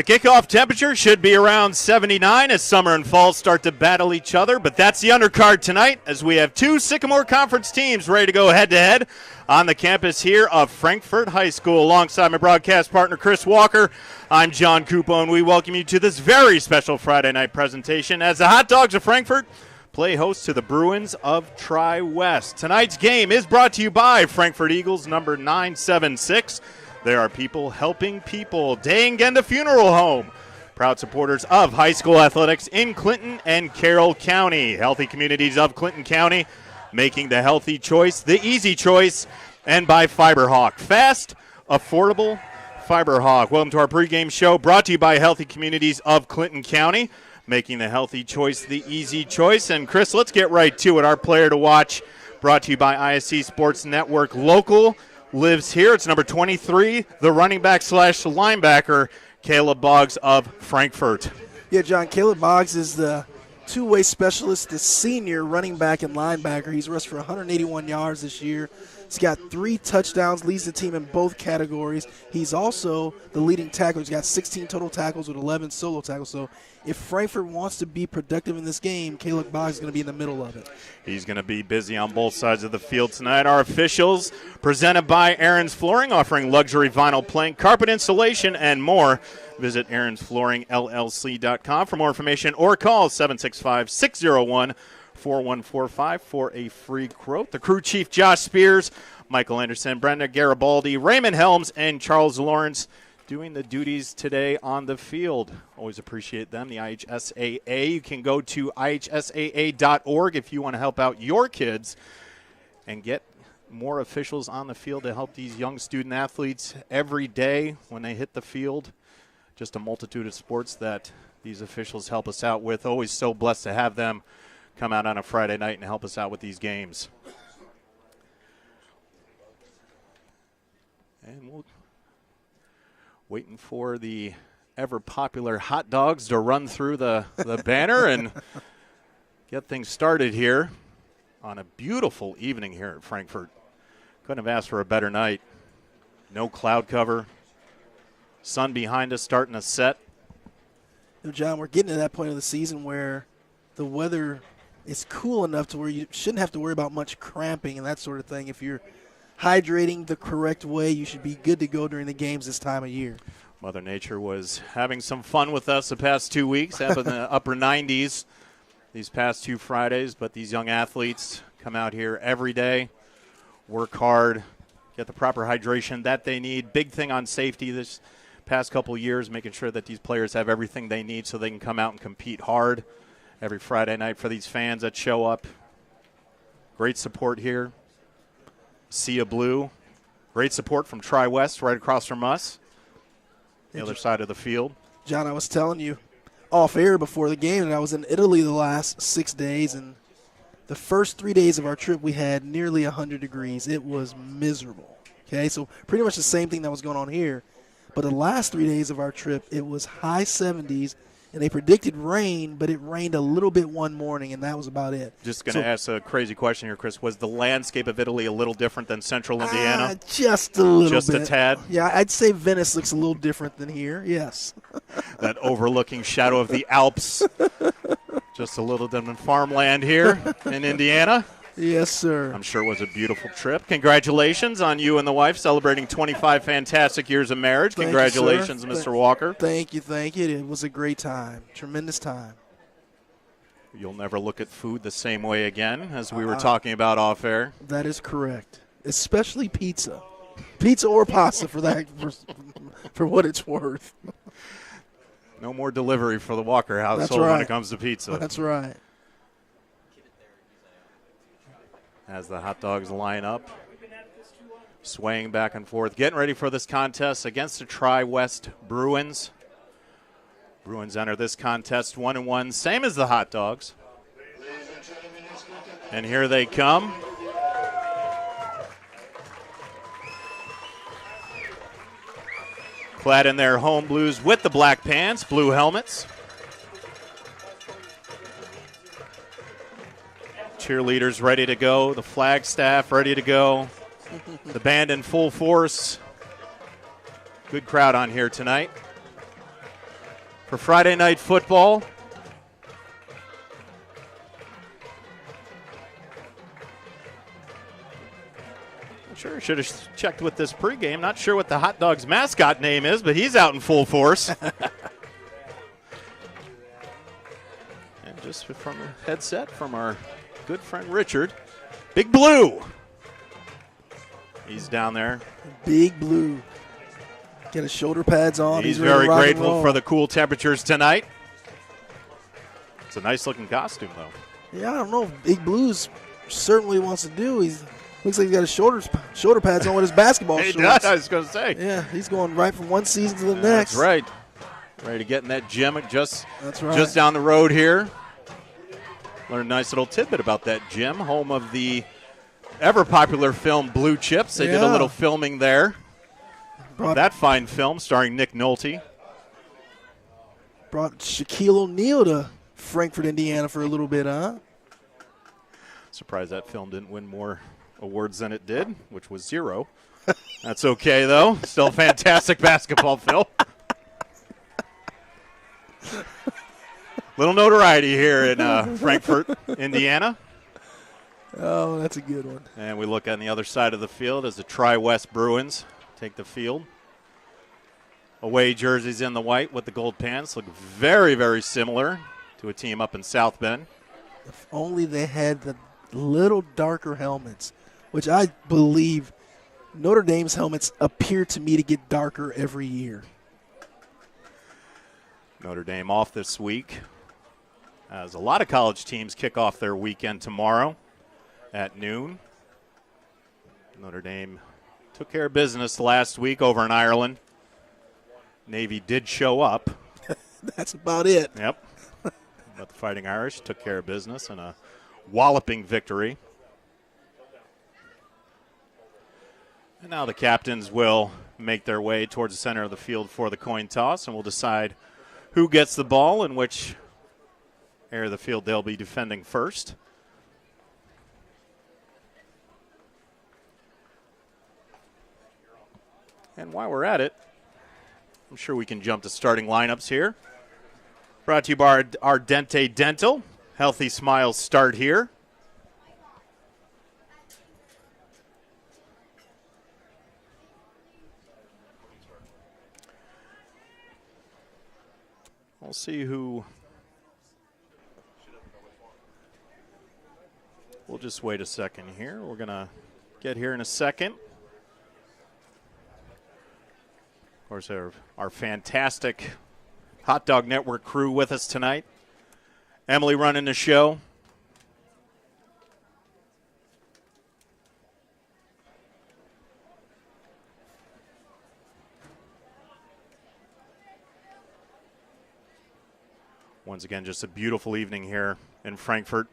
kickoff temperature should be around 79 as summer and fall start to battle each other, but that's the undercard tonight as we have two Sycamore Conference teams ready to go head-to-head on the campus here of Frankfort High School. Alongside my broadcast partner, Chris Walker, I'm John Cupo, and we welcome you to this very special Friday night presentation as the Hot Dogs of Frankfort play host to the Bruins of Tri-West. Tonight's game is brought to you by Frankfort Eagles number 976. There are people helping people. Dayengenda Funeral Home, proud supporters of high school athletics in Clinton and Carroll County. Healthy Communities of Clinton County, making the healthy choice the easy choice. And by FiberHawk, fast, affordable FiberHawk. Welcome to our pregame show, brought to you by Healthy Communities of Clinton County, making the healthy choice the easy choice. And Chris, let's get right to it. Our player to watch, brought to you by ISC Sports Network Local, lives here. It's number 23, the running back / linebacker, Caleb Boggs of Frankfort. Yeah, John, Caleb Boggs is the two-way specialist, the senior running back and linebacker. He's rushed for 181 yards this year. He's got 3 touchdowns, leads the team in both categories. He's also the leading tackler. He's got 16 total tackles with 11 solo tackles. So if Frankfort wants to be productive in this game, Caleb Boggs is going to be in the middle of it. He's going to be busy on both sides of the field tonight. Our officials, presented by Aaron's Flooring, offering luxury vinyl plank, carpet installation, and more. Visit aaronsflooringllc.com for more information or call 765-601-4145 for a free quote. The crew chief, Josh Spears, Michael Anderson, Brenda Garibaldi, Raymond Helms, and Charles Lawrence doing the duties today on the field. Always appreciate them, the IHSAA. You can go to ihsaa.org if you want to help out your kids and get more officials on the field to help these young student athletes every day when they hit the field. Just a multitude of sports that these officials help us out with. Always so blessed to have them come out on a Friday night and help us out with these games. And we'll waiting for the ever-popular hot dogs to run through the banner and get things started here on a beautiful evening here at Frankfort. Couldn't have asked for a better night. No cloud cover. Sun behind us starting to set. You know, John, we're getting to that point of the season where the weather is cool enough to where you shouldn't have to worry about much cramping and that sort of thing. If you're hydrating the correct way, you should be good to go during the games this time of year. Mother Nature was having some fun with us the past 2 weeks, up in the upper 90s these past 2 Fridays, but these young athletes come out here every day, work hard, get the proper hydration that they need. Big thing on safety this past couple years, making sure that these players have everything they need so they can come out and compete hard every Friday night for these fans that show up. Great support here. Sea of Blue. Great support from Tri-West right across from us. The other side of the field. John, I was telling you off air before the game, and I was in Italy the last 6 days, and the first 3 days of our trip we had nearly 100 degrees. It was miserable. Okay, so pretty much the same thing that was going on here. But the last 3 days of our trip, it was high 70s, and they predicted rain, but it rained a little bit one morning, and that was about it. Just going to ask a crazy question here, Chris. Was the landscape of Italy a little different than central Indiana? Just a little bit. Just a tad? Yeah, I'd say Venice looks a little different than here, yes. That overlooking shadow of the Alps. Just a little different farmland here in Indiana. Yes, sir. I'm sure it was a beautiful trip. Congratulations on you and the wife celebrating 25 fantastic years of marriage. Congratulations, you, Mr. Walker. Thank you. It was a great time, tremendous time. You'll never look at food the same way again, as we were talking about off air. That is correct, especially pizza. Pizza or pasta for that, for what it's worth. No more delivery for the Walker household when it comes to pizza. That's right. As the hot dogs line up, swaying back and forth, getting ready for this contest against the Tri-West Bruins. Bruins enter this contest 1-1, same as the hot dogs. And here they come. Clad in their home blues with the black pants, blue helmets. Cheerleaders ready to go, the flag staff ready to go, the band in full force. Good crowd on here tonight. for Friday Night Football. Sure, should have checked with this pregame. Not sure what the hot dog's mascot name is, but he's out in full force. And just from the headset from our good friend Richard, Big Blue. He's down there. Big Blue. Get his shoulder pads on. He's very grateful for the cool temperatures tonight. It's a nice looking costume, though. Yeah, I don't know if Big Blue's certainly wants to do. Looks like he's got his shoulder pads on with his basketball shorts. He does, I was going to say. Yeah, he's going right from one season to the next. That's right. Ready to get in that gym just right. Down the road here. Learned a nice little tidbit about that gym, home of the ever-popular film Blue Chips. They did a little filming there. That fine film starring Nick Nolte. Brought Shaquille O'Neal to Frankfort, Indiana for a little bit, huh? Surprised that film didn't win more awards than it did, which was 0. That's okay, though. Still a fantastic basketball film. Little notoriety here in Frankfort, Indiana. Oh, that's a good one. And we look on the other side of the field as the Tri-West Bruins take the field. Away jerseys in the white with the gold pants look very, very similar to a team up in South Bend. If only they had the little darker helmets, which I believe Notre Dame's helmets appear to me to get darker every year. Notre Dame off this week, as a lot of college teams kick off their weekend tomorrow at noon. Notre Dame took care of business last week over in Ireland. Navy did show up. That's about it. Yep. But the Fighting Irish took care of business in a walloping victory. And now the captains will make their way towards the center of the field for the coin toss, and we'll decide who gets the ball and which area of the field they'll be defending first. And while we're at it, I'm sure we can jump to starting lineups here. Brought to you by Ardente Dental. Healthy smiles start here. We'll see who. We'll just wait a second here. We're going to get here in a second. Of course, our fantastic Hot Dog Network crew with us tonight. Emily running the show. Once again, just a beautiful evening here in Frankfort.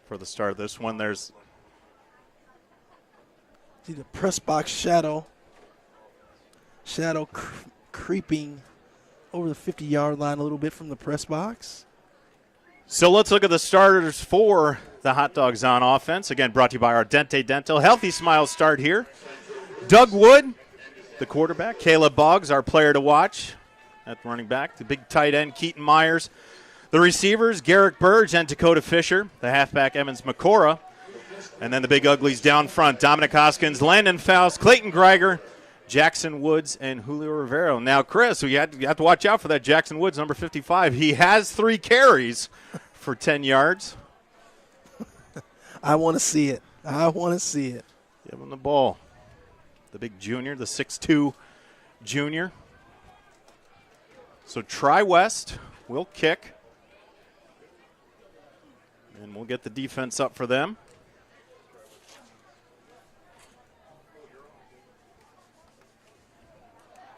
For the start of this one, there's see the press box shadow creeping over the 50-yard line a little bit from the press box. So let's look at the starters for the Hot Dogs on offense. Again, brought to you by Ardente Dental. Healthy smiles start here. Doug Wood, the quarterback. Caleb Boggs, our player to watch at running back. The big tight end, Keaton Myers. The receivers, Garrick Burge and Dakota Fisher. The halfback, Emmons McCora. And then the big uglies down front, Dominic Hoskins, Landon Faust, Clayton Greiger, Jackson Woods, and Julio Rivero. Now, Chris, you have to watch out for that Jackson Woods, number 55. He has 3 carries for 10 yards. I want to see it. Give him the ball. The big junior, the 6'2 junior. So Tri-West will kick. And we'll get the defense up for them.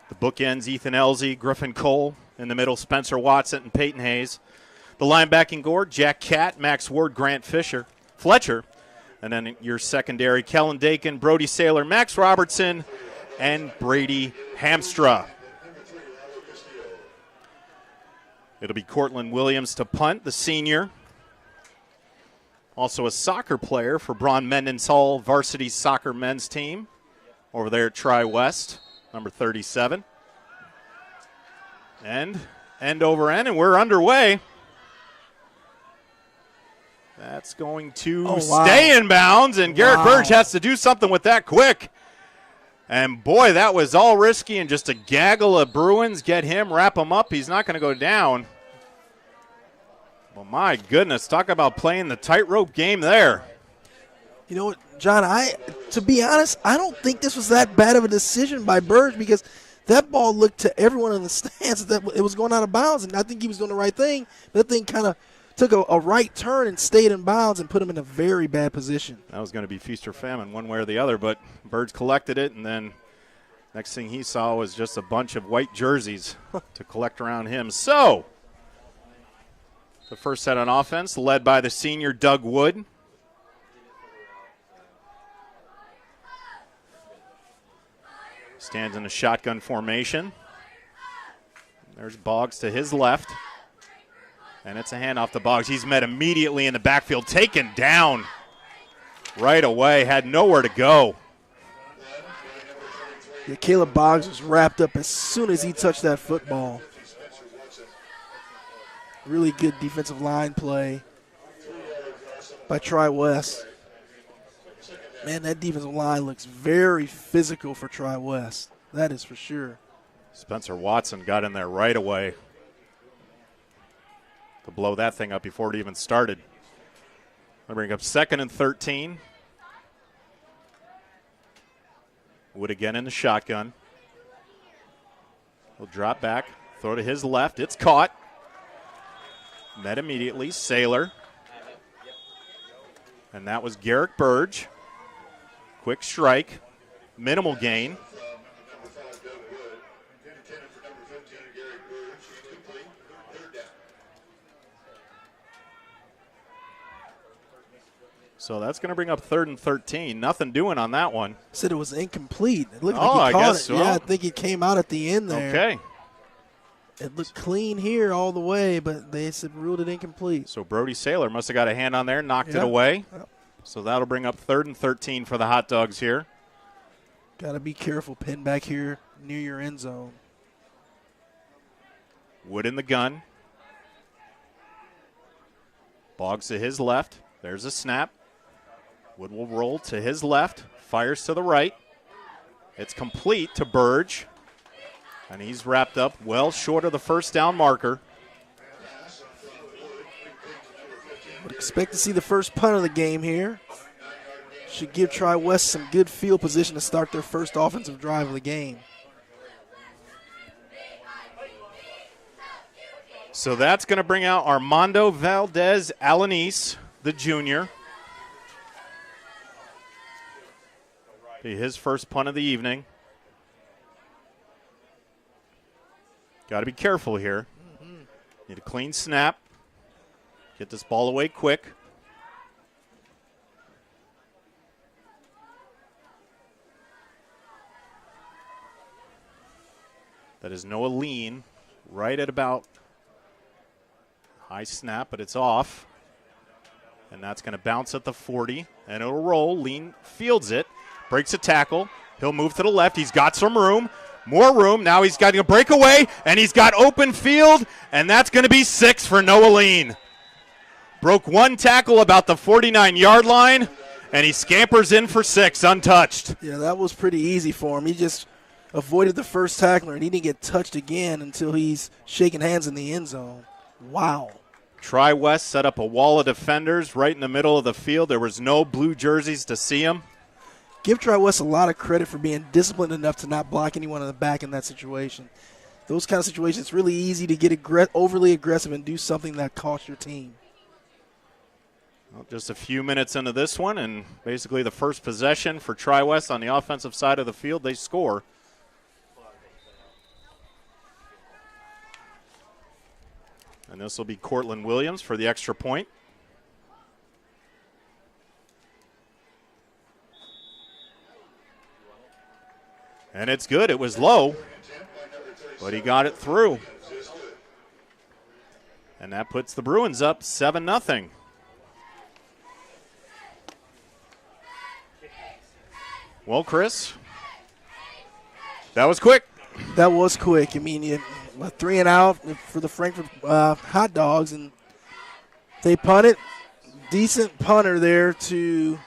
The bookends, Ethan Elzey, Griffin Cole. In the middle, Spencer Watson and Peyton Hayes. The linebacking core, Jack Catt, Max Ward, Grant Fletcher. And then your secondary, Kellen Dakin, Brody Saylor, Max Robertson, and Brady Hamstra. It'll be Cortland Williams to punt, the senior. Also a soccer player for Braun Mendenhall Varsity Soccer men's team over there at Tri-West, number 37. End over end, and we're underway. That's going to stay in bounds, and Garrett Burge has to do something with that quick. And, boy, that was all risky, and just a gaggle of Bruins get him, wrap him up. He's not going to go down. Well, my goodness, talk about playing the tightrope game there. You know what, John, to be honest, I don't think this was that bad of a decision by Burge because that ball looked to everyone in the stands that it was going out of bounds, and I think he was doing the right thing. That thing kind of took a right turn and stayed in bounds and put him in a very bad position. That was going to be feast or famine one way or the other, but Burge collected it, and then next thing he saw was just a bunch of white jerseys to collect around him. So, the first set on offense led by the senior Doug Wood. Stands in a shotgun formation. There's Boggs to his left. And it's a handoff to Boggs. He's met immediately in the backfield, taken down right away, had nowhere to go. Yeah, Caleb Boggs was wrapped up as soon as he touched that football. Really good defensive line play by Tri-West. Man, that defensive line looks very physical for Tri-West. That is for sure. Spencer Watson got in there right away to blow that thing up before it even started. I'll bring up 2nd and 13. Wood again in the shotgun. He'll drop back, throw to his left. It's caught. Met immediately, Saylor. And that was Garrett Burge. Quick strike, minimal gain. So that's going to bring up 3rd and 13. Nothing doing on that one. Said it was incomplete. It looked like he caught it. So. Yeah, I think it came out at the end there. Okay. It looked clean here all the way, but they said ruled it incomplete. So Brody Saylor must have got a hand on there, knocked it away. Yep. So that'll bring up 3rd and 13 for the Hot Dogs here. Got to be careful, pin back here near your end zone. Wood in the gun. Boggs to his left. There's a snap. Wood will roll to his left. Fires to the right. It's complete to Burge. And he's wrapped up well short of the first down marker. Would expect to see the first punt of the game here. Should give Tri-West some good field position to start their first offensive drive of the game. So that's going to bring out Armando Valdez Alanis, the junior. Be his first punt of the evening. Got to be careful here. Need a clean snap. Get this ball away quick. That is Noah Lean right at about high snap, but it's off. And that's going to bounce at the 40, and it'll roll. Lean fields it, breaks a tackle. He'll move to the left. He's got some room. More room. Now he's got a breakaway, and he's got open field, and that's going to be 6 for Noah Lean. Broke one tackle about the 49-yard line, and he scampers in for 6, untouched. Yeah, that was pretty easy for him. He just avoided the first tackler, and he didn't get touched again until he's shaking hands in the end zone. Wow. Tri-West set up a wall of defenders right in the middle of the field. There was no blue jerseys to see him. Give Tri-West a lot of credit for being disciplined enough to not block anyone in the back in that situation. Those kind of situations, it's really easy to get overly aggressive and do something that costs your team. Well, just a few minutes into this one, and basically the first possession for Tri-West on the offensive side of the field, they score. And this will be Cortland Williams for the extra point. And it's good. It was low, but he got it through. And that puts the Bruins up 7-0. Well, Chris, that was quick. That was quick. I mean, a 3 and out for the Frankfort Hot Dogs, and they punt it. Decent punter there to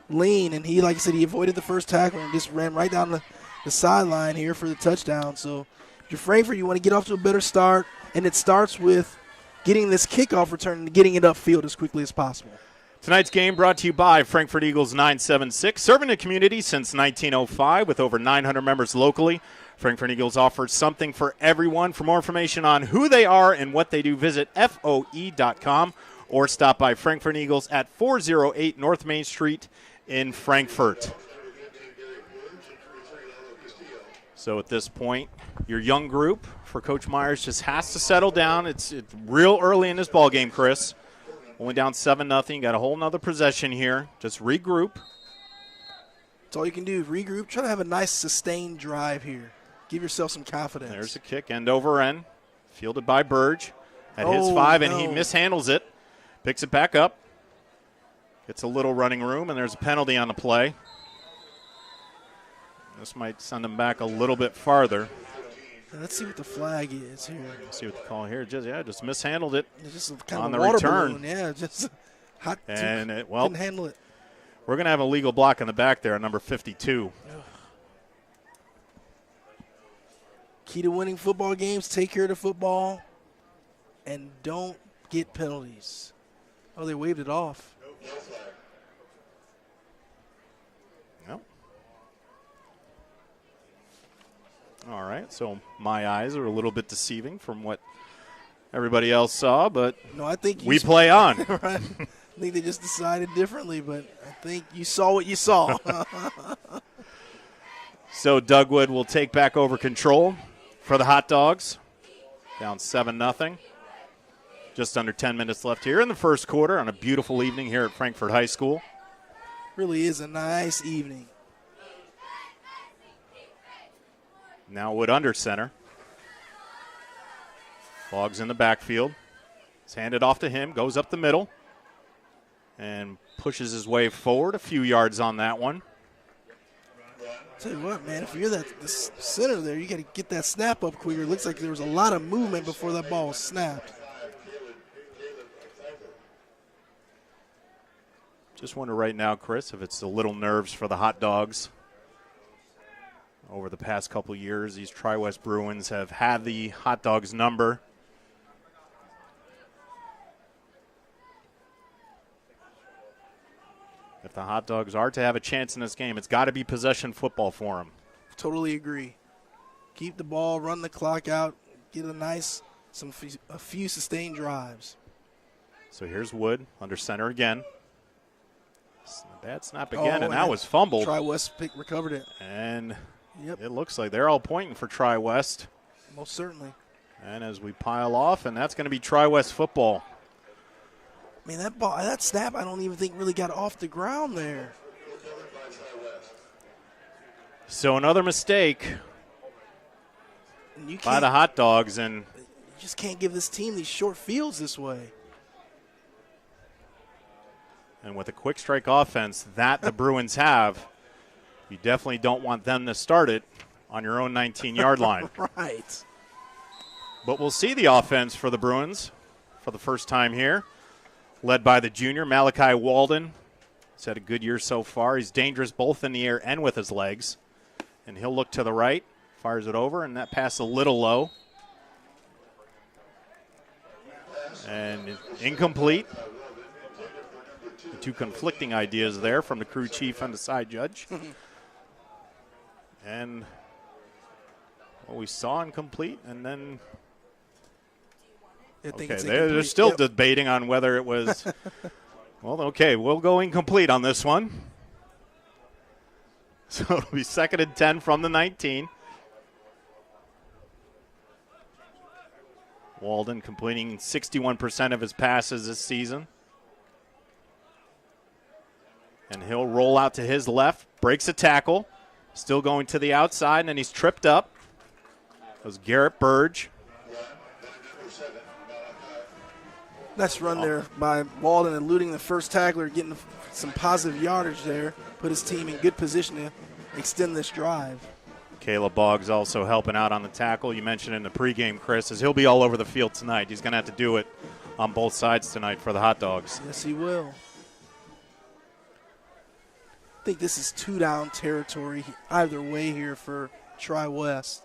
Lean, and he, like I said, he avoided the first tackle and just ran right down the sideline here for the touchdown. So if you're Frankfort, you want to get off to a better start, and it starts with getting this kickoff return and getting it upfield as quickly as possible. Tonight's game brought to you by Frankfort Eagles 976, serving the community since 1905 with over 900 members locally. Frankfort Eagles offers something for everyone. For more information on who they are and what they do, visit FOE.com or stop by Frankfort Eagles at 408 North Main Street in Frankfort. So at this point, your young group for Coach Myers just has to settle down. It's real early in this ball game, Chris. Only down 7-0. Got a whole nother possession here. Just regroup. That's all you can do. Regroup. Try to have a nice sustained drive here. Give yourself some confidence. There's a kick, end over end. Fielded by Burge at his 5, and he mishandles it. Picks it back up. Gets a little running room, and there's a penalty on the play. This might send him back a little bit farther. Let's see what the flag is here. Let's see what the call here. Just mishandled it just kind on of the water return. Balloon. Yeah, just hot. And couldn't handle it. We're going to have a legal block in the back there, number 52. Key to winning football games: take care of the football, and don't get penalties. Oh, they waved it off. Yep. All right, so my eyes are a little bit deceiving from what everybody else saw, but no, I think we play on. Right? I think they just decided differently, but I think you saw what you saw. So Dugwood will take back over control for the Hot Dogs. Down 7-0. Just under 10 minutes left here in the first quarter on a beautiful evening here at Frankfort High School. Really is a nice evening. Now Wood under center. Boggs in the backfield. It's handed off to him, goes up the middle, and pushes his way forward a few yards on that one. Tell you what, man, if you're the center there, you got to get that snap up quicker. It looks like there was a lot of movement before that ball was snapped. Just wonder right now, Chris, if it's the little nerves for the Hot Dogs. Over the past couple years, these Tri-West Bruins have had the Hot Dogs number. If the Hot Dogs are to have a chance in this game, it's got to be possession football for them. Totally agree. Keep the ball, run the clock out, get a few sustained drives. So here's Wood under center again. Bad snap again, and that was fumbled. Tri-West recovered it. And yep, it looks like they're all pointing for Tri-West. Most certainly. And as we pile off, and that's going to be Tri-West football. I mean, that snap, I don't even think really got off the ground there. So another mistake by the Hot Dogs, and you just can't give this team these short fields this way. And with a quick strike offense that the Bruins have, you definitely don't want them to start it on your own 19-yard line. Right. But we'll see the offense for the Bruins for the first time here, led by the junior, Malachi Walden. He's had a good year so far. He's dangerous both in the air and with his legs. And he'll look to the right, fires it over, and that pass a little low. And incomplete. The two conflicting ideas there from the crew chief and the side judge. And what we saw incomplete, and then they're still debating on whether it was. Well, okay, we'll go incomplete on this one. So it'll be 2nd and 10 from the 19. Walden completing 61% of his passes this season. And he'll roll out to his left, breaks a tackle, still going to the outside, and then he's tripped up. That was Garrett Burge. Nice run there by Walden, eluding the first tackler, getting some positive yardage there, put his team in good position to extend this drive. Caleb Boggs also helping out on the tackle. You mentioned in the pregame, Chris, as he'll be all over the field tonight. He's going to have to do it on both sides tonight for the Hot Dogs. Yes, he will. I think this is 2-down territory either way here for Tri-West.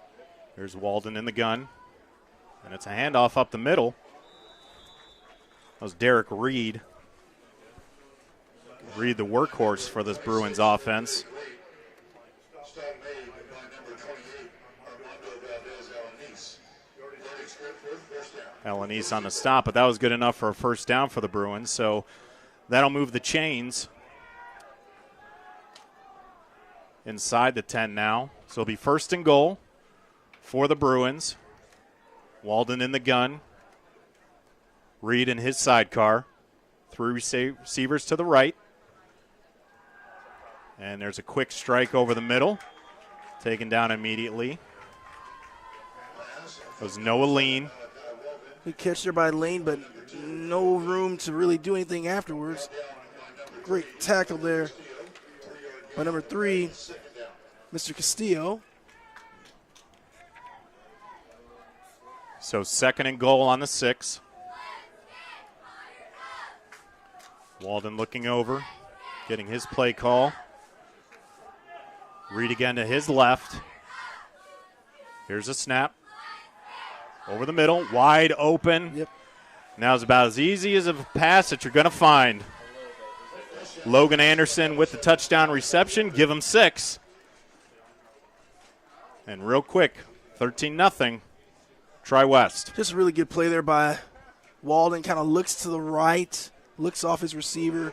There's Walden in the gun, and it's a handoff up the middle. That was Derek Reed. Reed, the workhorse for this Bruins offense. Elanise on the stop, but that was good enough for a first down for the Bruins, so that'll move the chains inside the 10 now. So it'll be first and goal for the Bruins. Walden in the gun. Reed in his sidecar. 3 receivers to the right. And there's a quick strike over the middle. Taken down immediately. It was Noah Lean. Good catch there by Lane, but no room to really do anything afterwards. Great tackle there by number 3, Mr. Castillo. So second and goal on the 6. Walden looking over, getting his play call. Reed again to his left. Here's a snap. Over the middle, wide open. Yep. Now it's about as easy as a pass that you're going to find. Logan Anderson with the touchdown reception. Give him 6. And real quick, 13-0. Tri-West. Just a really good play there by Walden. Kind of looks to the right, looks off his receiver.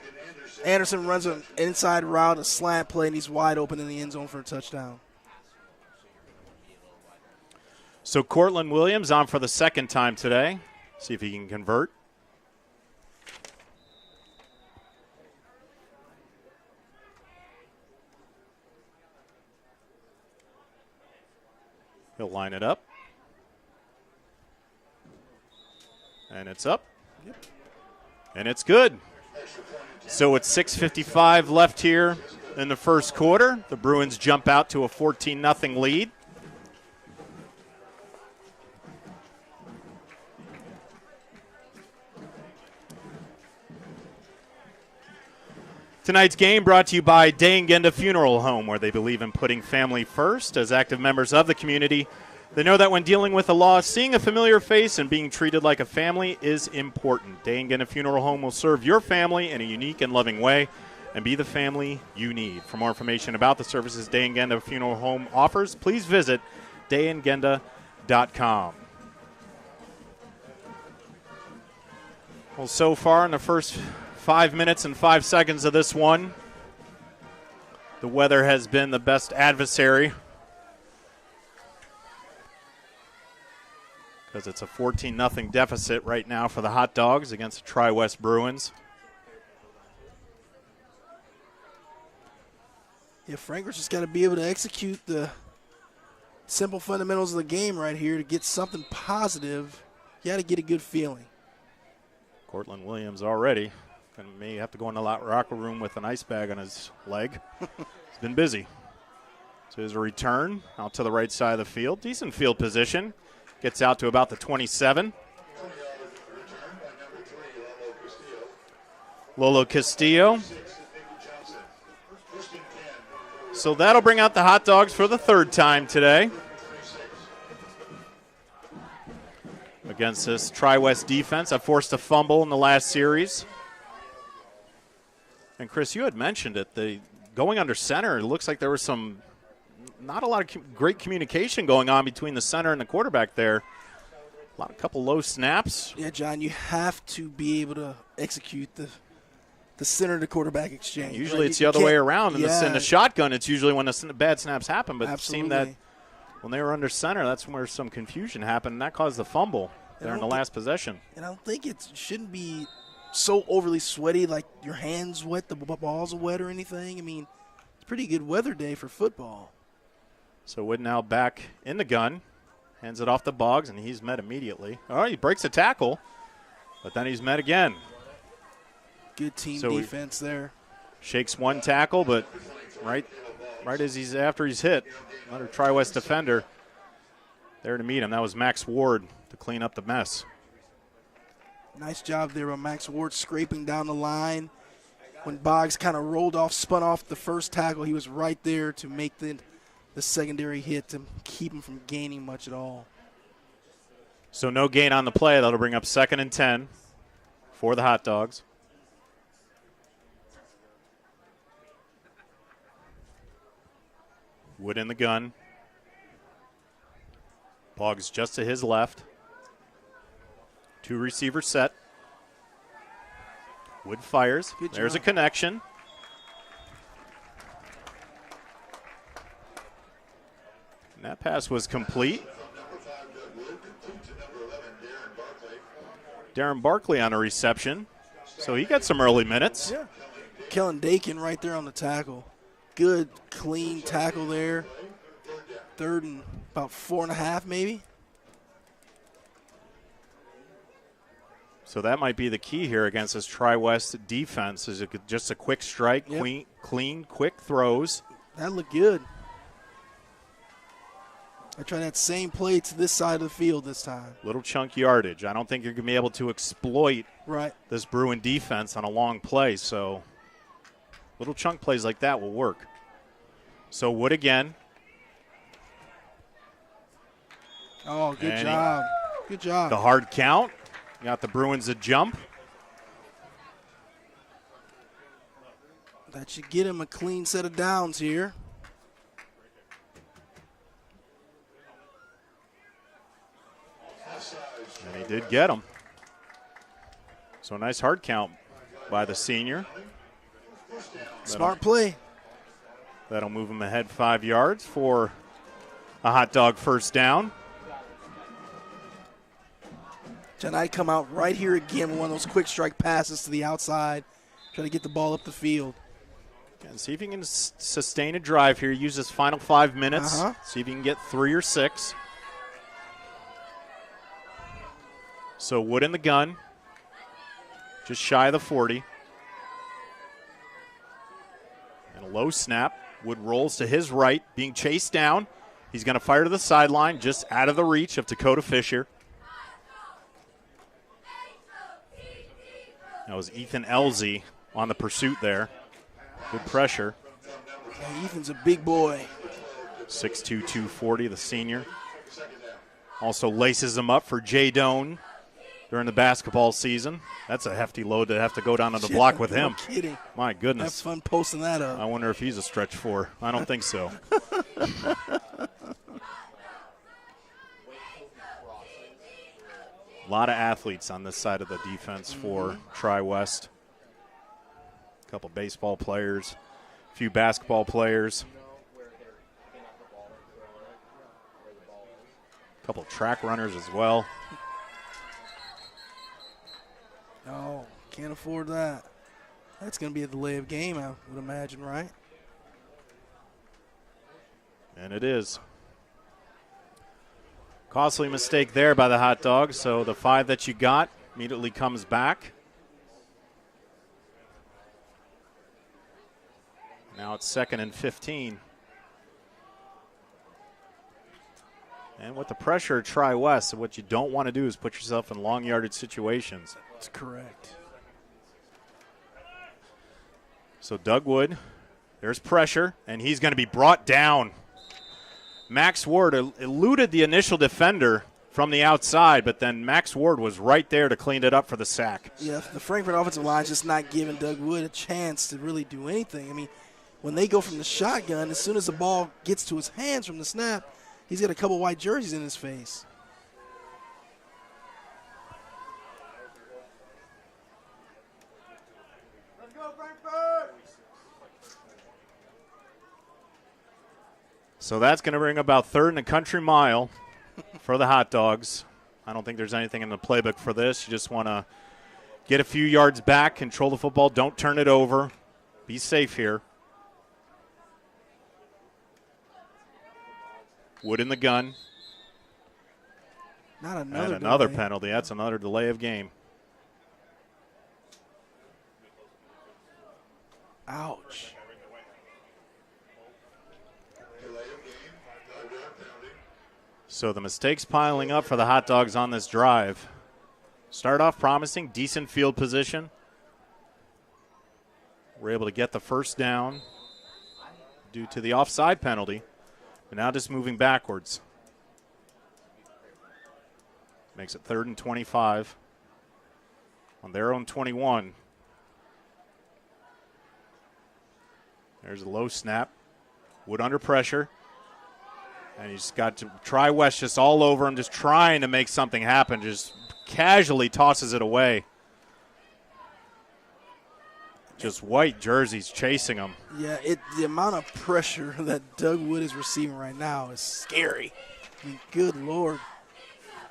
Anderson runs an inside route, a slant play, and he's wide open in the end zone for a touchdown. So Cortland Williams on for the second time today. See if he can convert. He'll line it up. And it's up. Yep. And it's good. So it's 6:55 left here in the first quarter. The Bruins jump out to a 14-0 lead. Tonight's game brought to you by Day & Genda Funeral Home, where they believe in putting family first. As active members of the community, they know that when dealing with the loss, seeing a familiar face and being treated like a family is important. Day & Genda Funeral Home will serve your family in a unique and loving way and be the family you need. For more information about the services Day & Genda Funeral Home offers, please visit dayandgenda.com. Well, so far in the first 5 minutes and 5 seconds of this one, the weather has been the best adversary because it's a 14-0 deficit right now for the Hot Dogs against the Tri-West Bruins. Yeah, Frankfort's just got to be able to execute the simple fundamentals of the game right here to get something positive. You got to get a good feeling. Cortland Williams already. And may have to go in the locker room with an ice bag on his leg. He's been busy. So there's a return out to the right side of the field. Decent field position. Gets out to about the 27. Lolo Castillo. So that'll bring out the Hot Dogs for the third time today against this Tri-West defense. I forced a fumble in the last series. And, Chris, you had mentioned it. Going under center, it looks like there was not a lot of great communication going on between the center and the quarterback there. A couple low snaps. Yeah, John, you have to be able to execute the center to quarterback exchange. Usually it's the other way around. In the shotgun, it's usually when the bad snaps happen. But it seemed that when they were under center, that's where some confusion happened, and that caused the fumble there in the last possession. And I don't think it shouldn't be so overly sweaty, like your hands wet, the balls are wet or anything. I mean, it's a pretty good weather day for football. So Wood now back in the gun. Hands it off to Boggs, and he's met immediately. All right, he breaks a tackle, but then he's met again. Good team defense there. Shakes one tackle, but right right as after he's hit. Another Tri-West defender there to meet him. That was Max Ward to clean up the mess. Nice job there by Max Ward scraping down the line. When Boggs kind of rolled off, spun off the first tackle, he was right there to make the secondary hit to keep him from gaining much at all. So no gain on the play. That'll bring up 2nd and 10 for the Hot Dogs. Wood in the gun. Boggs just to his left. 2 receiver set. Wood fires. There's a connection. And that pass was complete. Darren Barkley on a reception. So he got some early minutes. Yeah. Kellen Dakin right there on the tackle. Good, clean tackle there. 3rd and about 4.5 maybe. So that might be the key here against this Tri-West defense, is just a quick strike, clean, quick throws. That looked good. I tried that same play to this side of the field this time. Little chunk yardage. I don't think you're going to be able to exploit this Bruin defense on a long play, so little chunk plays like that will work. So Wood again. Oh, good job. Good job. The hard count. Got the Bruins a jump. That should get him a clean set of downs here. And he did get him. So a nice hard count by the senior. Smart play. That'll move him ahead 5 yards for a Hot Dog first down. Tonight come out right here again with one of those quick strike passes to the outside, try to get the ball up the field. And see if he can sustain a drive here. Use his final 5 minutes. See if he can get 3 or 6. So Wood in the gun, just shy of the 40. And a low snap. Wood rolls to his right, being chased down. He's going to fire to the sideline, just out of the reach of Dakota Fisher. That was Ethan Elzey on the pursuit there. Good pressure. Yeah, Ethan's a big boy. 6'2", 240, the senior. Also laces him up for Jay Doan during the basketball season. That's a hefty load to have to go down on the block with him. No kidding. My goodness. Have fun posting that up. I wonder if he's a stretch 4. I don't think so. A lot of athletes on this side of the defense for Tri-West. A couple baseball players, a few basketball players. A couple track runners as well. No, can't afford that. That's going to be a delay of game, I would imagine, right? And it is. Costly mistake there by the Hot Dogs, so the 5 that you got immediately comes back. Now it's 2nd and 15. And with the pressure of Tri-West, what you don't want to do is put yourself in long yardage situations. That's correct. So Doug Wood, there's pressure, and he's going to be brought down. Max Ward eluded the initial defender from the outside, but then Max Ward was right there to clean it up for the sack. Yeah, the Frankfort offensive line is just not giving Doug Wood a chance to really do anything. I mean, when they go from the shotgun, as soon as the ball gets to his hands from the snap, he's got a couple white jerseys in his face. Let's go, Frankfort! So that's going to bring about 3rd and a country mile for the Hot Dogs. I don't think there's anything in the playbook for this. You just want to get a few yards back, control the football, don't turn it over. Be safe here. Wood in the gun. Not another And another delay. penalty. That's another delay of game. Ouch. So the mistakes piling up for the Hot Dogs on this drive. Start off promising, decent field position. We're able to get the first down due to the offside penalty. But now just moving backwards. Makes it 3rd and 25 on their own 21. There's a low snap. Wood under pressure. And he's got to try West just all over him, just trying to make something happen. Just casually tosses it away. Just white jerseys chasing him. Yeah, the amount of pressure that Doug Wood is receiving right now is scary. I mean, good Lord.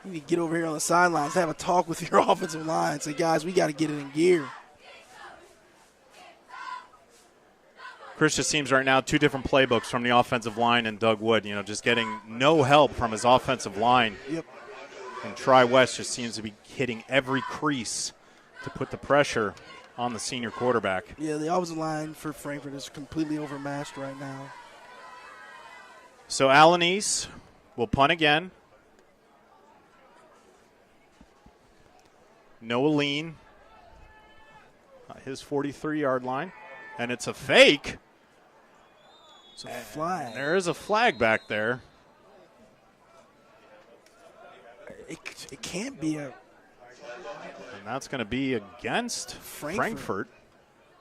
You need to get over here on the sidelines, have a talk with your offensive line. Say, guys, we got to get it in gear. Chris just seems right now 2 different playbooks from the offensive line and Doug Wood, just getting no help from his offensive line. Yep. And Tri West just seems to be hitting every crease to put the pressure on the senior quarterback. Yeah, the offensive line for Frankfort is completely overmatched right now. So Alanis will punt again. Noah Lean, his 43-yard line. And it's a fake. It's a flag. And there is a flag back there. It can't be a And that's going to be against Frankfort.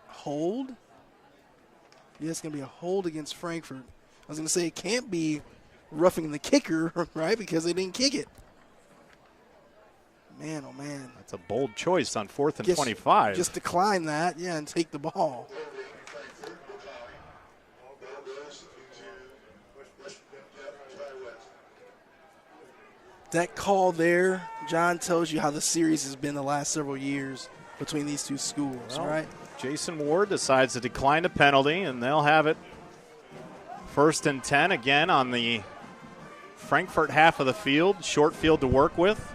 Hold? Yeah, it's going to be a hold against Frankfort. I was going to say it can't be roughing the kicker, right, because they didn't kick it. Man, oh, man. That's a bold choice on 4th and 25. Just decline that, yeah, and take the ball. That call there, John, tells you how the series has been the last several years between these two schools, right? Jason Ward decides to decline the penalty, and they'll have it 1st and 10 again on the Frankfort half of the field. Short field to work with.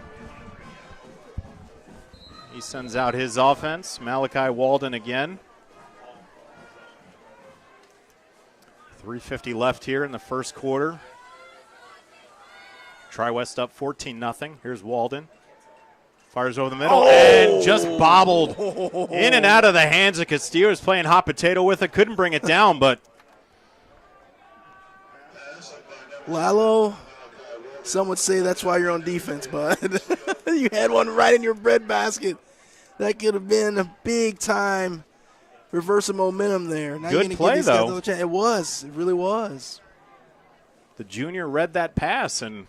He sends out his offense. Malachi Walden again. 3:50 left here in the first quarter. Tri-West up 14-0. Here's Walden. Fires over the middle and just bobbled in and out of the hands of Castillo. Is playing hot potato with it. Couldn't bring it down, but Lalo, some would say that's why you're on defense, bud. You had one right in your breadbasket. That could have been a big-time reverse of momentum there. Now good play, though. It was. It really was. The junior read that pass and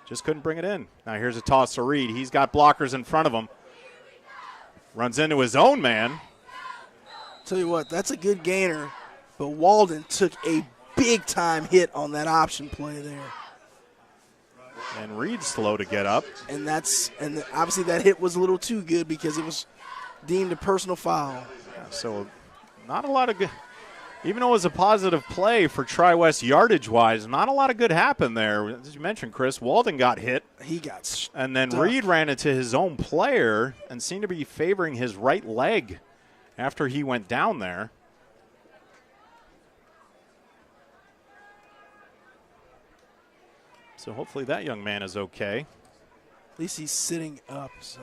just couldn't bring it in. Now here's a toss to Reed. He's got blockers in front of him. Runs into his own man. Tell you what, that's a good gainer, but Walden took a big-time hit on that option play there. And Reed's slow to get up. And obviously that hit was a little too good because it was deemed a personal foul. Yeah, so not a lot of good. Even though it was a positive play for Tri-West yardage-wise, not a lot of good happened there. As you mentioned, Chris, Walden got hit. He got stuck. And then Reed ran into his own player and seemed to be favoring his right leg after he went down there. So hopefully that young man is okay. At least he's sitting up, so.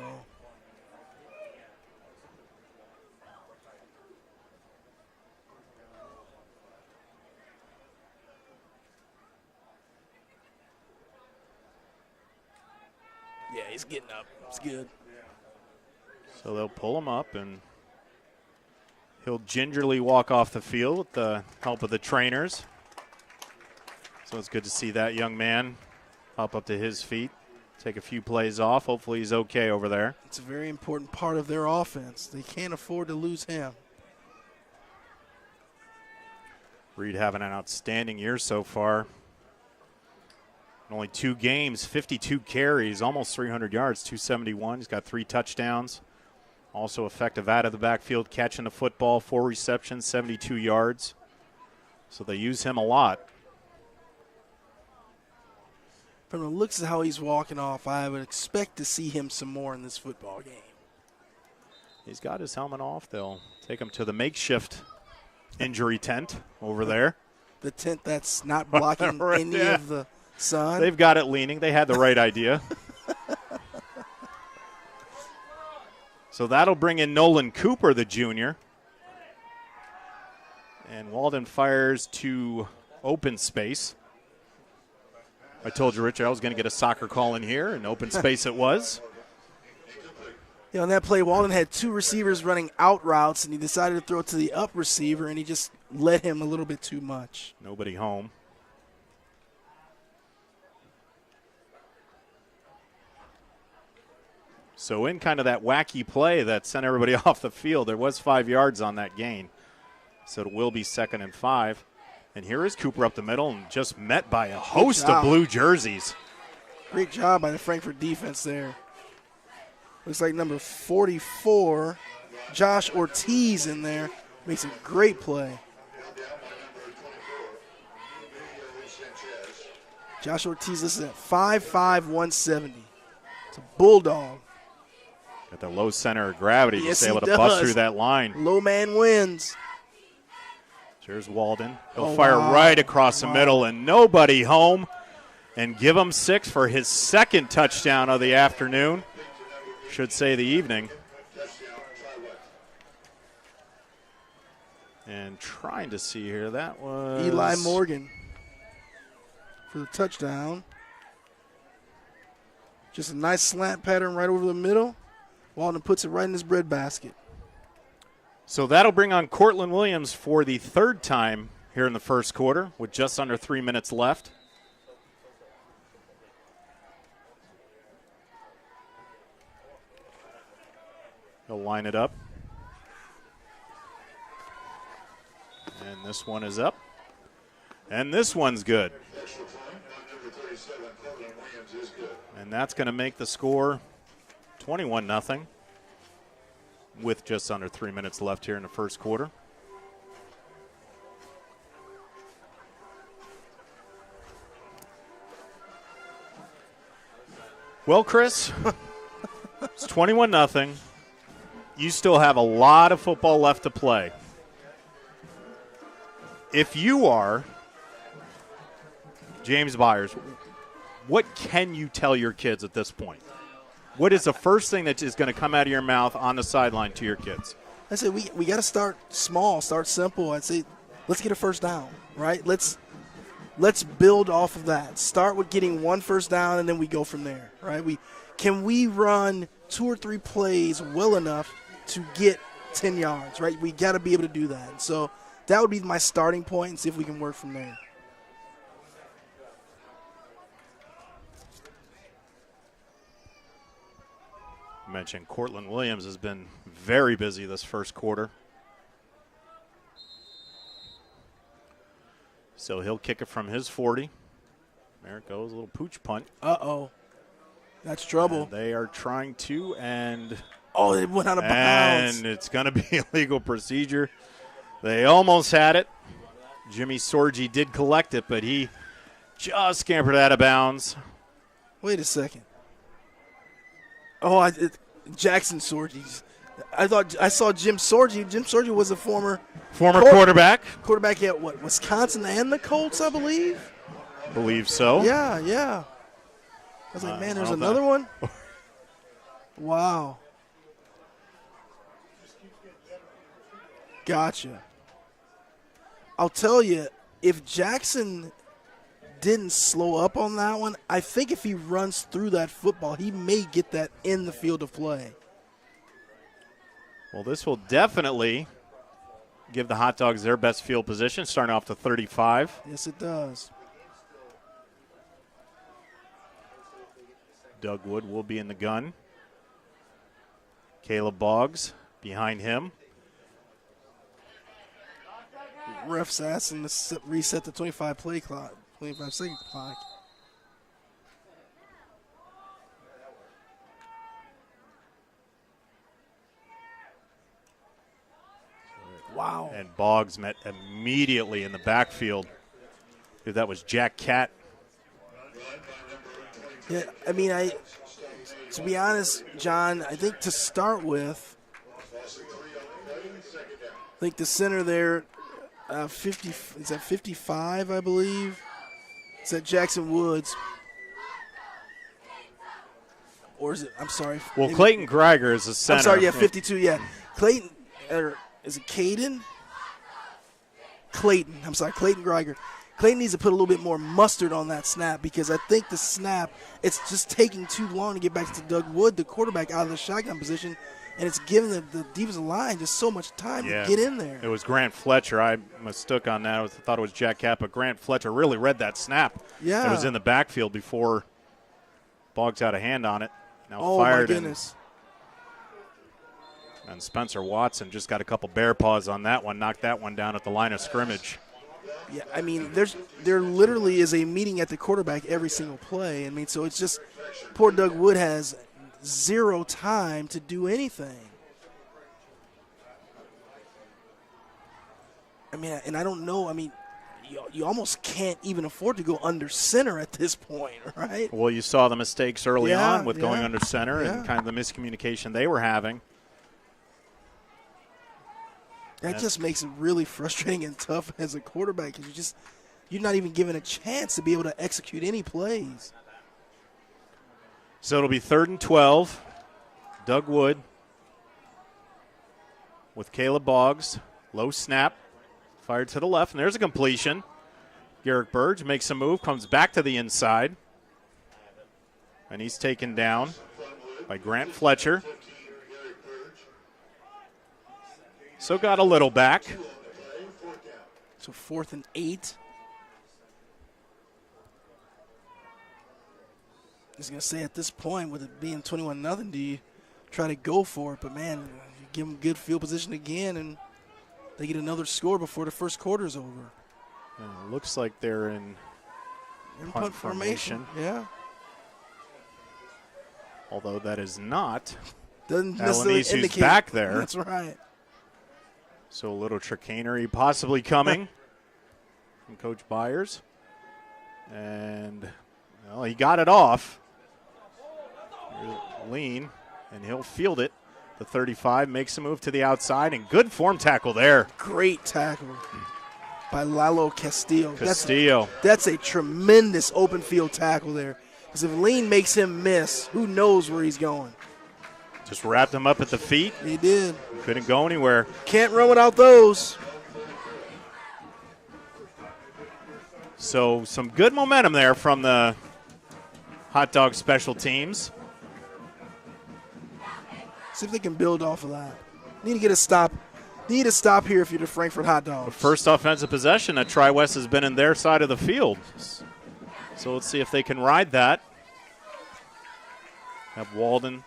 Yeah, he's getting up. It's good. So they'll pull him up, and he'll gingerly walk off the field with the help of the trainers. So it's good to see that young man hop up to his feet, take a few plays off. Hopefully he's okay over there. It's a very important part of their offense. They can't afford to lose him. Reed having an outstanding year so far. In only 2 games, 52 carries, almost 300 yards, 271. He's got 3 touchdowns. Also effective out of the backfield, catching the football, 4 receptions, 72 yards. So they use him a lot. From the looks of how he's walking off, I would expect to see him some more in this football game. He's got his helmet off. They'll take him to the makeshift injury tent over there. The tent that's not blocking any of the son. They've got it leaning. They had the right idea. So that'll bring in Nolan Cooper, the junior. And Walden fires to open space. I told you, Rich, I was going to get a soccer call in here, and open space it was. On that play, Walden had two receivers running out routes, and he decided to throw it to the up receiver, and he just let him a little bit too much. Nobody home. So in kind of that wacky play that sent everybody off the field, there was 5 yards on that gain. So it will be 2nd and 5. And here is Cooper up the middle and just met by a host of blue jerseys. Great job by the Frankfort defense there. Looks like number 44, Josh Ortiz in there. Makes a great play. Josh Ortiz, this is at 5'5", 170. It's a bulldog. Got the low center of gravity. Yes, He's able he to bust does. through that line. Low man wins. Here's Walden. He'll fire right across the middle, and nobody home. And give him 6 for his second touchdown of the afternoon. Should say the evening. And trying to see here, that was Eli Morgan for the touchdown. Just a nice slant pattern right over the middle. Walden puts it right in his breadbasket. So that'll bring on Cortland Williams for the 3rd time here in the first quarter with just under 3 minutes left. He'll line it up. And this one is up. And this one's good. And that's going to make the score 21-0 with just under 3 minutes left here in the first quarter. Well, Chris, it's 21-0. You still have a lot of football left to play. If you are James Byers, what can you tell your kids at this point? What is the first thing that is going to come out of your mouth on the sideline to your kids? I said we got to start small, start simple. I'd say let's get a first down, right? Let's build off of that. Start with getting one first down, and then we go from there, right? Can we run 2 or 3 plays well enough to get 10 yards, right? We got to be able to do that. So that would be my starting point, and see if we can work from there. You mentioned Cortland Williams has been very busy this first quarter. So he'll kick it from his 40. There it goes, a little pooch punt. Uh-oh. That's trouble. And they are trying to, and it went out of bounds. And it's going to be a legal procedure. They almost had it. Jimmy Sorgi did collect it, but he just scampered out of bounds. Wait a second. Jackson Sorgi. I saw Jim Sorgi. Jim Sorgi was a former quarterback. Quarterback at what? Wisconsin and the Colts, I believe. Believe so. Yeah. I was like, man, there's another one? Wow. Gotcha. I'll tell you, if Jackson didn't slow up on that one, I think if he runs through that football, he may get that in the field of play. Well, this will definitely give the Hot Dogs their best field position, starting off to 35. Yes, it does. Doug Wood will be in the gun. Caleb Boggs behind him. Ref's asking to reset the 25-second clock. Wow. And Boggs met immediately in the backfield. Dude, that was Jack Catt. Yeah, I mean, to be honest, John, I think to start with, I think the center there, is at 55, I believe. It's at Jackson Woods. Or is it? I'm sorry. Well, Clayton Greiger is the center. I'm sorry, yeah, 52, yeah. Clayton, or is it Caden? Clayton. I'm sorry, Clayton Greiger. Clayton needs to put a little bit more mustard on that snap because I think the snap, it's just taking too long to get back to Doug Wood, the quarterback, out of the shotgun position, and it's giving the defensive line just so much time to get in there. It was Grant Fletcher. I mistook on that. I thought it was Jack Kappa. Grant Fletcher really read that snap. Yeah. It was in the backfield before Boggs had a hand on it. Now Oh, fired my goodness. And Spencer Watson just got a couple bear paws on that one, knocked that one down at the line of scrimmage. Yeah, I mean, there literally is a meeting at the quarterback every single play. I mean, so it's just poor Doug Wood has zero time to do anything. I mean, and I don't know. I mean, you almost can't even afford to go under center at this point, right? Well, you saw the mistakes early on with going yeah, under center yeah. and kind of the miscommunication they were having. That just makes it really frustrating and tough as a quarterback because you're not even given a chance to be able to execute any plays. So it'll be 3rd and 12. Doug Wood with Caleb Boggs. Low snap. Fired to the left, and there's a completion. Garrick Burge makes a move, comes back to the inside. And he's taken down by Grant Fletcher. So got a little back. So 4th and 8. I was going to say at this point, with it being 21-0, do you try to go for it? But, man, you give them good field position again, and they get another score before the first quarter is over. And it looks like they're in punt formation. Yeah. Although that is not. Doesn't necessarily Alanis, indicate. who's back there. That's right. So a little chicanery possibly coming from Coach Byers. And, well, he got it off. Lean, and he'll field it. The 35 makes a move to the outside, and good form tackle there. Great tackle by Lalo Castillo. That's a tremendous open field tackle there. Because if Lean makes him miss, who knows where he's going. Just wrapped him up at the feet. He did. Couldn't go anywhere. Can't run without those. So some good momentum there from the Hot Dog special teams. See if they can build off of that. Need to get a stop. Need a stop here if you're the Frankfort Hot Dogs. The first offensive possession that Tri-West has been in their side of the field. So let's see if they can ride that. Have Walden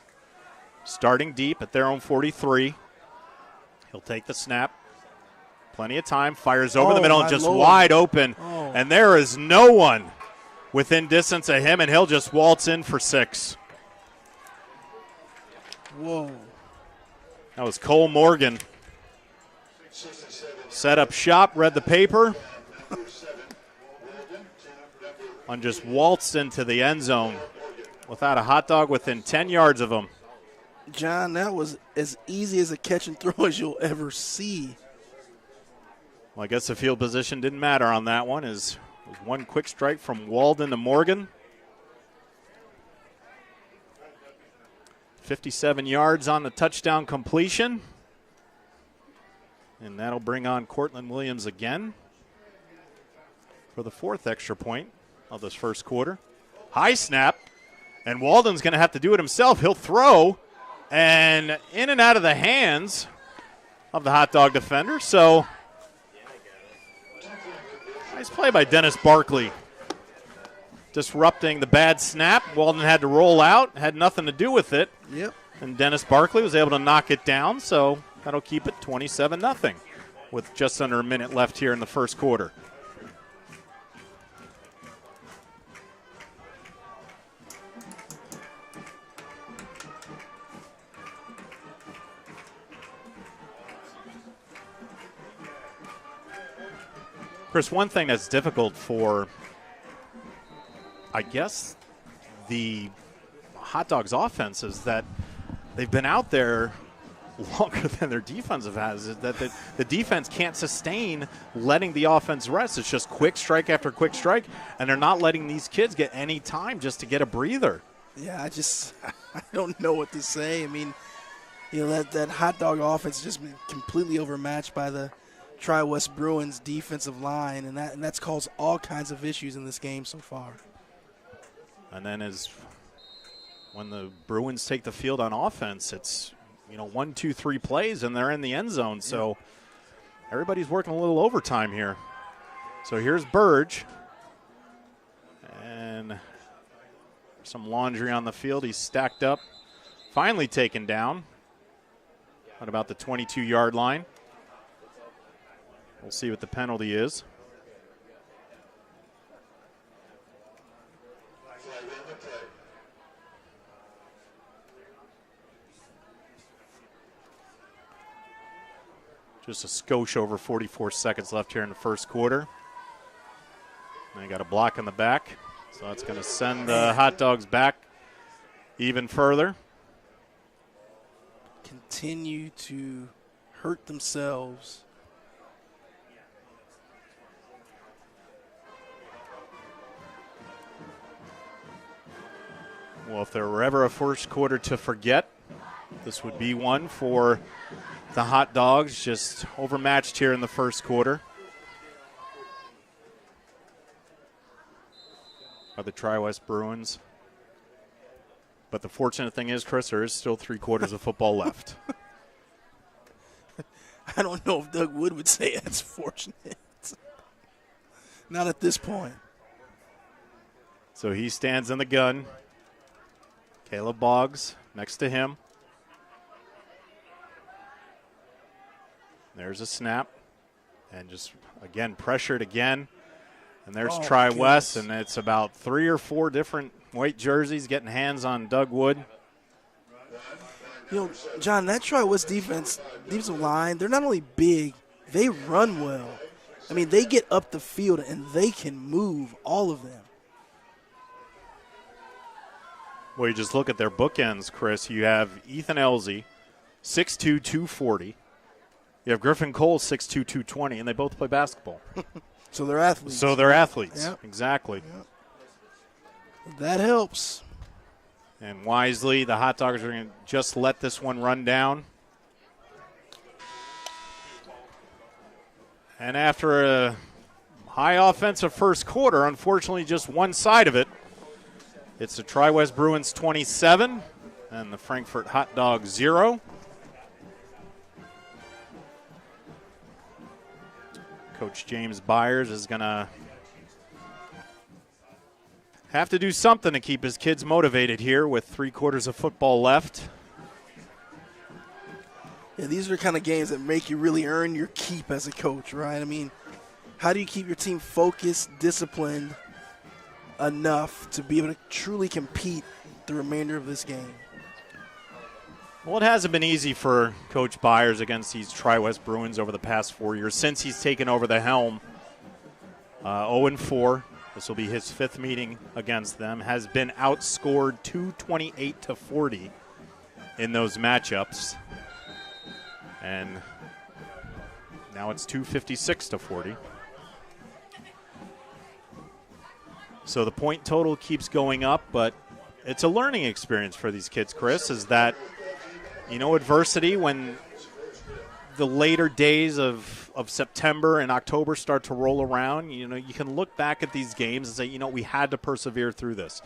starting deep at their own 43. He'll take the snap. Plenty of time. Fires over the middle and just wide open. Oh. And there is no one within distance of him, and he'll just waltz in for 6. Whoa. That was Cole Morgan. Set up shop, read the paper, and just waltzed into the end zone without a hot dog within 10 yards of him. John, that was as easy as a catch and throw as you'll ever see. Well, I guess the field position didn't matter on that one. It was one quick strike from Walden to Morgan. 57 yards on the touchdown completion. And that'll bring on Cortland Williams again for the 4th extra point of this first quarter. High snap, and Walden's going to have to do it himself. He'll throw, and in and out of the hands of the hot dog defender. So, nice play by Dennis Barkley. Disrupting the bad snap. Walden had to roll out, had nothing to do with it. Yep. And Dennis Barkley was able to knock it down, so that'll keep it 27-0 with just under a minute left here in the first quarter. Chris, one thing that's difficult for, I guess, the Hot Dogs offense is that they've been out there longer than their defensive has, is that the defense can't sustain letting the offense rest. It's just quick strike after quick strike, and they're not letting these kids get any time just to get a breather. Yeah, I don't know what to say. I mean, that hot dog offense has just been completely overmatched by the Tri-West Bruins defensive line, and that's caused all kinds of issues in this game so far. And then when the Bruins take the field on offense, it's 1, 2, 3 plays, and they're in the end zone. So everybody's working a little overtime here. So here's Burge. And some laundry on the field. He's stacked up. Finally taken down at about the 22-yard line. We'll see what the penalty is. Just a skosh over 44 seconds left here in the first quarter. And they got a block in the back. So that's going to send the Hot Dogs back even further. Continue to hurt themselves. Well, if there were ever a first quarter to forget, this would be one for the Hot Dogs, just overmatched here in the first quarter by the Tri-West Bruins. But the fortunate thing is, Chris, there is still 3 quarters of football left. I don't know if Doug Wood would say that's fortunate. Not at this point. So he stands in the gun. Caleb Boggs next to him. There's a snap. And just, again, pressured again. And there's Tri-West, and it's about 3 or 4 different white jerseys getting hands on Doug Wood. John, that Tri-West defensive line, they're not only big, they run well. I mean, they get up the field, and they can move, all of them. Well, you just look at their bookends, Chris. You have Ethan Elzey, 6'2", 240. You have Griffin Cole, 6'2", 220, and they both play basketball. So they're athletes. Yep. Exactly. Yep. That helps. And wisely, the Hot Dogs are going to just let this one run down. And after a high offensive first quarter, unfortunately just one side of it, it's the Tri-West Bruins 27 and the Frankfort Hot Dogs 0. Coach James Byers is going to have to do something to keep his kids motivated here with 3 quarters of football left. Yeah, these are the kind of games that make you really earn your keep as a coach, right? I mean, how do you keep your team focused, disciplined enough to be able to truly compete the remainder of this game? Well, it hasn't been easy for Coach Byers against these Tri-West Bruins over the past 4 years since he's taken over the helm. 0-4. This will be his 5th meeting against them. Has been outscored 228-40 in those matchups. And now it's 256-40. So the point total keeps going up, but it's a learning experience for these kids, Chris, is that, adversity, when the later days of September and October start to roll around, you can look back at these games and say, we had to persevere through this.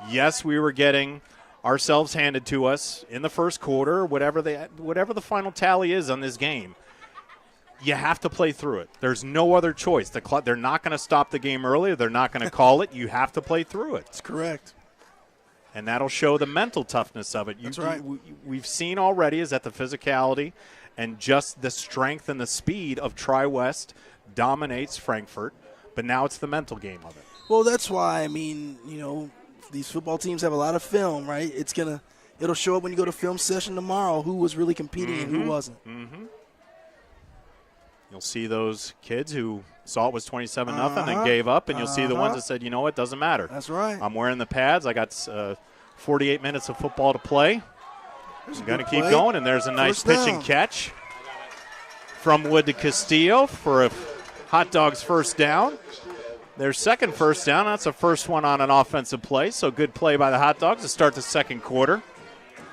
Yes, we were getting ourselves handed to us in the first quarter, whatever the final tally is on this game. You have to play through it. There's no other choice. They're not going to stop the game early. They're not going to call it. You have to play through it. That's correct. And that'll show the mental toughness of it. That's right. We've seen already is that the physicality and just the strength and the speed of Tri-West dominates Frankfort, but now it's the mental game of it. Well, that's why, these football teams have a lot of film, right? It'll show up when you go to film session tomorrow who was really competing and who wasn't. Mm-hmm. You'll see those kids who saw it was 27-0 and gave up, and you'll see the ones that said, it doesn't matter. That's right. I'm wearing the pads. I got 48 minutes of football to play. Going to keep going, and there's a nice pitch and catch from Wood to Castillo for a Hot Dogs first down. Their second first down. That's the first one on an offensive play, so good play by the Hot Dogs to start the second quarter.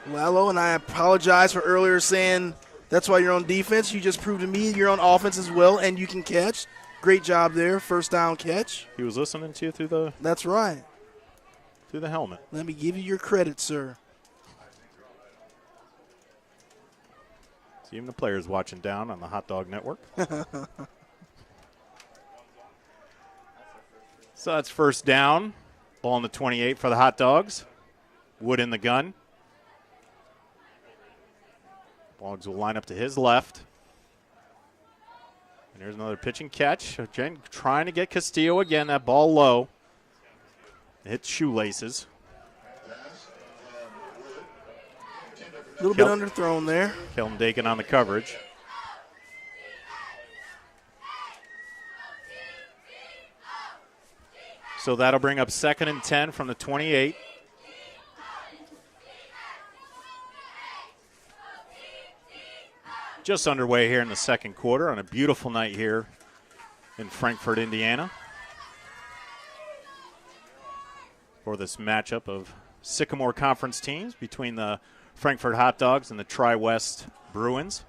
Lalo, and I apologize for earlier saying that's why you're on defense. You just proved to me you're on offense as well, and you can catch. Great job there, first down catch. He was listening to you through the That's right. Through the helmet. Let me give you your credit, sir. See, even the players watching down on the Hot Dog Network. So that's first down. Ball on the 28 for the Hot Dogs. Wood in the gun. Boggs will line up to his left. And here's another pitch and catch. Again, trying to get Castillo again. That ball low. It hits shoelaces. A little bit underthrown there. Kelton Dakin on the coverage. So that'll bring up 2nd and 10 from the 28. Just underway here in the second quarter on a beautiful night here in Frankfort, Indiana, for this matchup of Sycamore Conference teams between the Frankfort Hot Dogs and the Tri-West Bruins.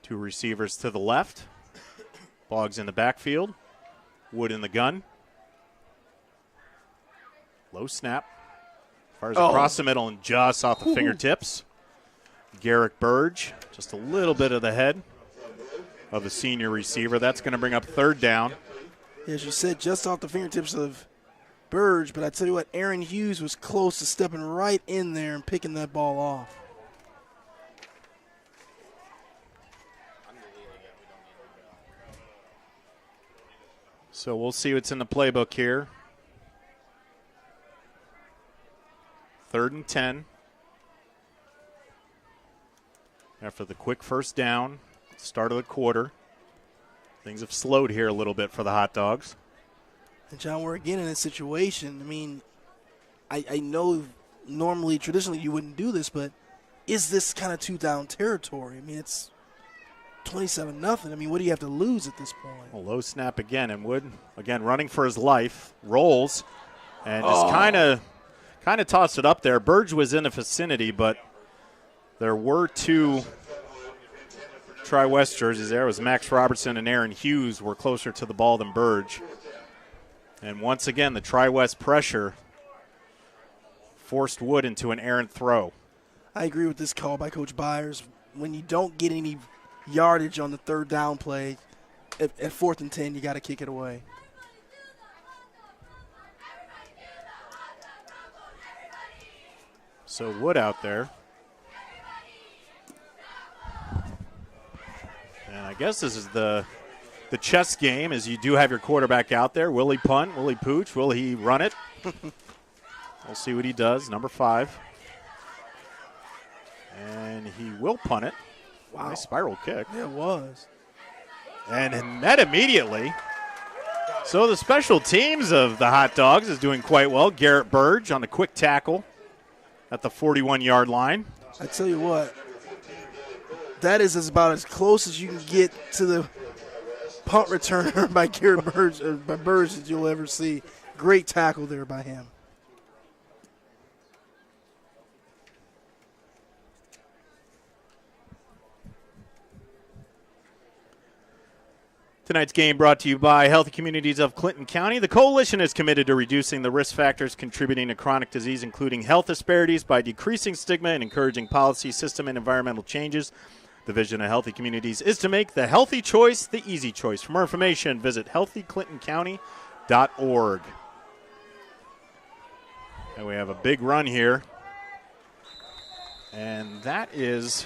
Two receivers to the left. Boggs in the backfield. Wood in the gun. Low snap. Fires across the middle and just off the fingertips. Garrick Burge, just a little bit of the head of the senior receiver. That's going to bring up third down. As you said, just off the fingertips of Burge, but I tell you what, Aaron Hughes was close to stepping right in there and picking that ball off. So we'll see what's in the playbook here. 3rd and 10. After the quick first down, start of the quarter. Things have slowed here a little bit for the Hot Dogs. And, John, we're again in a situation, I mean, I know normally, traditionally, you wouldn't do this, but is this kind of two-down territory? I mean, it's 27-0. I mean, what do you have to lose at this point? A low snap again, and Wood, again, running for his life, rolls, and just kind of tossed it up there. Burge was in the vicinity, but there were two Tri-West jerseys there. It was Max Robertson and Aaron Hughes were closer to the ball than Burge. And once again, the Tri-West pressure forced Wood into an errant throw. I agree with this call by Coach Byers. When you don't get any yardage on the third down play, at 4th and 10, you got to kick it away. So Wood out there. And I guess this is the chess game, as you do have your quarterback out there. Will he punt? Will he pooch? Will he run it? We'll see what he does. Number 5. And he will punt it. Wow. Nice spiral kick. Yeah, it was. And net immediately. So the special teams of the Hot Dogs is doing quite well. Garrett Burge on the quick tackle at the 41-yard line. I tell you what, that is about as close as you can get to the punt returner by Garrett Burge, by Burge that you'll ever see. Great tackle there by him. Tonight's game brought to you by Healthy Communities of Clinton County. The coalition is committed to reducing the risk factors contributing to chronic disease, including health disparities, by decreasing stigma and encouraging policy, system, and environmental changes. The vision of Healthy Communities is to make the healthy choice the easy choice. For more information, visit healthyclintoncounty.org. And we have a big run here. And that is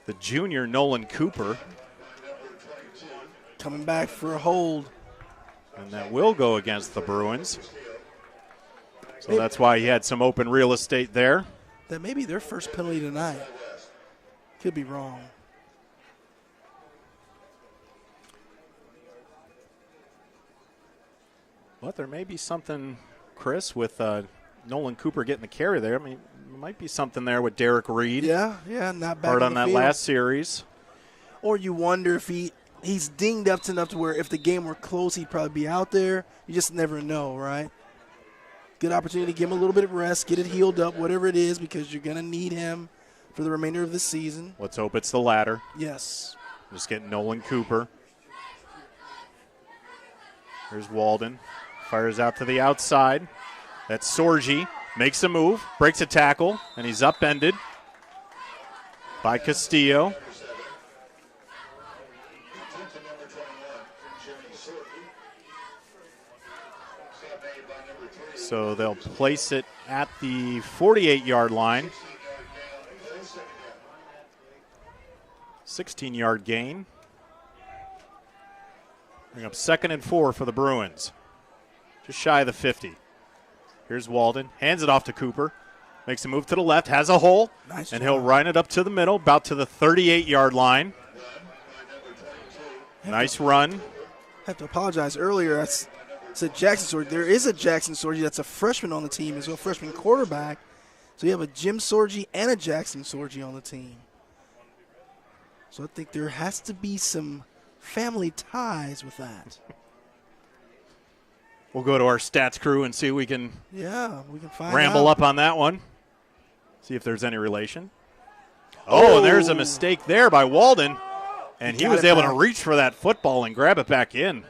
the junior Nolan Cooper. Coming back for a hold. And that will go against the Bruins. So that's why he had some open real estate there. That may be their first penalty tonight. Could be wrong. But there may be something, Chris, with Nolan Cooper getting the carry there. I mean, there might be something there with Derek Reed. Yeah, not bad. Hard on that last series. Or you wonder if he's dinged up enough to where if the game were close, he'd probably be out there. You just never know, right? Good opportunity to give him a little bit of rest, get it healed up, whatever it is, because you're going to need him for the remainder of the season. Let's hope it's the latter. Yes. Just getting Nolan Cooper. Here's Walden. Fires out to the outside. That's Sorgi. Makes a move, breaks a tackle, and he's upended by Castillo. So they'll place it at the 48-yard line. 16-yard gain. Bring up 2nd and 4 for the Bruins. Just shy of the 50. Here's Walden. Hands it off to Cooper. Makes a move to the left. Has a hole. Nice and job. He'll run it up to the middle, about to the 38-yard line. Nice run. I have to apologize. Earlier, I said Jackson Sorgi. There is a Jackson Sorgi that's a freshman on the team as well, freshman quarterback. So you have a Jim Sorgi and a Jackson Sorgi on the team. So I think there has to be some family ties with that. We'll go to our stats crew and see if we can Yeah, we can find ramble out. up on that one. See if there's any relation. Oh, and there's a mistake there by Walden. And he got was it able back. to reach for that football and grab it back in.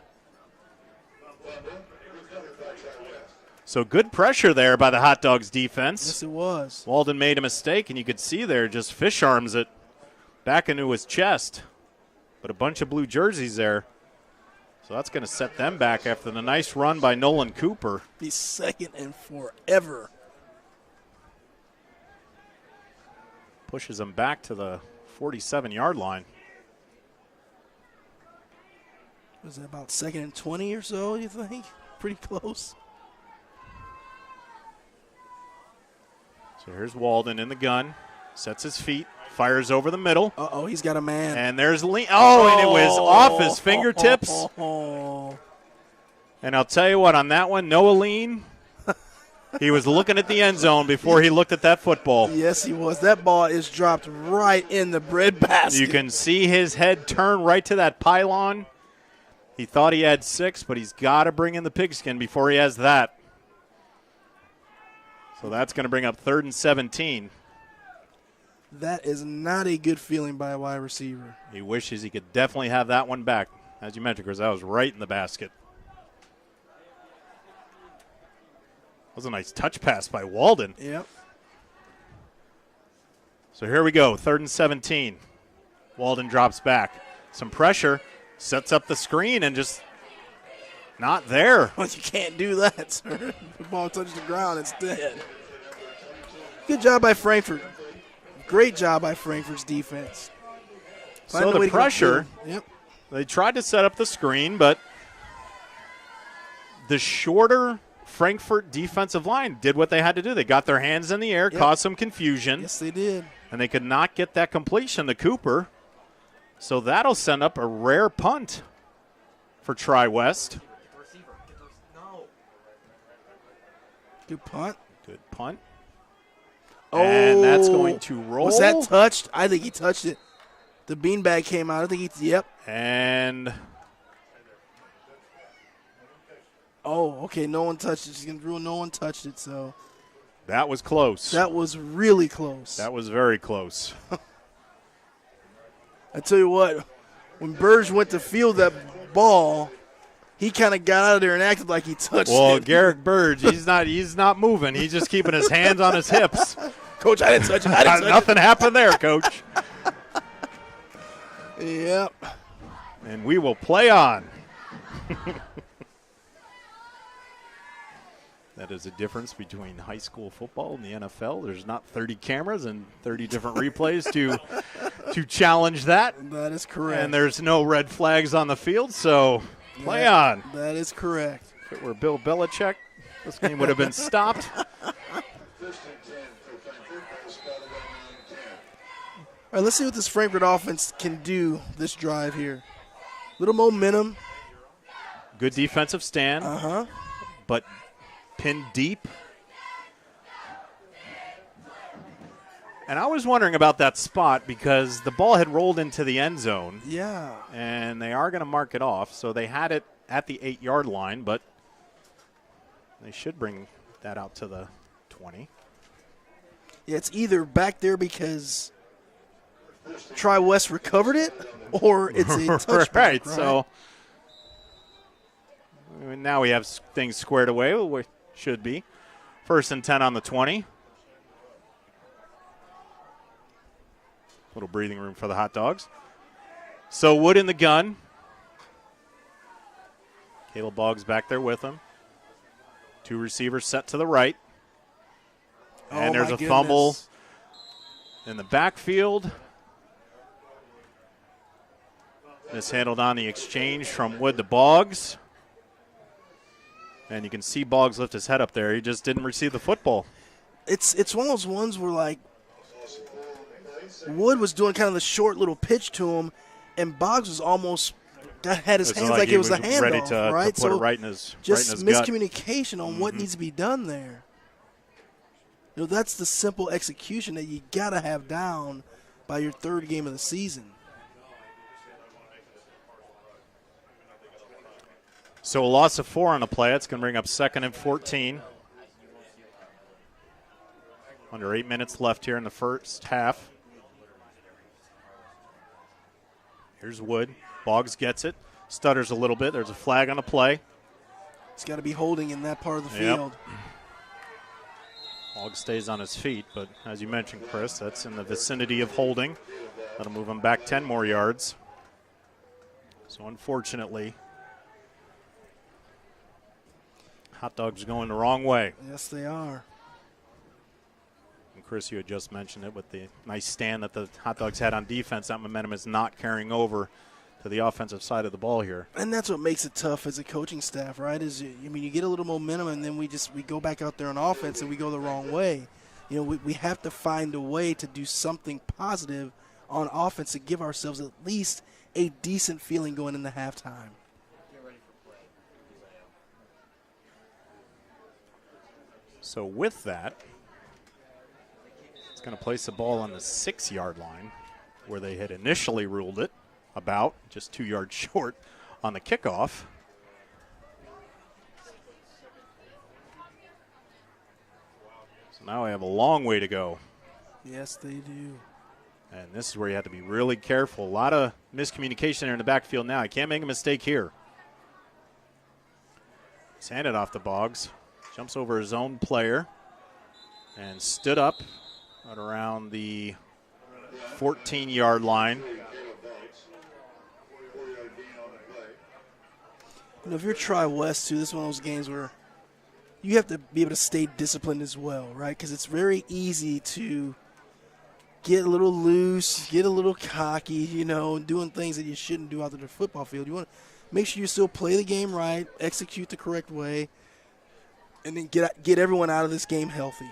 So good pressure there by the Hot Dogs defense. Yes, it was. Walden made a mistake, and you could see there just fish arms it back into his chest. But a bunch of blue jerseys there. So that's going to set them back after the nice run by Nolan Cooper. Be 2nd and forever. Pushes them back to the 47-yard line. Was that about 2nd and 20 or so, you think? Pretty close. So here's Walden in the gun. Sets his feet. Fires over the middle. Uh-oh, he's got a man. And there's Lee. Oh, and it was off his fingertips. Oh. And I'll tell you what, on that one, Noah Lean, he was looking at the end zone before he looked at that football. Yes, he was. That ball is dropped right in the breadbasket. You can see his head turn right to that pylon. He thought he had 6, but he's got to bring in the pigskin before he has that. So that's going to bring up 3rd and 17. That is not a good feeling by a wide receiver. He wishes he could definitely have that one back. As you mentioned, because that was right in the basket. That was a nice touch pass by Walden. Yep. So here we go, 3rd and 17. Walden drops back. Some pressure, sets up the screen, and just not there. Well, you can't do that, sir. The ball touched the ground, it's dead. Good job by Frankfort. Great job by Frankfort's defense. Find So a way the to go pressure, through. Yep. they tried to set up the screen, but the shorter Frankfort defensive line did what they had to do. They got their hands in the air, Yep. caused some confusion, Yes, they did. and they could not get that completion to Cooper. So that'll send up a rare punt for Tri-West. Good punt. Good punt. Oh, And that's going to roll. Was that touched? I think he touched it. The beanbag came out. I think he, yep. And Oh, okay. No one touched it. She's going to rule no one touched it. So that was close. that was really close. That was very close. I tell you what, when Burge went to field that ball, he kind of got out of there and acted like he touched Well, it. Garrick Burge, he's not moving. He's just keeping his hands on his hips. Coach, I didn't touch it. I didn't touch Nothing happened there, Coach. it. Yep. And we will play on. That is a difference between high school football and the NFL. There's not 30 cameras and 30 different replays to challenge that. That is correct. And there's no red flags on the field, so play Yeah, on. That is correct. If it were Bill Belichick, this game would have been stopped. All right, let's see what this Frankfort offense can do this drive here. Little momentum. Good defensive stand, Uh-huh. but pinned deep And I was wondering about that spot because the ball had rolled into the end zone. Yeah. And they are going to mark it off. So they had it at the 8-yard line, but they should bring that out to the 20. Yeah, it's either back there because Tri-West recovered it or it's a touchback. Right, so now we have things squared away, we should be. 1st and 10 on the 20. Little breathing room for the hot dogs. So Wood in the gun. Caleb Boggs back there with him. 2 receivers set to the right. And there's a fumble in the backfield. Mishandled on the exchange from Wood to Boggs. And you can see Boggs lift his head up there. He just didn't receive the football. It's one of those ones where, like, Wood was doing kind of the short little pitch to him, and Boggs was almost had his hands like it was a handoff, ready to right? put it right in his just right in his miscommunication on what needs to be done there. You know, that's the simple execution that you got to have down by your 3rd game of the season. So a loss of 4 on the play. It's going to bring up 2nd and 14. Under 8 minutes left here in the first half. Here's Wood. Boggs gets it. Stutters a little bit. There's a flag on the play. It's got to be holding in that part of the field. Boggs stays on his feet, but as you mentioned, Chris, that's in the vicinity of holding. That'll move him back 10 more yards. So unfortunately, hot dogs are going the wrong way. Yes, they are. And Chris, you had just mentioned it with the nice stand that the hot dogs had on defense. That momentum is not carrying over to the offensive side of the ball here. And that's what makes it tough as a coaching staff, right? You get a little momentum, and then we go back out there on offense and we go the wrong way. You know, we have to find a way to do something positive on offense to give ourselves at least a decent feeling going into halftime. So with that, it's going to place the ball on the 6-yard line where they had initially ruled it, about just 2 yards short on the kickoff. So now we have a long way to go. Yes, they do. And this is where you have to be really careful. A lot of miscommunication there in the backfield now. You can't make a mistake here. He's handed off to Boggs. Jumps over his own player and stood up right around the 14-yard line. You know, if you're Tri-West, too, this is one of those games where you have to be able to stay disciplined as well, right? Because it's very easy to get a little loose, get a little cocky, you know, doing things that you shouldn't do out there on the football field. You want to make sure you still play the game right, execute the correct way, and then get everyone out of this game healthy.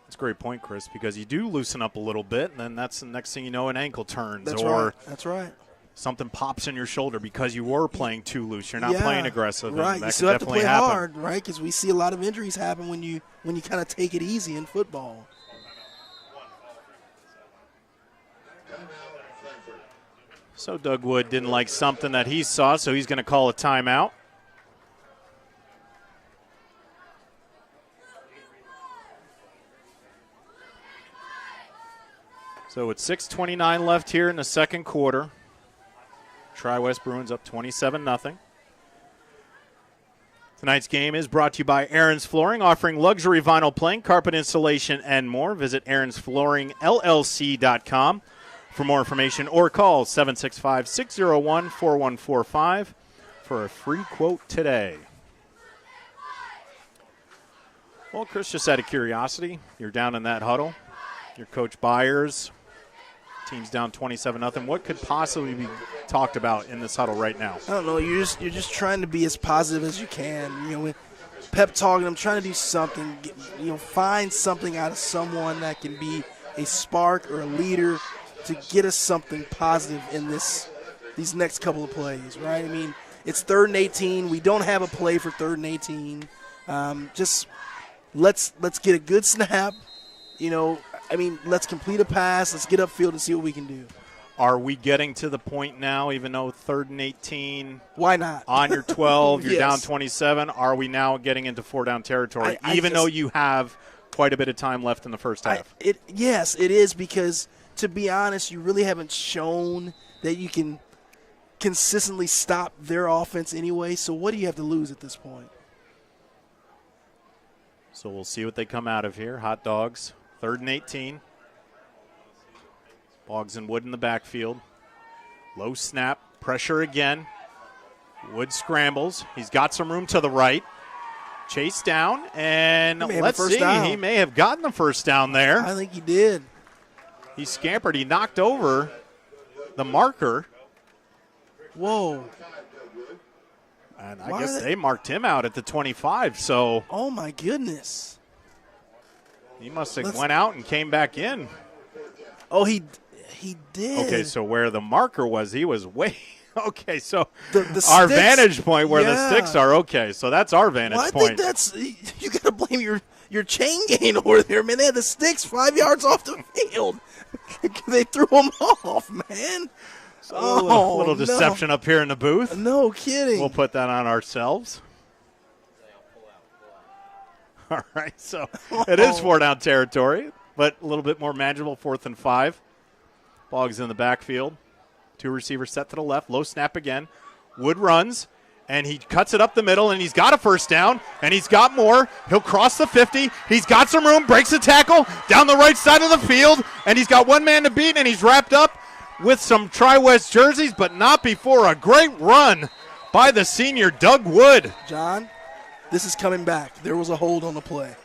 That's a great point, Chris, because you do loosen up a little bit, and then that's the next thing you know, an ankle turns. That's right. Something pops in your shoulder because you were playing too loose. You're not playing aggressive. Right. And that you still can have to definitely play happen. hard, right? Because we see a lot of injuries happen when you kind of take it easy in football. So Doug Wood didn't like something that he saw, so he's going to call a timeout. So with 6:29 left here in the second quarter, Tri-West Bruins up 27-0. Tonight's game is brought to you by Aaron's Flooring, offering luxury vinyl plank, carpet installation, and more. Visit aaronsflooringllc.com for more information or call 765-601-4145 for a free quote today. Well, Chris, just out of curiosity, you're down in that huddle. Your coach Byers, team's down 27-0. What could possibly be talked about in this huddle right now? I don't know. You're just trying to be as positive as you can. You know, pep talking. I'm trying to do something. Find something out of someone that can be a spark or a leader to get us something positive in these next couple of plays. Right? I mean, it's 3rd and 18. We don't have a play for 3rd and 18. Just let's get a good snap. Let's complete a pass. Let's get upfield and see what we can do. Are we getting to the point now, even though 3rd and 18? Why not? On your 12, you're Yes. down 27. Are we now getting into 4-down territory, even though you have quite a bit of time left in the first half? Yes, it is, because, to be honest, you really haven't shown that you can consistently stop their offense anyway. So what do you have to lose at this point? So we'll see what they come out of here. Hot dogs, 3rd and 18. Boggs and Wood in the backfield. Low snap, pressure again. Wood scrambles. He's got some room to the right. Chase down, and let's see. Down. He may have gotten the first down there. I think he did. He scampered. He knocked over the marker. Whoa. And I guess they marked him out at the 25. So. Oh, my goodness. He must have went out and came back in. Oh, he did. Okay, so where the marker was, he was way. Okay, so the our sticks, vantage point where the sticks are. Okay, so that's our vantage point. I think that's you got to blame your chain gain over there, man. They had the sticks 5 yards off the field. They threw them off, man. So a little deception up here in the booth. No kidding. We'll put that on ourselves. All right, so it is 4-down territory, but a little bit more manageable, 4th and 5. Boggs in the backfield. 2 receivers set to the left. Low snap again. Wood runs, and he cuts it up the middle, and he's got a first down, and he's got more. He'll cross the 50. He's got some room, breaks a tackle down the right side of the field, and he's got one man to beat, and he's wrapped up with some Tri-West jerseys, but not before a great run by the senior Doug Wood. John, this is coming back. There was a hold on the play.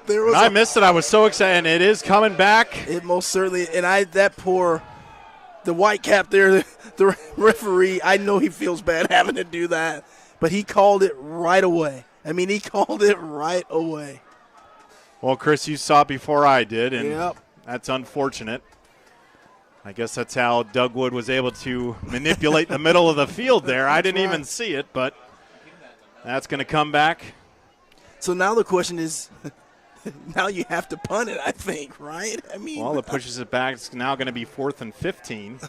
I missed it. I was so excited, and it is coming back. It most certainly, and the white cap there, the referee, I know he feels bad having to do that, but he called it right away. He called it right away. Well, Chris, you saw it before I did, and That's unfortunate. I guess that's how Doug Wood was able to manipulate the middle of the field there. I didn't even see it, but that's going to come back. So now the question is, now you have to punt it, I think, right? Well, it pushes it back. It's now going to be 4th and 15.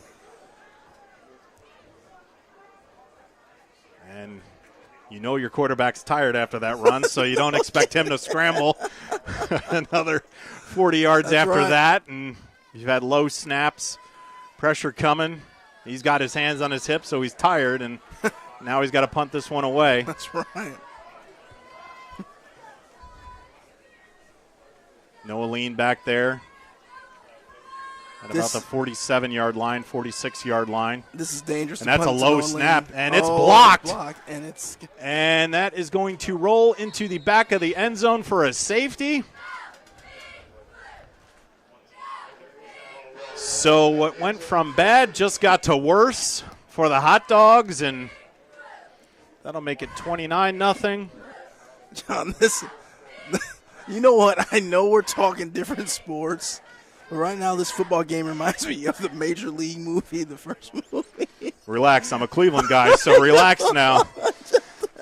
And you know your quarterback's tired after that run, so you don't expect him to scramble another 40 yards after that. And you've had low snaps, pressure coming. He's got his hands on his hips, so he's tired, and now he's got to punt this one away. That's right. Noah Lean back there at about the 47-yard line, 46-yard line. This is dangerous. And that's a low snap, and it's blocked. And that is going to roll into the back of the end zone for a safety. So what went from bad just got to worse for the Hot Dogs, and that'll make it 29-0. John, you know what? I know we're talking different sports, but right now this football game reminds me of the Major League movie, the first movie. Relax. I'm a Cleveland guy, so relax now.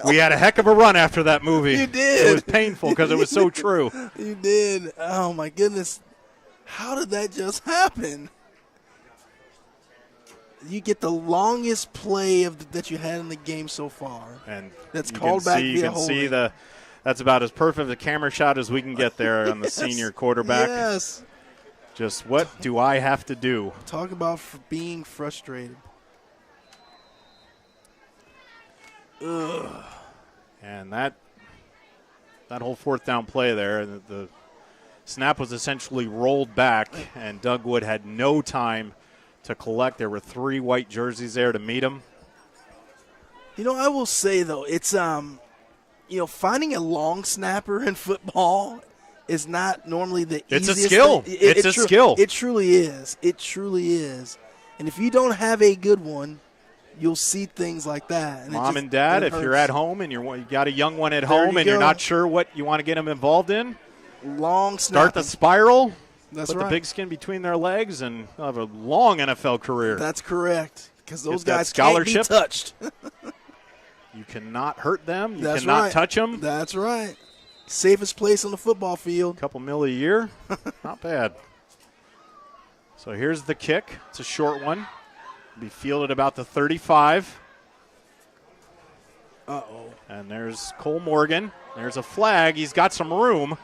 We had a heck of a run after that movie. You did. It was painful because it was so true. You did. Oh, my goodness. How did that just happen? You get the longest play that you had in the game so far. And that's called back via holding. You can see that's about as perfect a camera shot as we can get there on the senior quarterback. Yes. Just what do I have to do? Talk about being frustrated. Ugh. And that whole 4th down play there, the snap was essentially rolled back, and Doug Wood had no time to collect. There were 3 white jerseys there to meet him. I will say, though, it's finding a long snapper in football is not normally the easiest. It's a skill. It's a skill. It truly is. It truly is. And if you don't have a good one, you'll see things like that. And Mom and Dad, if you're at home and you got a young one at home and you're not sure what you want to get them involved in, long start the spiral. That's put right. the big skin between their legs, and they'll have a long NFL career. That's correct, because those Get that guys can't be touched. You cannot hurt them. You That's cannot right. touch them. That's right. Safest place on the football field. Couple mil a year. Not bad. So here's the kick. It's a short one. Be fielded about the 35. Uh-oh. And there's Cole Morgan. There's a flag. He's got some room.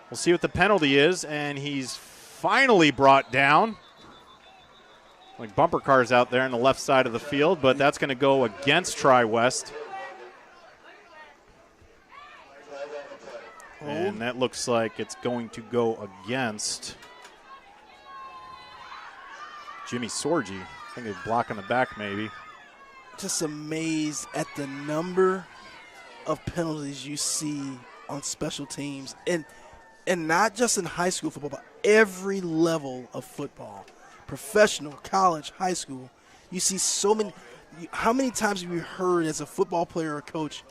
We'll see what the penalty is. And he's finally brought down. Like bumper cars out there on the left side of the field, but that's going to go against Tri-West. And that looks like it's going to go against Jimmy Sorgi. I think he's blocking the back maybe. Just amazed at the number of penalties you see on special teams. And not just in high school football, but every level of football. Professional, college, high school. You see so many. How many times have you heard as a football player or coach,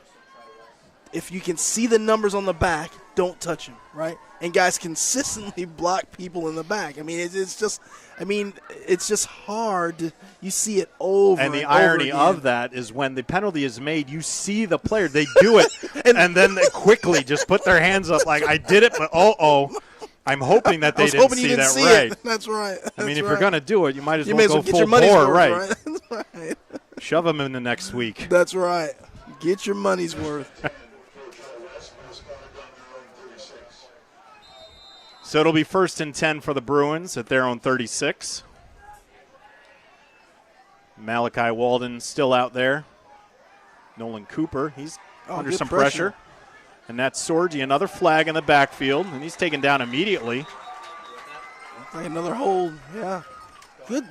if you can see the numbers on the back, don't touch them, right? And guys consistently block people in the back. I mean, it's just hard. You see it over and the over irony again. of that is when the penalty is made, you see the player, they do it, and then they quickly just put their hands up like, I did it, but I'm hoping that they didn't see that right. It. That's right. I mean, if you're going to do it, you might as well go get full your money's bore, worth, right? That's right. Shove them in the next week. That's right. Get your money's worth. So it'll be 1st and 10 for the Bruins at their own 36. Malachi Walden still out there. Nolan Cooper, he's under some pressure. And that's Sorgi, another flag in the backfield, and he's taken down immediately. Like another hold, yeah. Good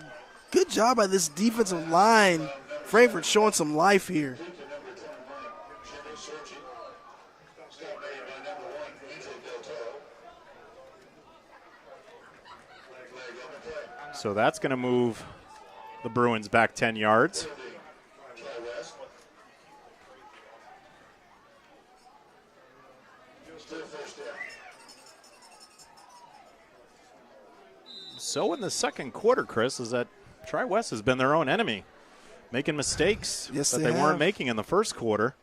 job by this defensive line. Frankfort showing some life here. So that's going to move the Bruins back 10 yards. So in the second quarter, Chris, is that Tri-West has been their own enemy, making mistakes that they weren't making in the first quarter.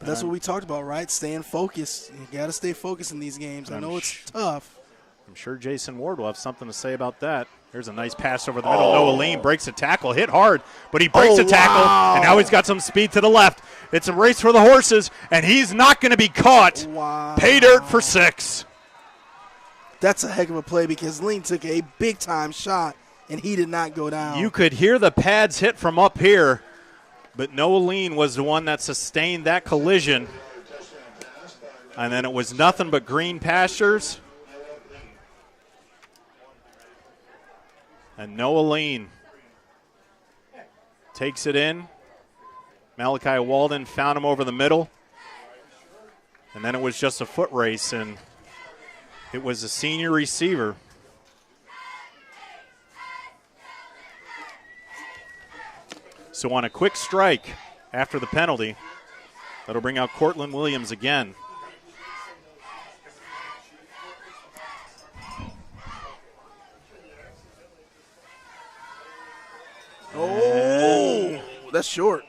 But that's what we talked about, right? Staying focused. You got to stay focused in these games. I know it's tough. I'm sure Jason Ward will have something to say about that. There's a nice pass over the middle. Noah Lean breaks a tackle, hit hard, but he breaks a tackle, and now he's got some speed to the left. It's a race for the horses, and he's not going to be caught. Wow. Pay dirt for 6. That's a heck of a play because Lean took a big-time shot, and he did not go down. You could hear the pads hit from up here, but Noah Lean was the one that sustained that collision. And then it was nothing but green pastures. And Noah Lean takes it in. Malachi Walden found him over the middle. And then it was just a foot race, and it was a senior receiver. So on a quick strike after the penalty, that'll bring out Cortland Williams again. Oh, that's short.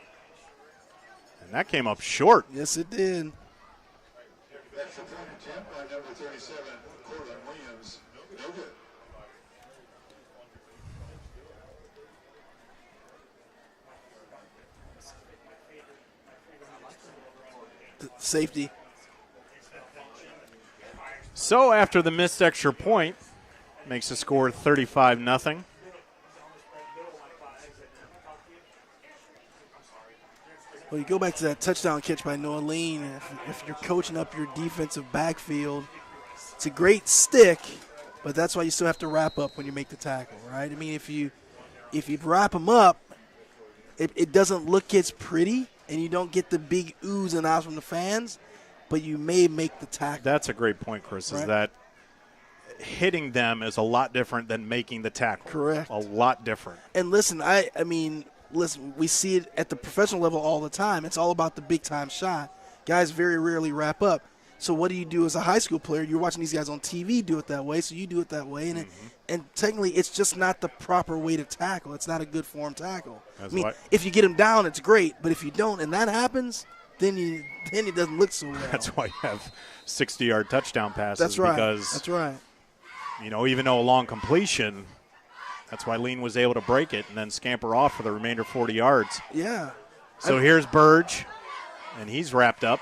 And that came up short. Yes, it did. That's the point attempt by number 37, Cortland Williams. No good. Safety. So after the missed extra point, makes the score 35-0. Well, you go back to that touchdown catch by Noah Lean. If you're coaching up your defensive backfield, it's a great stick, but that's why you still have to wrap up when you make the tackle, right? I mean, if you wrap them up, it doesn't look as pretty, and you don't get the big oohs and ahs from the fans, but you may make the tackle. That's a great point, Chris, right? Is that hitting them is a lot different than making the tackle. Correct. A lot different. And listen, I mean, we see it at the professional level all the time. It's all about the big-time shot. Guys very rarely wrap up. So what do you do as a high school player? You're watching these guys on TV do it that way, so you do it that way. And and technically, it's just not the proper way to tackle. It's not a good form tackle. I mean, if you get them down, it's great. But if you don't and that happens, then it doesn't look so well. That's why you have 60-yard touchdown passes. That's right. Because, that's right. Even though a long completion, that's why Lean was able to break it and then scamper off for the remainder 40 yards. Yeah. So here's Burge, and he's wrapped up.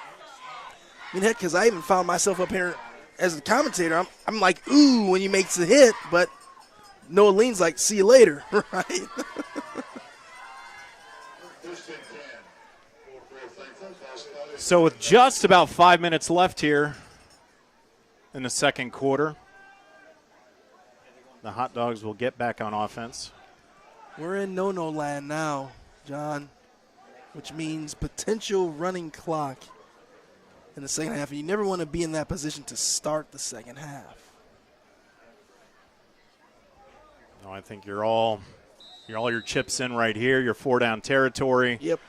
I mean, heck, because I even found myself up here as a commentator. I'm like, ooh, when he makes a hit, but Noah Lean's like, see you later, right? So with just about 5 minutes left here in the second quarter, the Hot Dogs will get back on offense. We're in no-no land now, John, which means potential running clock in the second half. And you never want to be in that position to start the second half. No, I think you're all your chips in right here. You're 4-down territory. Yep.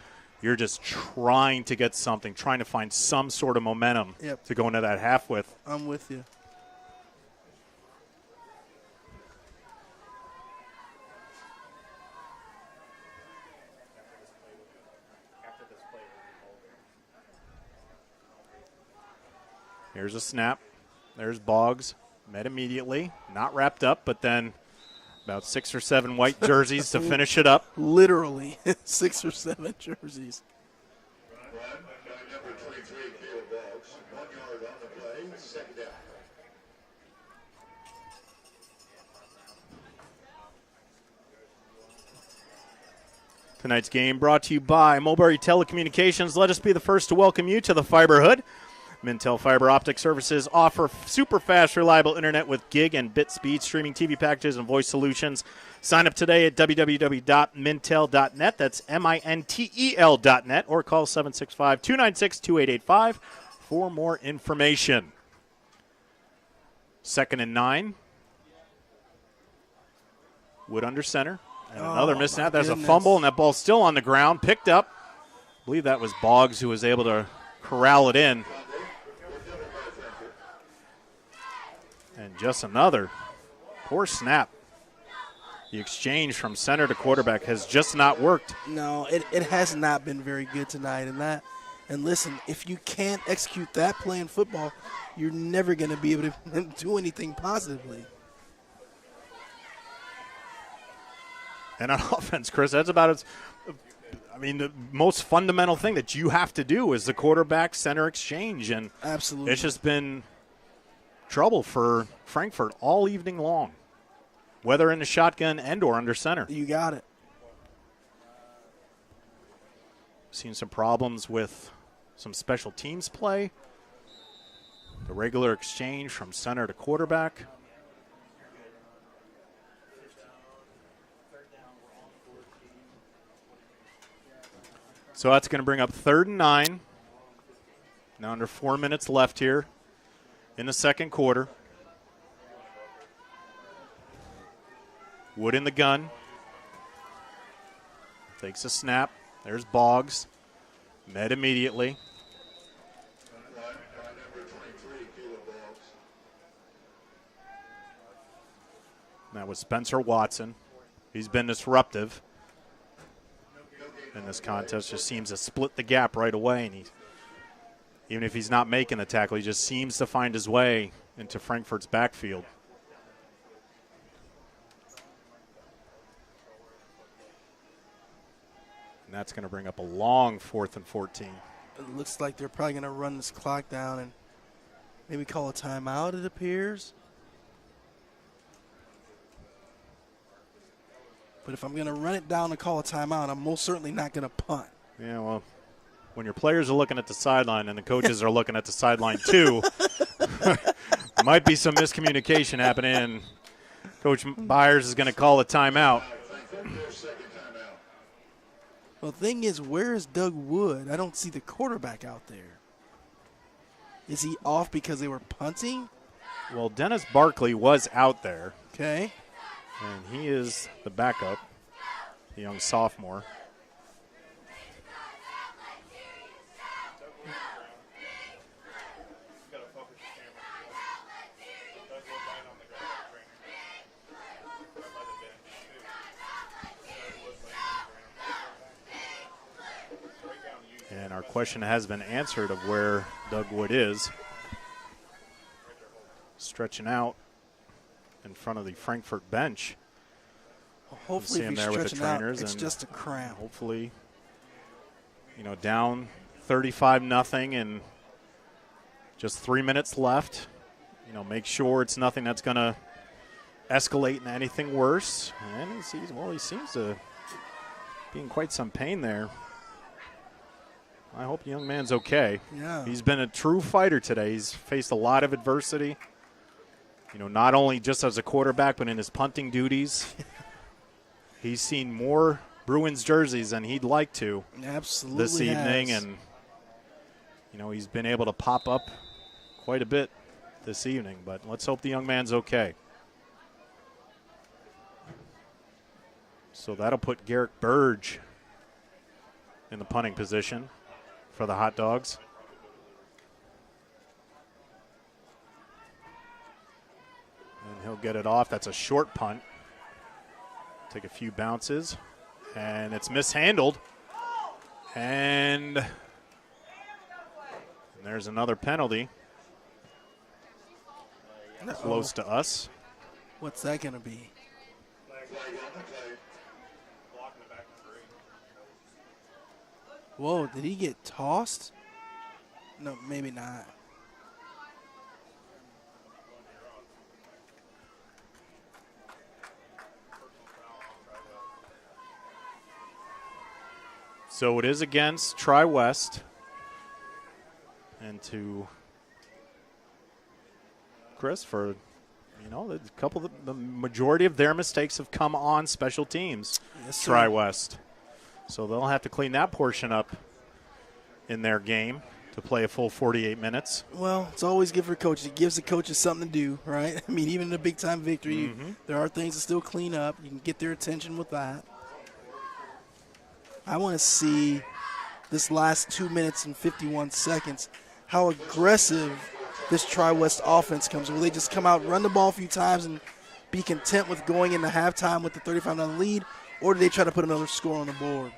You're just trying to get something, trying to find some sort of momentum to go into that half with. I'm with you. Here's a snap. There's Boggs. Met immediately. Not wrapped up, but then about 6 or 7 white jerseys to finish it up. Literally 6 or 7 jerseys. Run by number 23, Caleb Boggs. 1 yard on the play, second down. Tonight's game brought to you by Mulberry Telecommunications. Let us be the first to welcome you to the Fiber Hood. Mintel Fiber Optic Services offer super fast, reliable internet with gig and bit speed, streaming TV packages, and voice solutions. Sign up today at www.mintel.net. That's MINTEL.net, or call 765-296-2885 for more information. 2nd and 9. Wood under center. And another miss snap. There's a fumble, and that ball's still on the ground. Picked up. I believe that was Boggs who was able to corral it in. And just another poor snap. The exchange from center to quarterback has just not worked. No, it has not been very good tonight. And listen, if you can't execute that play in football, you're never going to be able to do anything positively. And on offense, Chris, that's about it. I mean, the most fundamental thing that you have to do is the quarterback-center exchange. And absolutely, it's just been trouble for Frankfort all evening long, whether in the shotgun and or under center. You got it. Seen some problems with some special teams play. The regular exchange from center to quarterback. So that's going to bring up 3rd and 9. Now under 4 minutes left here in the second quarter. Wood in the gun. Takes a snap. There's Boggs. Met immediately. That was Spencer Watson. He's been disruptive in this contest. Just seems to split the gap right away, and even if he's not making the tackle, he just seems to find his way into Frankfort's backfield. And that's going to bring up a long 4th and 14. It looks like they're probably going to run this clock down and maybe call a timeout, it appears. But if I'm going to run it down and call a timeout, I'm most certainly not going to punt. Yeah, well, when your players are looking at the sideline and the coaches are looking at the sideline too, might be some miscommunication happening. Coach Byers is going to call a timeout. Well, the thing is, where is Doug Wood? I don't see the quarterback out there. Is he off because they were punting? Well, Dennis Barkley was out there. Okay. And he is the backup, the young sophomore. And our question has been answered of where Doug Wood is. Stretching out in front of the Frankfort bench. Well, hopefully, if he's there with the stretching out, trainers, it's and just a cramp. hopefully, down 35-0 and just 3 minutes left. Make sure it's nothing that's going to escalate into anything worse. And he seems to be in quite some pain there. I hope the young man's okay. Yeah. He's been a true fighter today. He's faced a lot of adversity, not only just as a quarterback, but in his punting duties. He's seen more Bruins jerseys than he'd like to. Absolutely this evening. has. And, he's been able to pop up quite a bit this evening. But let's hope the young man's okay. So that'll put Garrick Burge in the punting position for the Hot Dogs. And he'll get it off. That's a short punt. Take a few bounces. And it's mishandled. And there's another penalty. Close to us. What's that going to be? Whoa, did he get tossed? No, maybe not. So it is against Tri-West. And to Chris for, the majority of their mistakes have come on special teams. Yes, sir. Tri-West. So they'll have to clean that portion up in their game to play a full 48 minutes. Well, it's always good for coaches. It gives the coaches something to do, right? I mean, even in a big-time victory, there are things to still clean up. You can get their attention with that. I want to see this last 2 minutes and 51 seconds, how aggressive this Tri-West offense comes. Will they just come out, run the ball a few times, and be content with going into halftime with the 35-0 lead, or do they try to put another score on the board?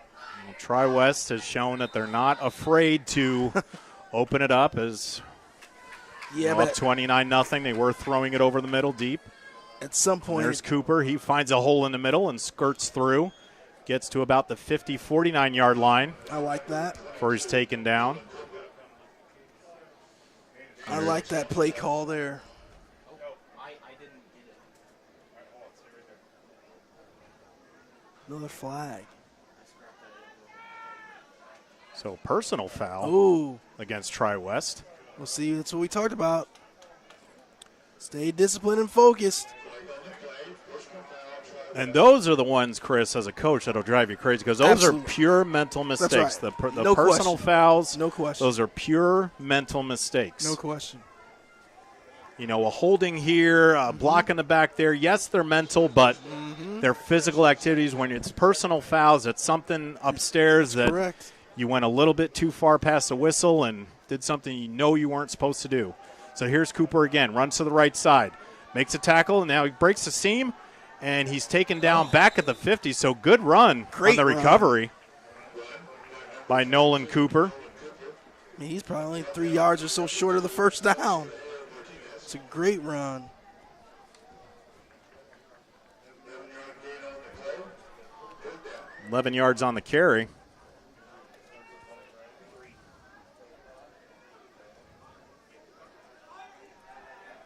Well, Tri-West has shown that they're not afraid to open it up as up 29-0. They were throwing it over the middle deep. At some point, there's Cooper. He finds a hole in the middle and skirts through. Gets to about the 50, 49-yard line. I like that. Before he's taken down. I like that play call there. Another flag. So personal foul Ooh. Against Tri-West. We'll see. That's what we talked about. Stay disciplined and focused. And those are the ones, Chris, as a coach, that'll drive you crazy because those Absolutely. are pure mental mistakes. That's right. The No personal question. fouls, No question. those are pure mental mistakes. No question. A holding here, blocking the back there. Yes, they're mental, but they're physical activities. When it's personal fouls, it's something upstairs that Correct. you went a little bit too far past the whistle and did something you weren't supposed to do. So here's Cooper again, runs to the right side, makes a tackle, and now he breaks the seam, and he's taken down back at the 50. So good run Great on the run. recovery by Nolan Cooper. I mean, he's probably only 3 yards or so short of the first down. It's a great run. $11 11 yards on the carry.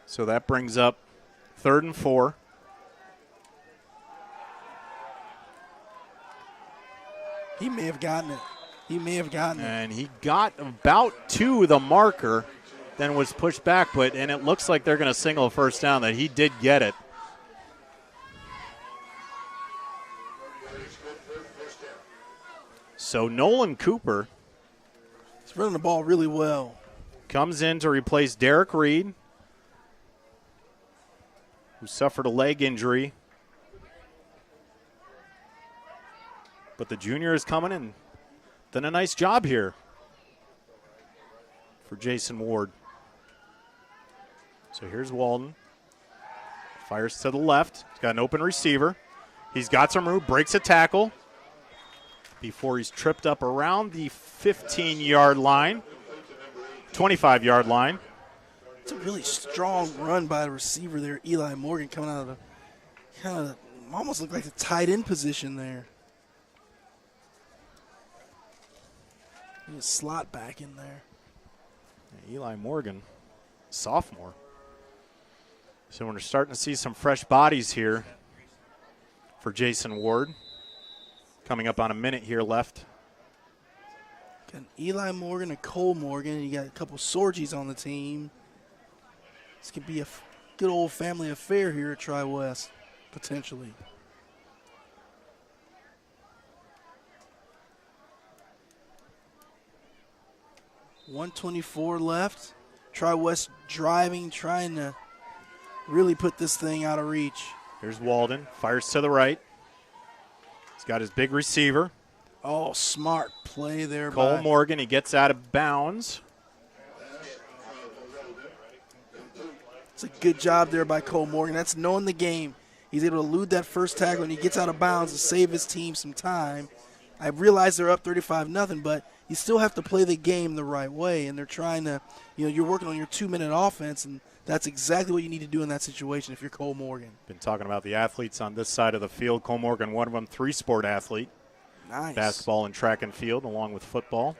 So that brings up 3rd and 4. He may have gotten it. And he got about to the marker, then was pushed back, and it looks like they're going to single a first down, that he did get it. So Nolan Cooper He's running the ball really well. comes in to replace Derek Reed, who suffered a leg injury. But the junior is coming in. Done a nice job here for Jason Ward. So here's Walden. Fires to the left. He's got an open receiver. He's got some room, breaks a tackle. before he's tripped up around the 15-yard line, 25-yard line. It's a really strong run by the receiver there, Eli Morgan, coming out of the kind of almost looked like the tight end position there. He just slot back in there. Eli Morgan, sophomore. So we're starting to see some fresh bodies here for Jason Ward. Coming up on a minute here left. Got an Eli Morgan, a Cole Morgan, and you got a couple Sorgies on the team. This could be a good old family affair here at Tri-West, potentially. .124 left. Tri-West driving, trying to really put this thing out of reach. Here's Walden, fires to the right. He's got his big receiver. Oh, smart play there Cole by Morgan, he gets out of bounds. It's a good job there by Cole Morgan. That's knowing the game. He's able to elude that first tackle, and he gets out of bounds to save his team some time. I realize they're up 35-0, but you still have to play the game the right way, and they're trying to, you're working on your 2-minute offense, and that's exactly what you need to do in that situation if you're Cole Morgan. Been talking about the athletes on this side of the field. Cole Morgan, one of them, 3-sport athlete. Nice. Basketball and track and field along with football.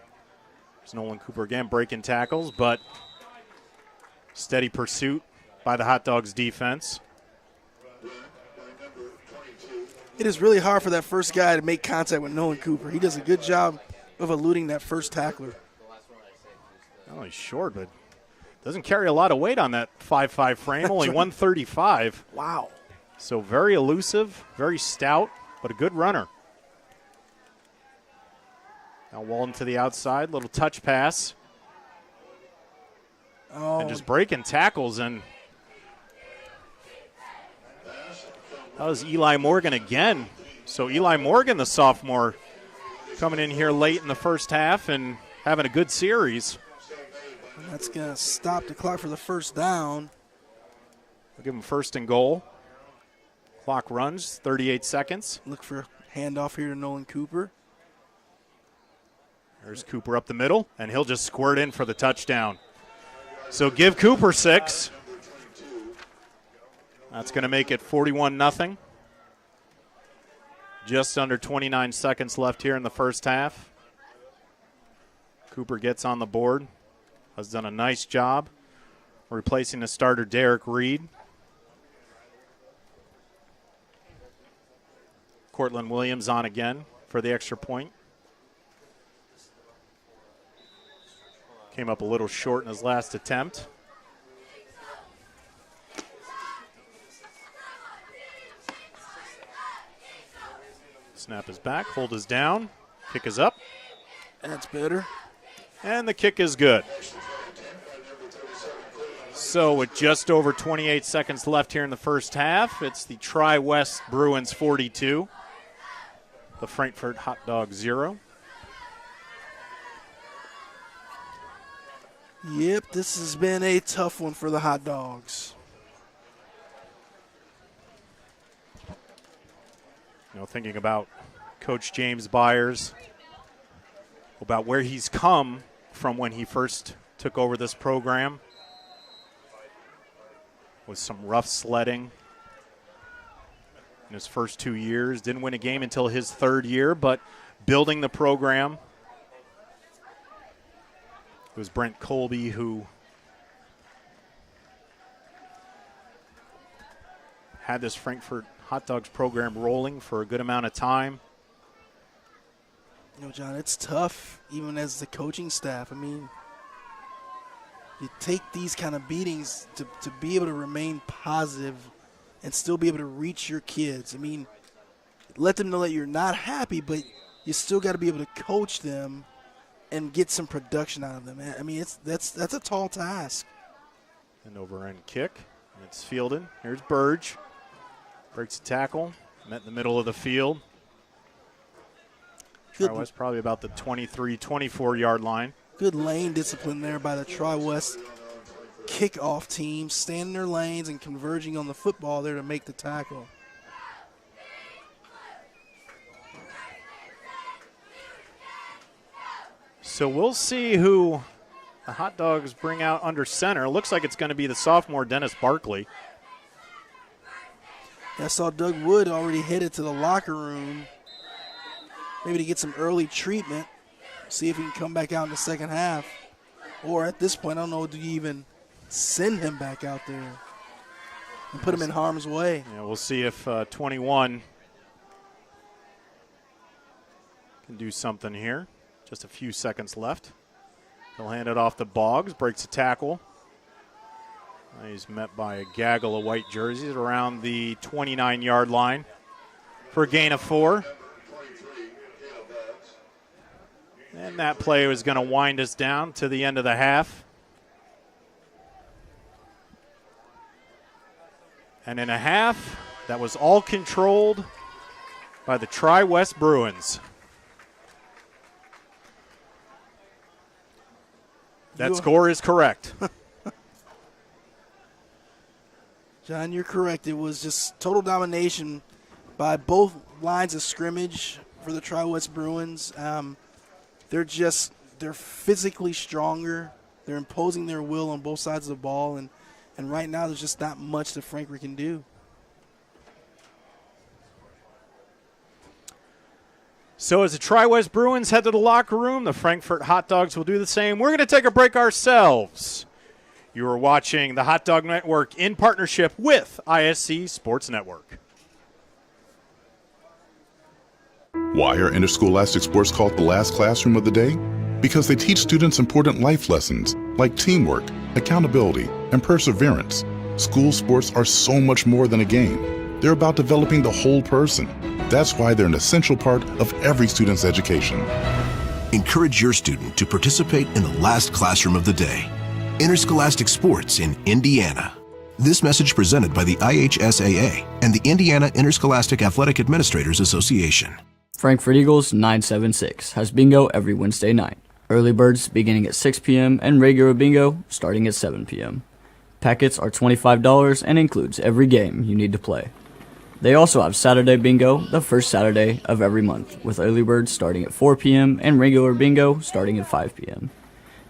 There's Nolan Cooper again breaking tackles, but steady pursuit by the Hot Dogs defense. It is really hard for that first guy to make contact with Nolan Cooper. He does a good job of eluding that first tackler. Oh, he's short, but doesn't carry a lot of weight on that 5'5" frame, only 135. Wow. So very elusive, very stout, but a good runner. Now Walden to the outside, little touch pass. Oh. And just breaking tackles, and that was Eli Morgan again. So Eli Morgan, the sophomore, coming in here late in the first half and having a good series. And that's going to stop the clock for the first down. We'll give him first and goal. Clock runs, 38 seconds. Look for a handoff here to Nolan Cooper. There's Cooper up the middle, and he'll just squirt in for the touchdown. So give Cooper 6. That's going to make it 41-0. Just under 29 seconds left here in the first half. Cooper gets on the board. Has done a nice job replacing the starter Derek Reed. Cortland Williams on again for the extra point. Came up a little short in his last attempt. Snap is back, hold is down, kick is up. That's better. And the kick is good. So with just over 28 seconds left here in the first half, it's the Tri-West Bruins 42, the Frankfort Hot Dog 0. Yep, this has been a tough one for the Hot Dogs. Thinking about Coach James Byers, about where he's come from when he first took over this program, with some rough sledding in his first 2 years. Didn't win a game until his third year, but building the program. It was Brent Colby who had this Frankfort Hot Dogs program rolling for a good amount of time. John, it's tough, even as the coaching staff. I mean, you take these kind of beatings to be able to remain positive and still be able to reach your kids. I mean, let them know that you're not happy, but you still got to be able to coach them and get some production out of them. I mean, that's a tall task. An over-end kick. It's fielded. Here's Burge. Breaks a tackle. Met in the middle of the field. Tri-West probably about the 23, 24-yard line. Good lane discipline there by the Tri-West kickoff team, staying in their lanes and converging on the football there to make the tackle. So we'll see who the Hot Dogs bring out under center. Looks like it's going to be the sophomore Dennis Barkley. I saw Doug Wood already headed to the locker room, maybe to get some early treatment, see if he can come back out in the second half. Or at this point, I don't know, do you even send him back out there and put him in harm's way? Yeah, we'll see if 21 can do something here. Just a few seconds left. He'll hand it off to Boggs, breaks a tackle. He's met by a gaggle of white jerseys around the 29-yard line for a gain of 4. And that play was going to wind us down to the end of the half. And in a half, that was all controlled by the Tri-West Bruins. That score is correct. John, you're correct. It was just total domination by both lines of scrimmage for the Tri-West Bruins. They're physically stronger. They're imposing their will on both sides of the ball, and right now there's just not much that Frankfort can do. So as the Tri-West Bruins head to the locker room, the Frankfort Hot Dogs will do the same. We're going to take a break ourselves. You are watching the Hot Dog Network in partnership with ISC Sports Network. Why are interscholastic sports called the last classroom of the day? Because they teach students important life lessons like teamwork, accountability, and perseverance. School sports are so much more than a game. They're about developing the whole person. That's why they're an essential part of every student's education. Encourage your student to participate in the last classroom of the day. Interscholastic sports in Indiana. This message presented by the IHSAA and the Indiana Interscholastic Athletic Administrators Association. Frankfort Eagles 976 has bingo every Wednesday night. Early birds beginning at 6 p.m. and regular bingo starting at 7 p.m. Packets are $25 and includes every game you need to play. They also have Saturday bingo the first Saturday of every month, with early birds starting at 4 p.m. and regular bingo starting at 5 p.m.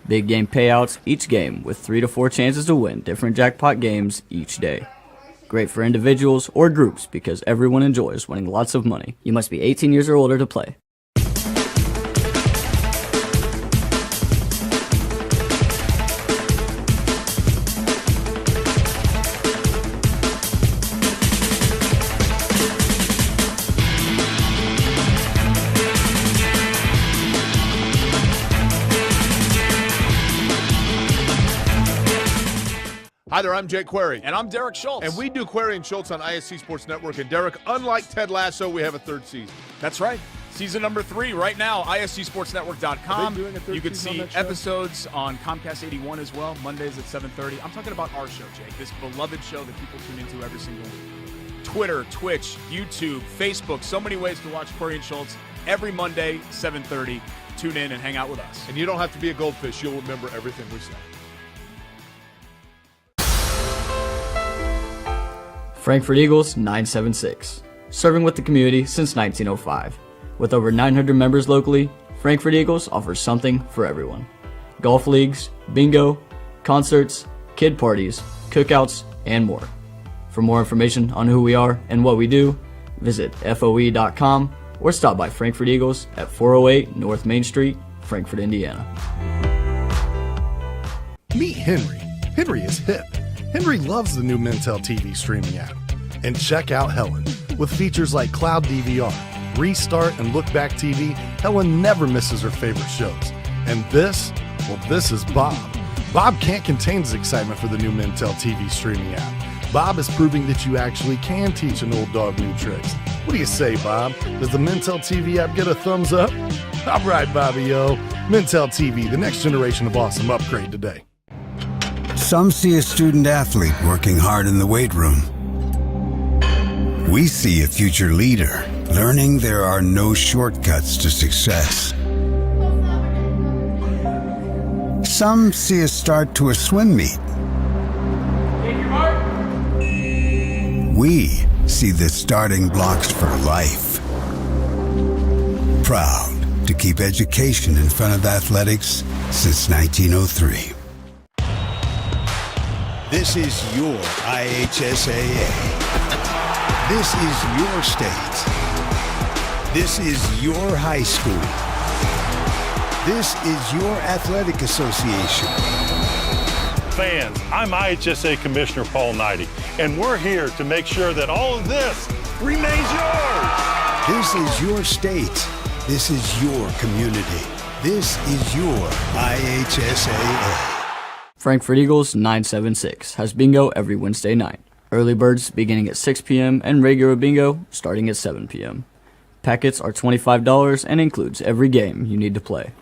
Big game payouts each game with 3 to 4 chances to win different jackpot games each day. Great for individuals or groups because everyone enjoys winning lots of money. You must be 18 years or older to play. Hi there, I'm Jake Query. And I'm Derek Schultz. And we do Query and Schultz on ISC Sports Network. And Derek, unlike Ted Lasso, we have a third season. That's right. Season number 3 right now, ISCSportsNetwork.com. You can see episodes on Comcast 81 as well, Mondays at 7:30. I'm talking about our show, Jake, this beloved show that people tune into every single week. Twitter, Twitch, YouTube, Facebook, so many ways to watch Query and Schultz every Monday, 7:30. Tune in and hang out with us. And you don't have to be a goldfish. You'll remember everything we say. Frankfort Eagles 976, serving with the community since 1905. With over 900 members locally, Frankfort Eagles offers something for everyone. Golf leagues, bingo, concerts, kid parties, cookouts, and more. For more information on who we are and what we do, visit FOE.com or stop by Frankfort Eagles at 408 North Main Street, Frankfort, Indiana. Meet Henry. Henry is hip. Henry loves the new Mintel TV streaming app. And check out Helen. With features like Cloud DVR, Restart, and Look Back TV, Helen never misses her favorite shows. And this? Well, this is Bob. Bob can't contain his excitement for the new Mintel TV streaming app. Bob is proving that you actually can teach an old dog new tricks. What do you say, Bob? Does the Mintel TV app get a thumbs up? All right, Bobby-o. Mintel TV, the next generation of awesome. Upgrade today. Some see a student athlete working hard in the weight room. We see a future leader learning there are no shortcuts to success. Some see a start to a swim meet. We see the starting blocks for life. Proud to keep education in front of athletics since 1903. This is your IHSAA. This is your state. This is your high school. This is your athletic association. Fans, I'm IHSA Commissioner Paul Knighty, and we're here to make sure that all of this remains yours. This is your state. This is your community. This is your IHSAA. Frankfort Eagles 976 has bingo every Wednesday night. Early birds beginning at 6 p.m. and regular bingo starting at 7 p.m. Packets are $25 and includes every game you need to play.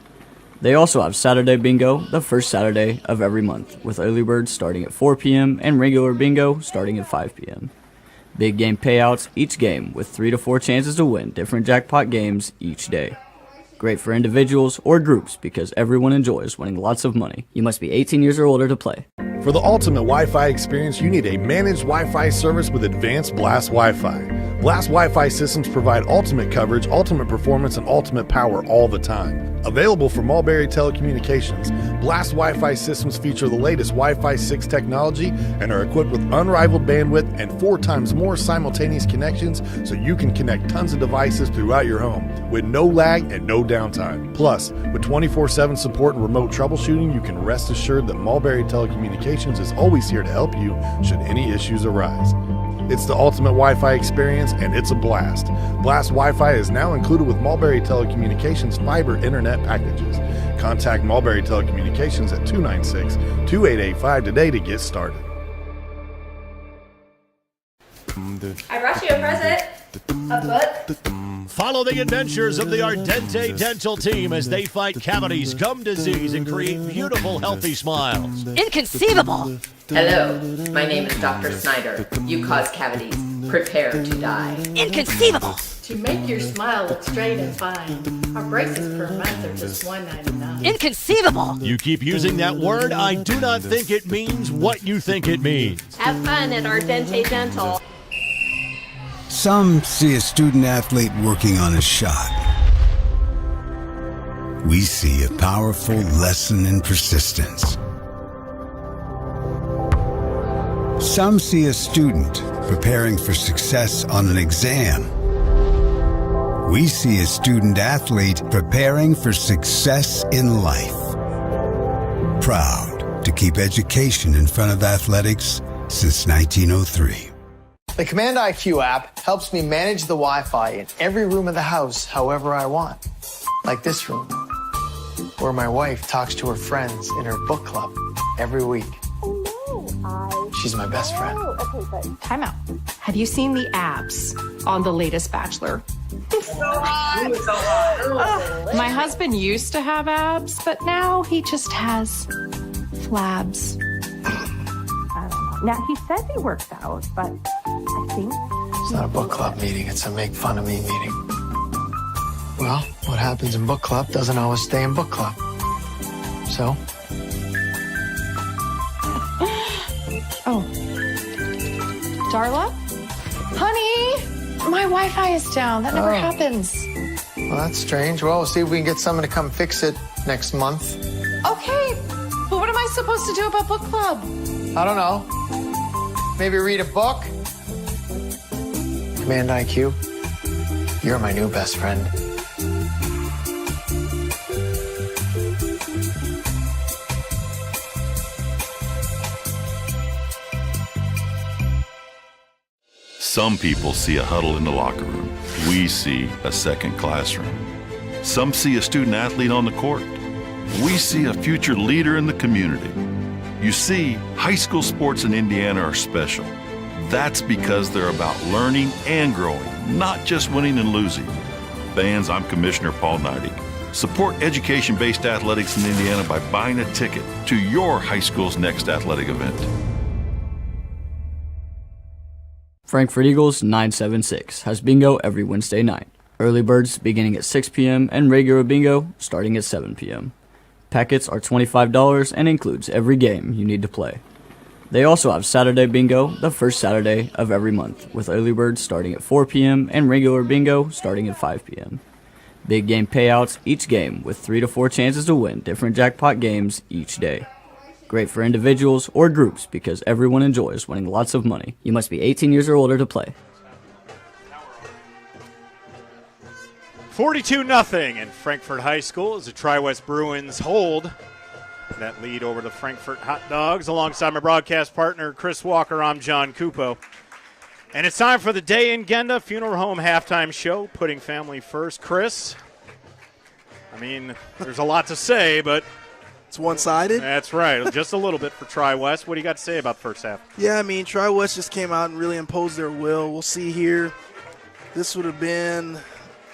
They also have Saturday bingo the first Saturday of every month, with early birds starting at 4 p.m. and regular bingo starting at 5 p.m. Big game payouts each game with 3 to 4 chances to win different jackpot games each day. Great for individuals or groups because everyone enjoys winning lots of money. You must be 18 years or older to play. For the ultimate Wi-Fi experience, you need a managed Wi-Fi service with advanced Blast Wi-Fi. Blast Wi-Fi systems provide ultimate coverage, ultimate performance, and ultimate power all the time. Available from Mulberry Telecommunications, Blast Wi-Fi systems feature the latest Wi-Fi 6 technology and are equipped with unrivaled bandwidth and 4 times more simultaneous connections so you can connect tons of devices throughout your home with no lag and no downtime. Plus, with 24/7 support and remote troubleshooting, you can rest assured that Mulberry Telecommunications is always here to help you should any issues arise. It's the ultimate Wi-Fi experience, and it's a blast. Blast Wi-Fi is now included with Mulberry Telecommunications fiber internet packages. Contact Mulberry Telecommunications at 296-2885 today to get started. I brought you a present. A book. Follow the adventures of the Ardente Dental team as they fight cavities, gum disease, and create beautiful, healthy smiles. Inconceivable. Hello, my name is Dr. Snyder. You cause cavities. Prepare to die. Inconceivable. To make your smile look straight and fine, our braces per month are just $1.99. Inconceivable. You keep using that word, I do not think it means what you think it means. Have fun at Ardente Dental. Some see a student athlete working on a shot. We see a powerful lesson in persistence. Some see a student preparing for success on an exam. We see a student athlete preparing for success in life. Proud to keep education in front of athletics since 1903. The Command IQ app helps me manage the Wi-Fi in every room of the house however I want. Like this room, where my wife talks to her friends in her book club every week. She's my best friend. Time out. Have you seen the abs on the latest Bachelor? My husband used to have abs, but now he just has flabs. I don't know. Now, he says he works out, but I think... It's not a book club meeting, it's a make fun of me meeting. Well, what happens in book club doesn't always stay in book club. So... Oh. Darla? Honey! My Wi-Fi is down. That never happens. Well, that's strange. Well, we'll see if we can get someone to come fix it next month. Okay, but what am I supposed to do about book club? I don't know. Maybe read a book? Command IQ, you're my new best friend. Some people see a huddle in the locker room. We see a second classroom. Some see a student athlete on the court. We see a future leader in the community. You see, high school sports in Indiana are special. That's because they're about learning and growing, not just winning and losing. Fans, I'm Commissioner Paul Knighty. Support education-based athletics in Indiana by buying a ticket to your high school's next athletic event. Frankfort Eagles 976 has bingo every Wednesday night. Early birds beginning at 6 p.m. and regular bingo starting at 7 p.m. Packets are $25 and includes every game you need to play. They also have Saturday bingo the first Saturday of every month, with early birds starting at 4 p.m. and regular bingo starting at 5 p.m. Big game payouts each game with 3 to 4 chances to win different jackpot games each day. Great for individuals or groups because everyone enjoys winning lots of money. You must be 18 years or older to play. 42-0 in Frankfort High School as the Tri-West Bruins hold that lead over the Frankfort Hot Dogs. Alongside my broadcast partner, Chris Walker, I'm John Cupo. And it's time for the Day in Genda Funeral Home halftime show, putting family first. Chris, I mean, there's a lot to say, but it's one-sided. That's right, just a little bit for Tri-West. What do you got to say about the first half? Yeah, I mean, Tri-West just came out and really imposed their will. We'll see here. This would have been,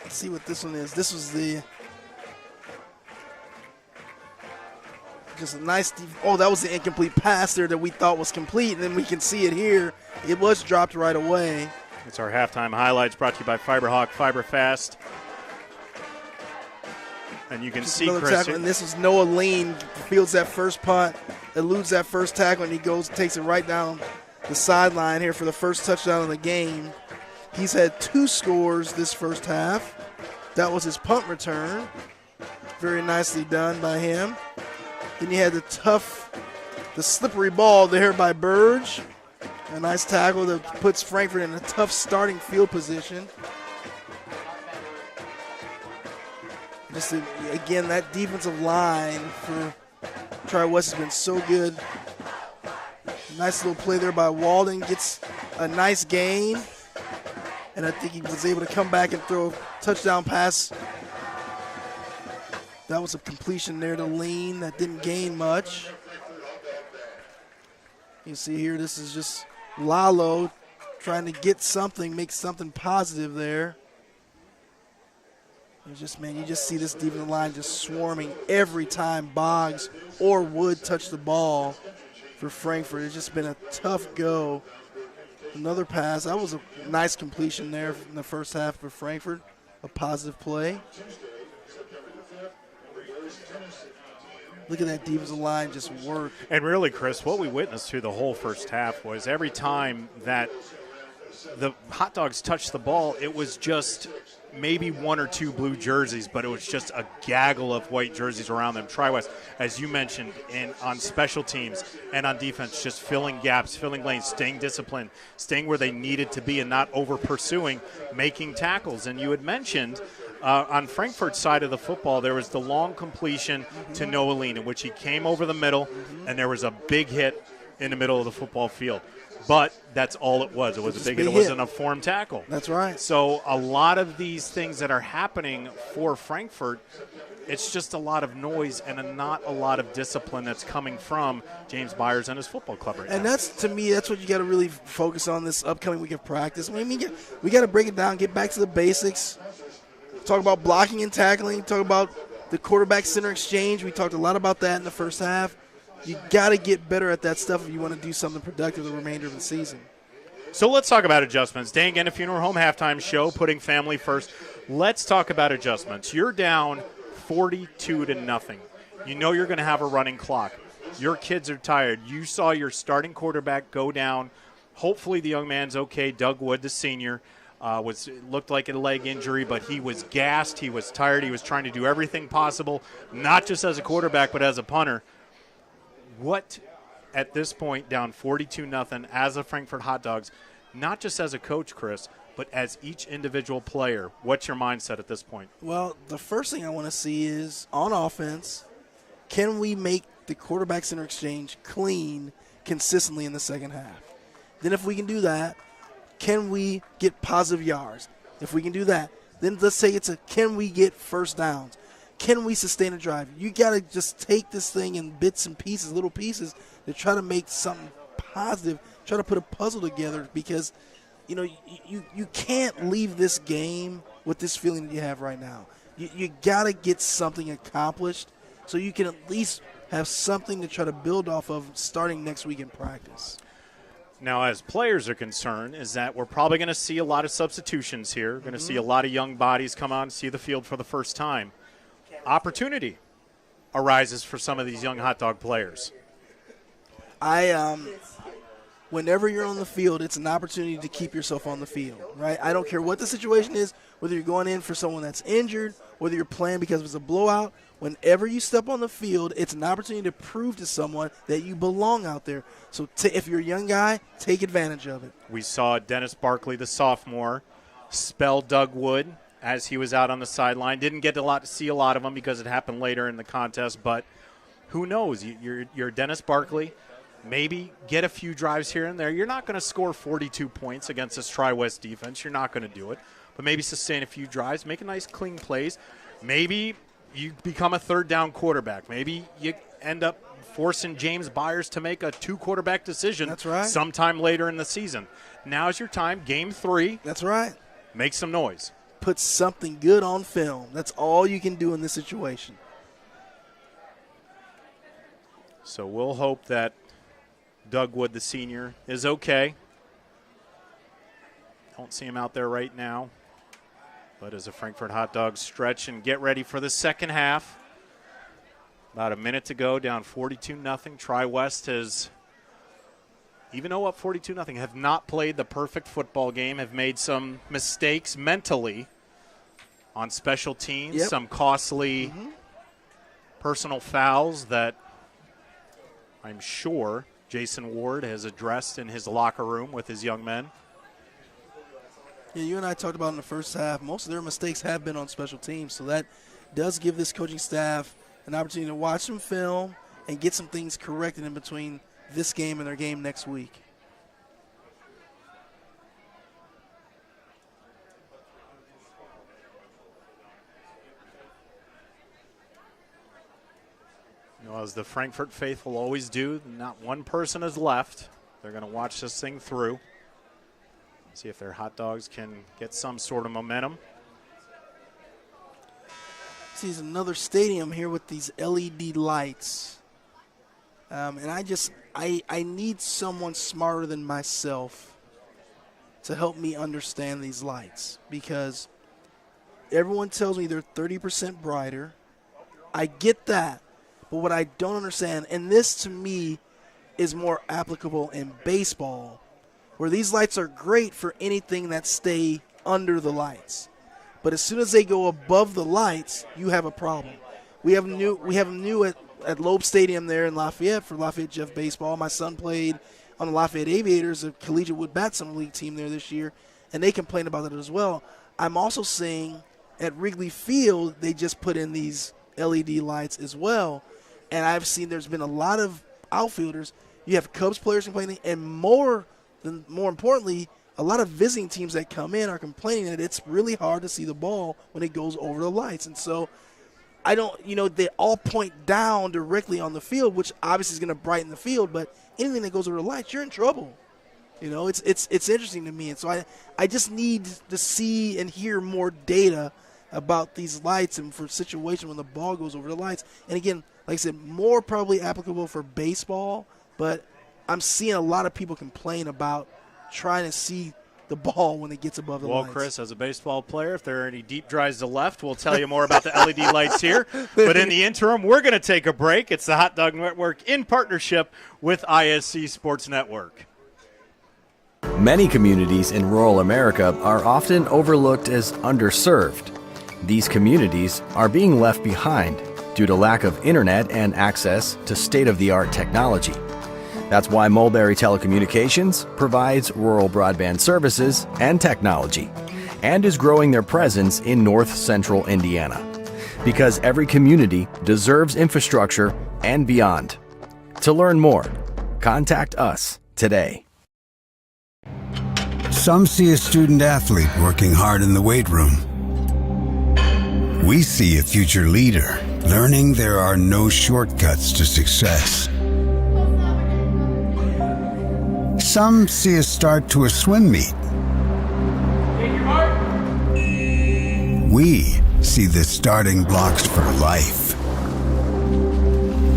let's see what this one is. This was just a nice, that was the incomplete pass there that we thought was complete, and then we can see it here. It was dropped right away. It's our halftime highlights brought to you by Fiberhawk Fiberfast. And you can see Chris. And this is Noah Lean, fields that first punt, eludes that first tackle, and he takes it right down the sideline here for the first touchdown of the game. He's had 2 scores this first half. That was his punt return. Very nicely done by him. Then you had the slippery ball there by Burge. A nice tackle that puts Frankfort in a tough starting field position. Just again, that defensive line for Tri-West has been so good. Nice little play there by Walden. Gets a nice gain. And I think he was able to come back and throw a touchdown pass. That was a completion there to Lean that didn't gain much. You see here, this is just Lalo trying to get something, make something positive there. You just see this defensive line just swarming every time Boggs or Wood touch the ball for Frankfort. It's just been a tough go. Another pass. That was a nice completion there in the first half for Frankfort. A positive play. Look at that defensive line just work. And really, Chris, what we witnessed through the whole first half was every time that the Hot Dogs touched the ball, it was just maybe 1 or 2 blue jerseys, but it was just a gaggle of white jerseys around them. Tri-West, as you mentioned, on special teams and on defense, just filling gaps, filling lanes, staying disciplined, staying where they needed to be and not over-pursuing, making tackles. And you had mentioned on Frankfort's side of the football, there was the long completion to Noah Lean, in which he came over the middle, and there was a big hit in the middle of the football field. But that's all it was. It was a big hit. It wasn't a form tackle. That's right. So a lot of these things that are happening for Frankfort, it's just a lot of noise and not a lot of discipline that's coming from James Byers and his football club right now. And that's, to me, that's what you got to really focus on this upcoming week of practice. I mean, we got to break it down, get back to the basics, talk about blocking and tackling, talk about the quarterback-center exchange. We talked a lot about that in the first half. You got to get better at that stuff if you want to do something productive the remainder of the season. So let's talk about adjustments. Day and Genda Funeral Home halftime show, putting family first. Let's talk about adjustments. You're down 42-0. You know you're going to have a running clock. Your kids are tired. You saw your starting quarterback go down. Hopefully the young man's okay. Doug Wood, the senior, looked like a leg injury, but he was gassed. He was tired. He was trying to do everything possible, not just as a quarterback but as a punter. What, at this point, down 42-0 as a Frankfort Hot Dogs, not just as a coach, Chris, but as each individual player, what's your mindset at this point? Well, the first thing I want to see is, on offense, can we make the quarterback-center exchange clean consistently in the second half? Then if we can do that, can we get positive yards? If we can do that, then let's say can we get first downs? Can we sustain a drive? You got to just take this thing in bits and pieces, little pieces, to try to make something positive, try to put a puzzle together, because you can't leave this game with this feeling that you have right now. You got to get something accomplished so you can at least have something to try to build off of starting next week in practice. Now, as players are concerned, is that we're probably going to see a lot of substitutions here. We're going to see a lot of young bodies come on, see the field for the first time. Opportunity arises for some of these young hot dog players. Whenever you're on the field, it's an opportunity to keep yourself on the field, right? I don't care what the situation is, whether you're going in for someone that's injured, whether you're playing because it's a blowout, whenever you step on the field, it's an opportunity to prove to someone that you belong out there. So if you're a young guy, take advantage of it. We saw Dennis Barkley, the sophomore, spell Doug Wood as he was out on the sideline. Didn't get to see a lot of him because it happened later in the contest, but who knows? You're Dennis Barkley. Maybe get a few drives here and there. You're not going to score 42 points against this Tri-West defense. You're not going to do it. But maybe sustain a few drives, make a nice clean plays. Maybe you become a third down quarterback. Maybe you end up forcing James Byers to make a 2-quarterback decision. That's right. Sometime later in the season. Now's your time. Game 3. That's right. Make some noise. Put something good on film. That's all you can do in this situation. So we'll hope that Doug Wood, the senior, is okay. Don't see him out there right now. But as the Frankfort Hot Dogs stretch and get ready for the second half, about a minute to go, down 42-0. Tri-West has, even though up 42-0, have not played the perfect football game, have made some mistakes mentally on special teams, some costly personal fouls that I'm sure Jason Ward has addressed in his locker room with his young men. Yeah, you and I talked about in the first half, most of their mistakes have been on special teams, so that does give this coaching staff an opportunity to watch some film and get some things corrected in between this game and their game next week. As the Frankfort faithful always do, not one person is left. They're going to watch this thing through, see if their hot dogs can get some sort of momentum. See, there's another stadium here with these LED lights. And I need someone smarter than myself to help me understand these lights, because everyone tells me they're 30% brighter. I get that. But what I don't understand, and this to me is more applicable in baseball, where these lights are great for anything that stay under the lights. But as soon as they go above the lights, you have a problem. We have new at Loeb Stadium there in Lafayette for Lafayette Jeff Baseball. My son played on the Lafayette Aviators, a collegiate wood bat summer league team there this year, and they complained about that as well. I'm also saying at Wrigley Field, they just put in these LED lights as well. And I've seen there's been a lot of outfielders. You have Cubs players complaining, and more importantly, a lot of visiting teams that come in are complaining that it's really hard to see the ball when it goes over the lights. And so they all point down directly on the field, which obviously is going to brighten the field, but anything that goes over the lights, you're in trouble. It's interesting to me. And so I just need to see and hear more data about these lights and for situations when the ball goes over the lights. And again, like I said, more probably applicable for baseball, but I'm seeing a lot of people complain about trying to see the ball when it gets above the lights. Well, Chris, as a baseball player, if there are any deep drives to left, we'll tell you more about the LED lights here. But in the interim, we're going to take a break. It's the Hot Dog Network in partnership with ISC Sports Network. Many communities in rural America are often overlooked as underserved. These communities are being left behind due to lack of internet and access to state-of-the-art technology. That's why Mulberry Telecommunications provides rural broadband services and technology and is growing their presence in north-central Indiana. Because every community deserves infrastructure and beyond. To learn more, contact us today. Some see a student athlete working hard in the weight room. We see a future leader learning there are no shortcuts to success. Some see a start to a swim meet. We see the starting blocks for life.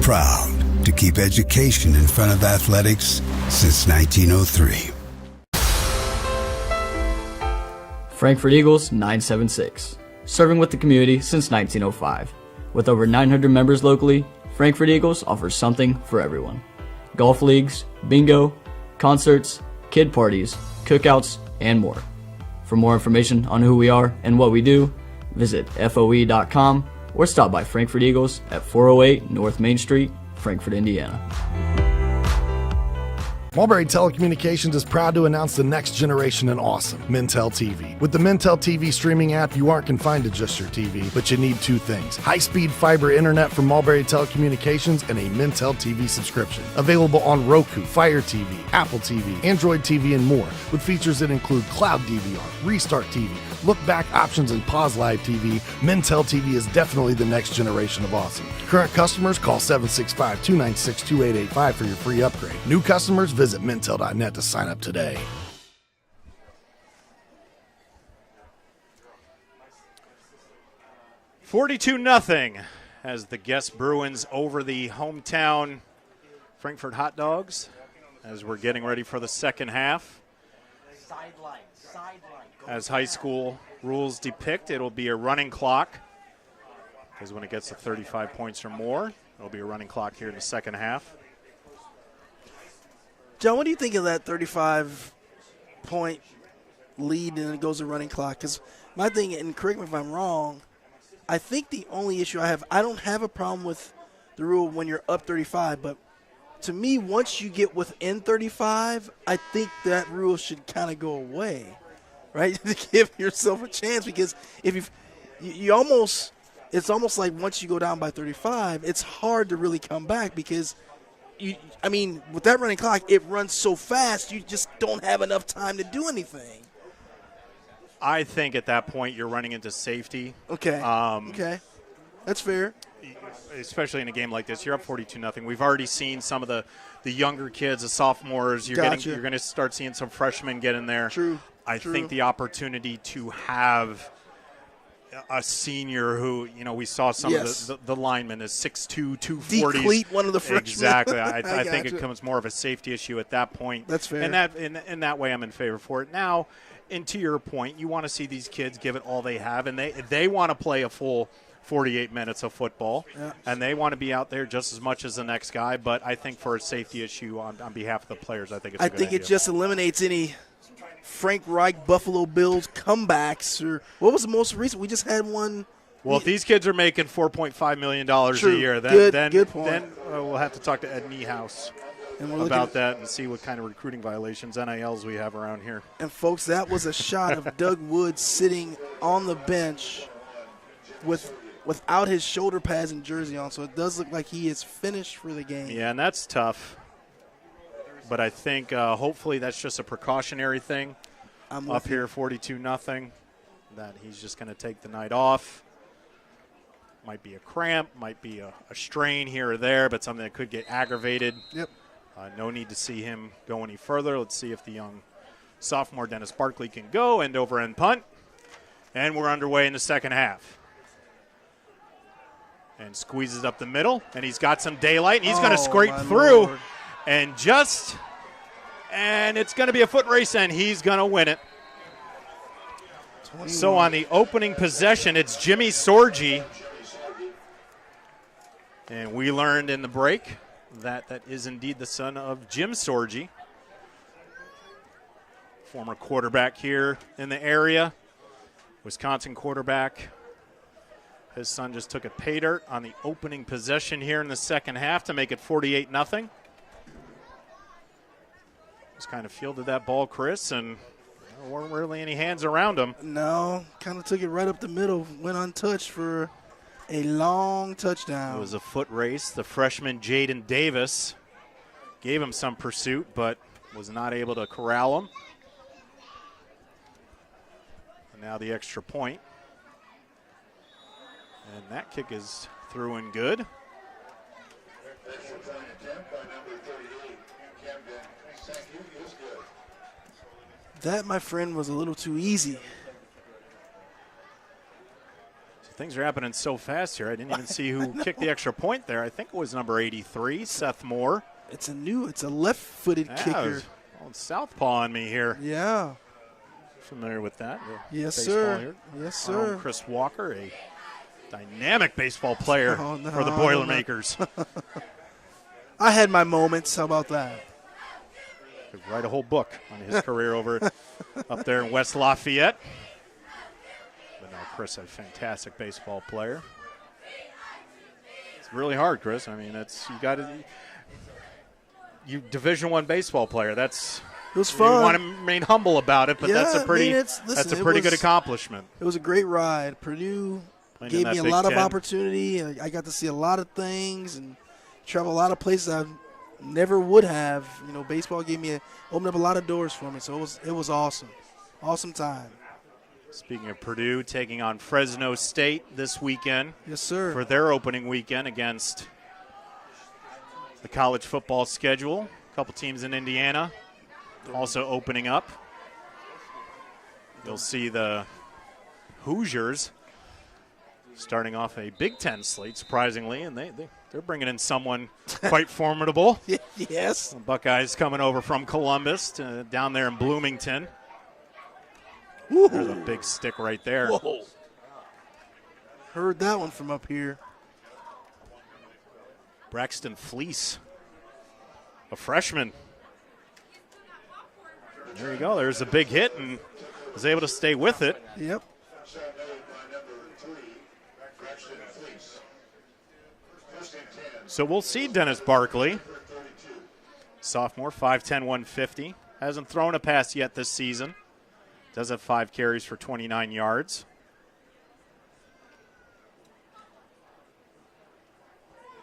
Proud to keep education in front of athletics since 1903. Frankfort Eagles 976. Serving with the community since 1905. With over 900 members locally, Frankfort Eagles offers something for everyone. Golf leagues, bingo, concerts, kid parties, cookouts, and more. For more information on who we are and what we do, visit FOE.com or stop by Frankfort Eagles at 408 North Main Street, Frankfort, Indiana. Mulberry Telecommunications is proud to announce the next generation in awesome, Mintel TV. With the Mintel TV streaming app, you aren't confined to just your TV, but you need two things: high-speed fiber internet from Mulberry Telecommunications and a Mintel TV subscription. Available on Roku, Fire TV, Apple TV, Android TV, and more, with features that include Cloud DVR, Restart TV, look-back options, and pause live TV. Mintel TV is definitely the next generation of awesome. Current customers, call 765-296-2885 for your free upgrade. New customers, visit Mintel.net to sign up today. $42-0 as the guest Bruins over the hometown Frankfort Hot Dogs as we're getting ready for the second half. As high school rules depict, it'll be a running clock, because when it gets to 35 points or more, it'll be a running clock here in the second half. John, what do you think of that 35-point lead and it goes to running clock? Because my thing, and correct me if I'm wrong, I think the only issue I don't have a problem with the rule when you're up 35, but to me, once you get within 35, I think that rule should kind of go away, right? To give yourself a chance, because if you almost, it's almost like once you go down by 35, it's hard to really come back because with that running clock, it runs so fast, you just don't have enough time to do anything. I think at that point you're running into safety. Okay. Okay. That's fair. Especially in a game like this. You're up 42-0. We've already seen some of the younger kids, the sophomores. You're going to start seeing some freshmen get in there. True. I think the opportunity to have a senior who, we saw some of the linemen is 6'2", 240. Decleat one of the freshmen. Exactly. I think it becomes more of a safety issue at that point. That's fair. And in that way, I'm in favor for it. Now, and to your point, you want to see these kids give it all they have, and they want to play a full 48 minutes of football, and they want to be out there just as much as the next guy. But I think for a safety issue on behalf of the players, I think it's a good idea. It just eliminates any Frank Reich Buffalo Bills comebacks. Or what was the most recent? We just had one. Well, if these kids are making $4.5 million a year, then we'll have to talk to Ed Niehaus about that and see what kind of recruiting violations, NILs, we have around here. And, folks, that was a shot of Doug Wood sitting on the bench without his shoulder pads and jersey on, so it does look like he is finished for the game. Yeah, and that's tough. But I think hopefully that's just a precautionary thing. I'm up here 42-0, that he's just going to take the night off. Might be a cramp, might be a strain here or there, but something that could get aggravated. Yep. No need to see him go any further. Let's see if the young sophomore Dennis Barkley can go. End-over-end punt. And we're underway in the second half. And squeezes up the middle, and he's got some daylight, and he's going to scrape through. Lord. And it's going to be a foot race, and he's going to win it. 21. So on the opening possession, it's Jimmy Sorgi. And we learned in the break that is indeed the son of Jim Sorgi, former quarterback here in the area, Wisconsin quarterback. His son just took a pay dirt on the opening possession here in the second half to make it 48-0. Just kind of fielded that ball, Chris, and there weren't really any hands around him. No, kind of took it right up the middle, went untouched for a long touchdown. It was a foot race. The freshman Jaden Davis gave him some pursuit, but was not able to corral him. And now the extra point. And that kick is through and good. Extra point attempt by number 38, Camden. Thank you. Is good. That, my friend, was a little too easy. So things are happening so fast here. I didn't even see who kicked the extra point there. I think it was number 83, Seth Moore. It's a left-footed kicker. It's southpaw on me here. Yeah. Familiar with that? Yes, sir. Here. Yes, sir. Chris Walker, a dynamic baseball player for the Boilermakers. I had my moments. How about that? Could write a whole book on his career over up there in West Lafayette. But no, Chris, a fantastic baseball player. It's really hard, Chris. I mean, you Division I baseball player. That's it was fun. You want to remain humble about it, but that's a pretty good accomplishment. It was a great ride. Purdue gave me a lot of opportunity. I got to see a lot of things and travel a lot of places I never would have. Baseball opened up a lot of doors for me. So it was awesome. Awesome time. Speaking of Purdue, taking on Fresno State this weekend. Yes, sir. For their opening weekend against the college football schedule. A couple teams in Indiana also opening up. You'll see the Hoosiers starting off a Big Ten slate, surprisingly, and they're bringing in someone quite formidable. Yes. The Buckeyes coming over from Columbus down there in Bloomington. Ooh. There's a big stick right there. Whoa. Heard that one from up here. Braxton Fleece, a freshman. There you go. There's a big hit and was able to stay with it. Yep. So we'll see Dennis Barkley, sophomore, 5'10", 150. Hasn't thrown a pass yet this season. Does have 5 carries for 29 yards.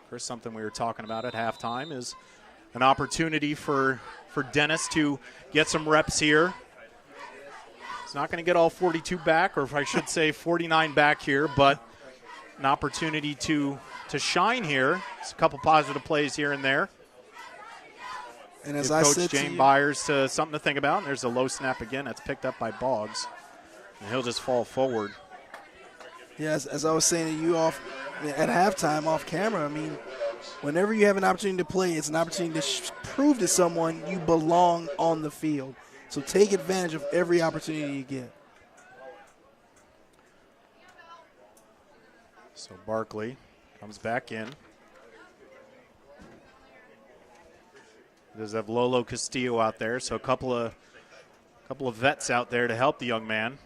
Chris, something we were talking about at halftime is an opportunity for Dennis to get some reps here. He's not going to get all 42 back, or if I should say 49 back here, but an opportunity to shine here. It's a couple positive plays here and there. And as Give I Coach said James Byers something to think about. And there's a low snap again. That's picked up by Boggs. And he'll just fall forward. Yes, as I was saying to you at halftime off camera, I mean, whenever you have an opportunity to play, it's an opportunity to prove to someone you belong on the field. So take advantage of every opportunity you get. So Barkley comes back in. Does have Lolo Castillo out there, so a couple of vets out there to help the young man.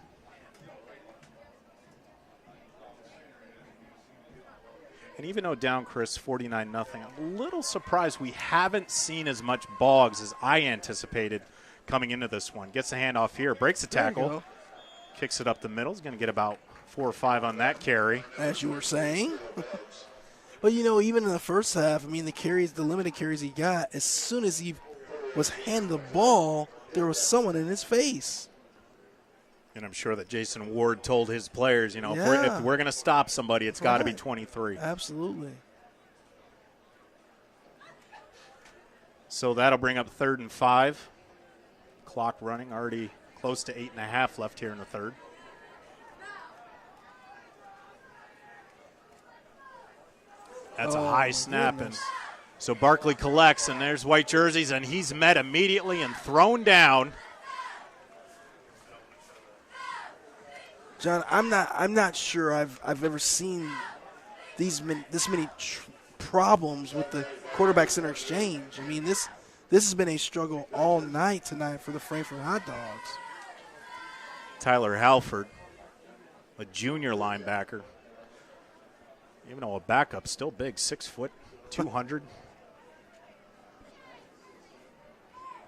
And even though down, Chris, 49-0, I'm a little surprised we haven't seen as much Boggs as I anticipated coming into this one. Gets the handoff here, breaks the tackle, kicks it up the middle. He's going to get about 4 or 5 on that carry. As you were saying. But, even in the first half, I mean, the limited carries he got, as soon as he was handed the ball, there was someone in his face. And I'm sure that Jason Ward told his players, if we're going to stop somebody, it's got to be 23. Absolutely. So that'll bring up 3rd and 5. Clock running, already close to 8.5 left here in the third. That's a high snap. And so Barkley collects, and there's white jerseys, and he's met immediately and thrown down. John, I'm not sure I've ever seen this many problems with the quarterback center exchange. I mean, this has been a struggle all night tonight for the Frankfort Hot Dogs. Tyler Halford, a junior linebacker. Even though a backup, still big, 6 foot, 200.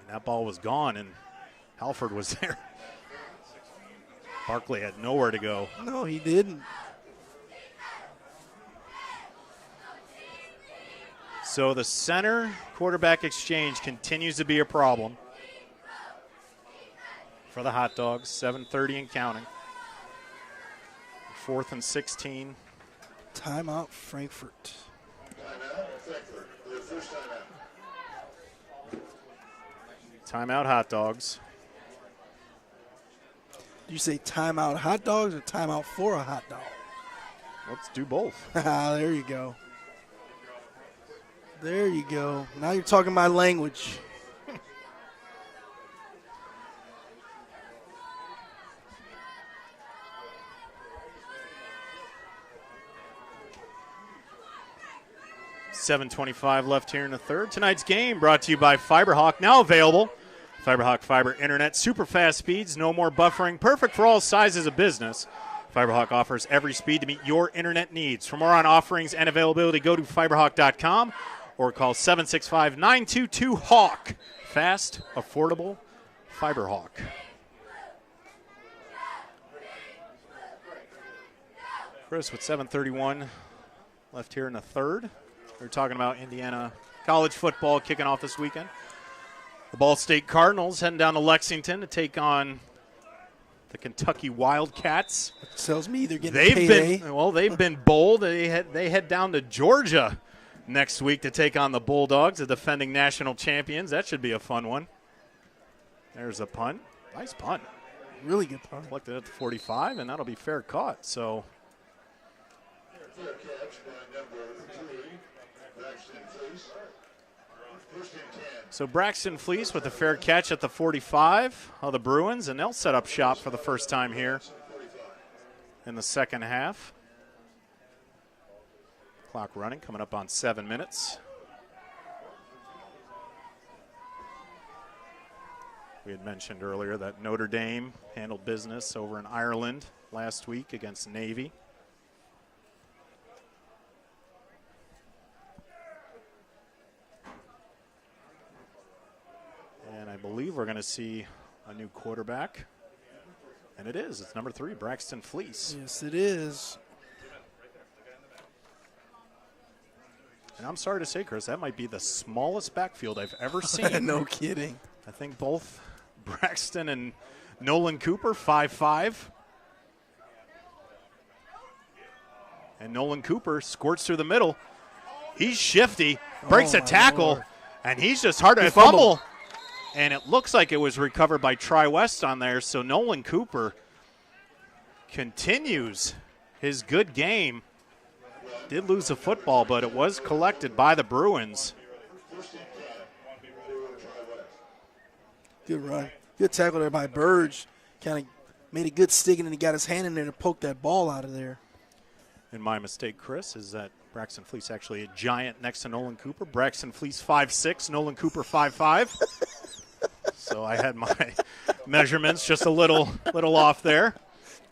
And that ball was gone, and Halford was there. Barkley had nowhere to go. No, he didn't. So the center quarterback exchange continues to be a problem for the Hot Dogs. 7:30 and counting. 4th and 16. Timeout, Frankfort. Timeout, Frankfort. Their first timeout. Timeout, Hot Dogs. Do you say timeout hot dogs or timeout for a hot dog? Let's do both. There you go. There you go. Now you're talking my language. $7:25 left here in the third. Tonight's game brought to you by Fiberhawk, now available FiberHawk Fiber Internet, super fast speeds, no more buffering, perfect for all sizes of business. FiberHawk offers every speed to meet your internet needs. For more on offerings and availability, go to fiberhawk.com or call 765-922-HAWK. Fast, affordable, FiberHawk. Chris, with 7:31 left here in the third, we're talking about Indiana college football kicking off this weekend. The Ball State Cardinals heading down to Lexington to take on the Kentucky Wildcats. Tells me they're getting payday. They've been bold. They head down to Georgia next week to take on the Bulldogs, the defending national champions. That should be a fun one. There's a punt. Nice punt. Really good punt. Collected at the 45, and that'll be fair caught. So. Fair catch by number 3, Braxton Fleece. First and 10. So Braxton Fleece with the fair catch at the 45 of the Bruins, and they'll set up shop for the first time here in the second half. Clock running, coming up on 7 minutes. We had mentioned earlier that Notre Dame handled business over in Ireland last week against Navy. And I believe we're going to see a new quarterback. And it is. It's number 3, Braxton Fleece. Yes, it is. And I'm sorry to say, Chris, that might be the smallest backfield I've ever seen. No kidding. I think both Braxton and Nolan Cooper, 5'5". And Nolan Cooper squirts through the middle. He's shifty, breaks a tackle, Lord. And he's just hard to fumble. And it looks like it was recovered by Tri-West on there, so Nolan Cooper continues his good game. Did lose the football, but it was collected by the Bruins. Good run. Good tackle there by Burge. Kind of made a good stick, and then he got his hand in there to poke that ball out of there. And my mistake, Chris, is that Braxton Fleece actually a giant next to Nolan Cooper. Braxton Fleece 5'6", Nolan Cooper 5'5". So I had my measurements just a little off there.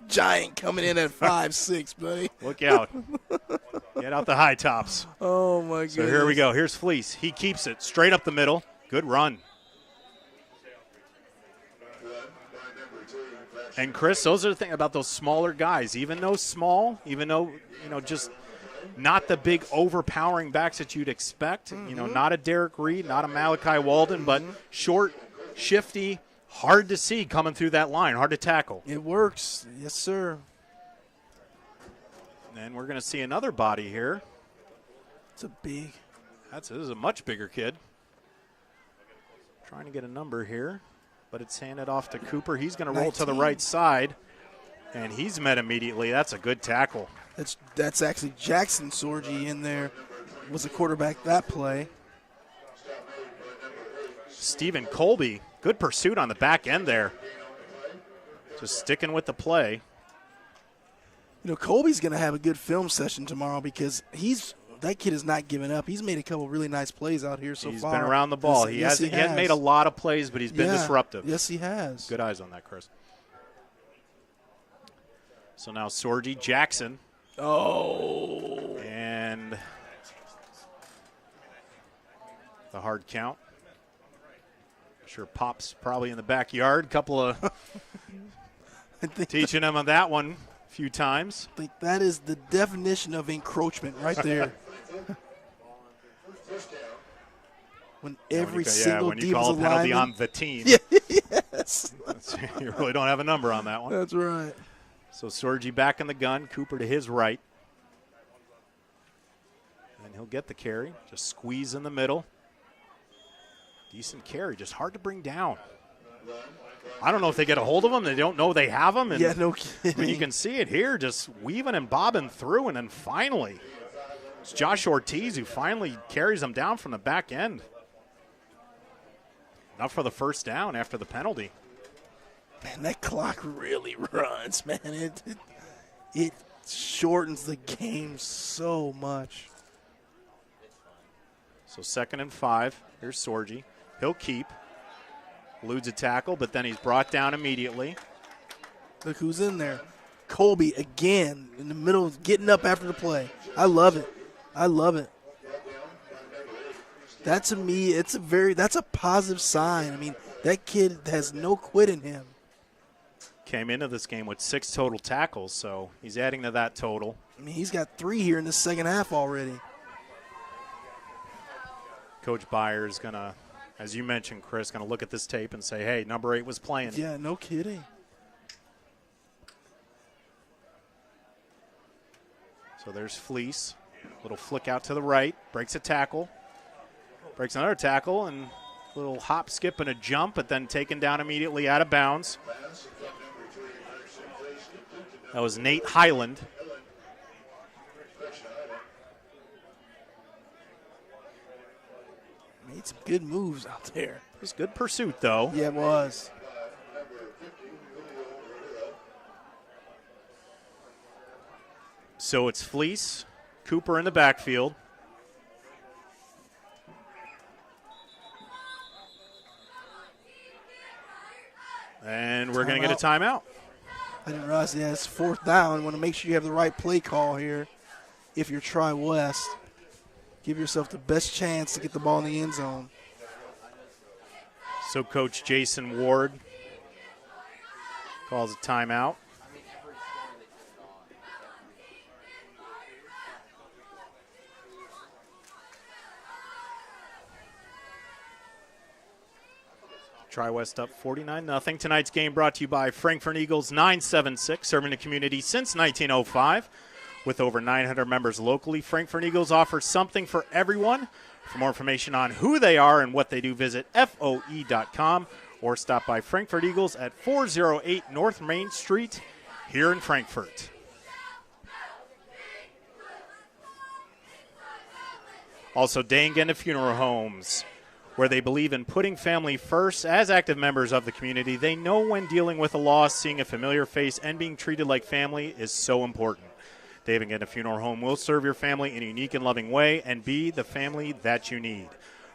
Giant coming in at 5'6", buddy. Look out. Get out the high tops. Oh, my goodness. So here we go. Here's Fleece. He keeps it straight up the middle. Good run. And, Chris, those are the thing about those smaller guys. Even though small, just not the big overpowering backs that you'd expect. Mm-hmm. Not a Derek Reed, not a Malachi Walden, but short, shifty, hard to see coming through that line, hard to tackle. It works. Yes, sir. And we're going to see another body here. It's a big. This is a much bigger kid. Trying to get a number here, but it's handed off to Cooper. He's going to roll to the right side, and he's met immediately. That's a good tackle. That's actually Jackson Sorgi in there. Was the quarterback that play. Stephen Colby, good pursuit on the back end there. Just sticking with the play. Colby's going to have a good film session tomorrow because that kid is not giving up. He's made a couple really nice plays out here so far. He's been around the ball. He hasn't made a lot of plays, but he's been disruptive. Yes, he has. Good eyes on that, Chris. So now Sorgi, Jackson. Oh. And the hard count. Sure, Pop's probably in the backyard. Couple of teaching him on that one a few times. I think that is the definition of encroachment right there. When every single when you call a penalty on the team. Yes. You really don't have a number on that one. That's right. So Sorgi back in the gun, Cooper to his right. And he'll get the carry, just squeeze in the middle. Decent carry, just hard to bring down. I don't know if they get a hold of him. They don't know they have him. And, no kidding. You can see it here, just weaving and bobbing through, and then finally, it's Josh Ortiz who finally carries them down from the back end. Not for the first down after the penalty. Man, that clock really runs, man. It shortens the game so much. So 2nd and 5. Here's Sorgi. He'll keep. Eludes a tackle, but then he's brought down immediately. Look who's in there. Colby again in the middle, getting up after the play. I love it. I love it. That to me, that's a positive sign. I mean, that kid has no quit in him. Came into this game with 6 total tackles, so he's adding to that total. I mean, he's got 3 here in the second half already. Coach Byer is going to, as you mentioned, Chris, going to look at this tape and say, hey, number 8 was playing. Yeah, no kidding. So there's Fleece. Little flick out to the right. Breaks a tackle. Breaks another tackle, and a little hop, skip, and a jump, but then taken down immediately out of bounds. That was Nate Highland. Made some good moves out there. It was good pursuit, though. Yeah, it was. So it's Fleece, Cooper in the backfield. And we're going to get a timeout. I didn't realize, yeah, it's 4th down. Want to make sure you have the right play call here if you're Tri-West. Give yourself the best chance to get the ball in the end zone. So Coach Jason Ward calls a timeout. Tri-West up 49-0. Tonight's game brought to you by Frankfort Eagles 976, serving the community since 1905. With over 900 members locally, Frankfort Eagles offers something for everyone. For more information on who they are and what they do, visit FOE.com or stop by Frankfort Eagles at 408 North Main Street here in Frankfort. Also, Day and Genda Funeral Homes, where they believe in putting family first. As active members of the community, they know when dealing with a loss, seeing a familiar face and being treated like family is so important. Dave and Genda Funeral Home will serve your family in a unique and loving way and be the family that you need.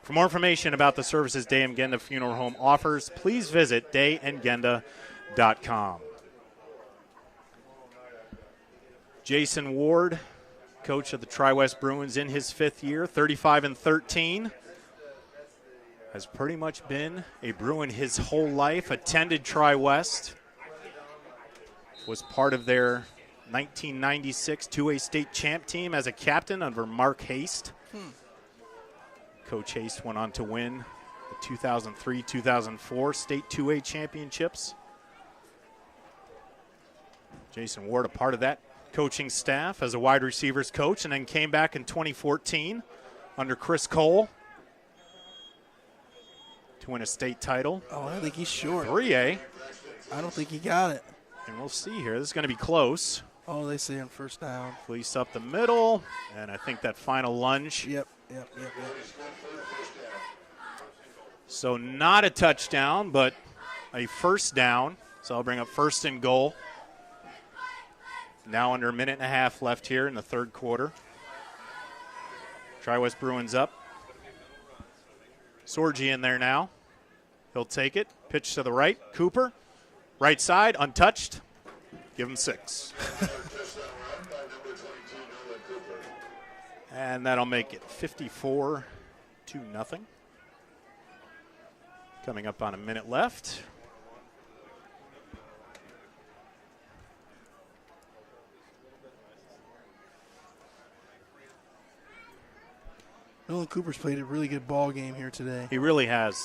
For more information about the services Day and Genda Funeral Home offers, please visit dayandgenda.com. Jason Ward, coach of the Tri-West Bruins in his 5th year, 35-13. Has pretty much been a Bruin his whole life, attended Tri-West, was part of their 1996 2A state champ team as a captain under Mark Haste. Coach Haste went on to win the 2003-2004 state 2A championships. Jason Ward, a part of that coaching staff as a wide receivers coach, and then came back in 2014 under Chris Cole to win a state title. Oh, I think he's short. 3A. I don't think he got it. And we'll see here. This is going to be close. Oh, they say on 1st down. Fleece up the middle, and I think that final lunge. Yep. So not a touchdown, but a 1st down. So I'll bring up 1st and goal. Now under a minute and a half left here in the 3rd quarter. Tri-West Bruins up. Sorgi in there now. He'll take it. Pitch to the right. Cooper. Right side, untouched. Give him 6. And that'll make it 54-0. Coming up on a minute left. Nolan Cooper's played a really good ball game here today. He really has.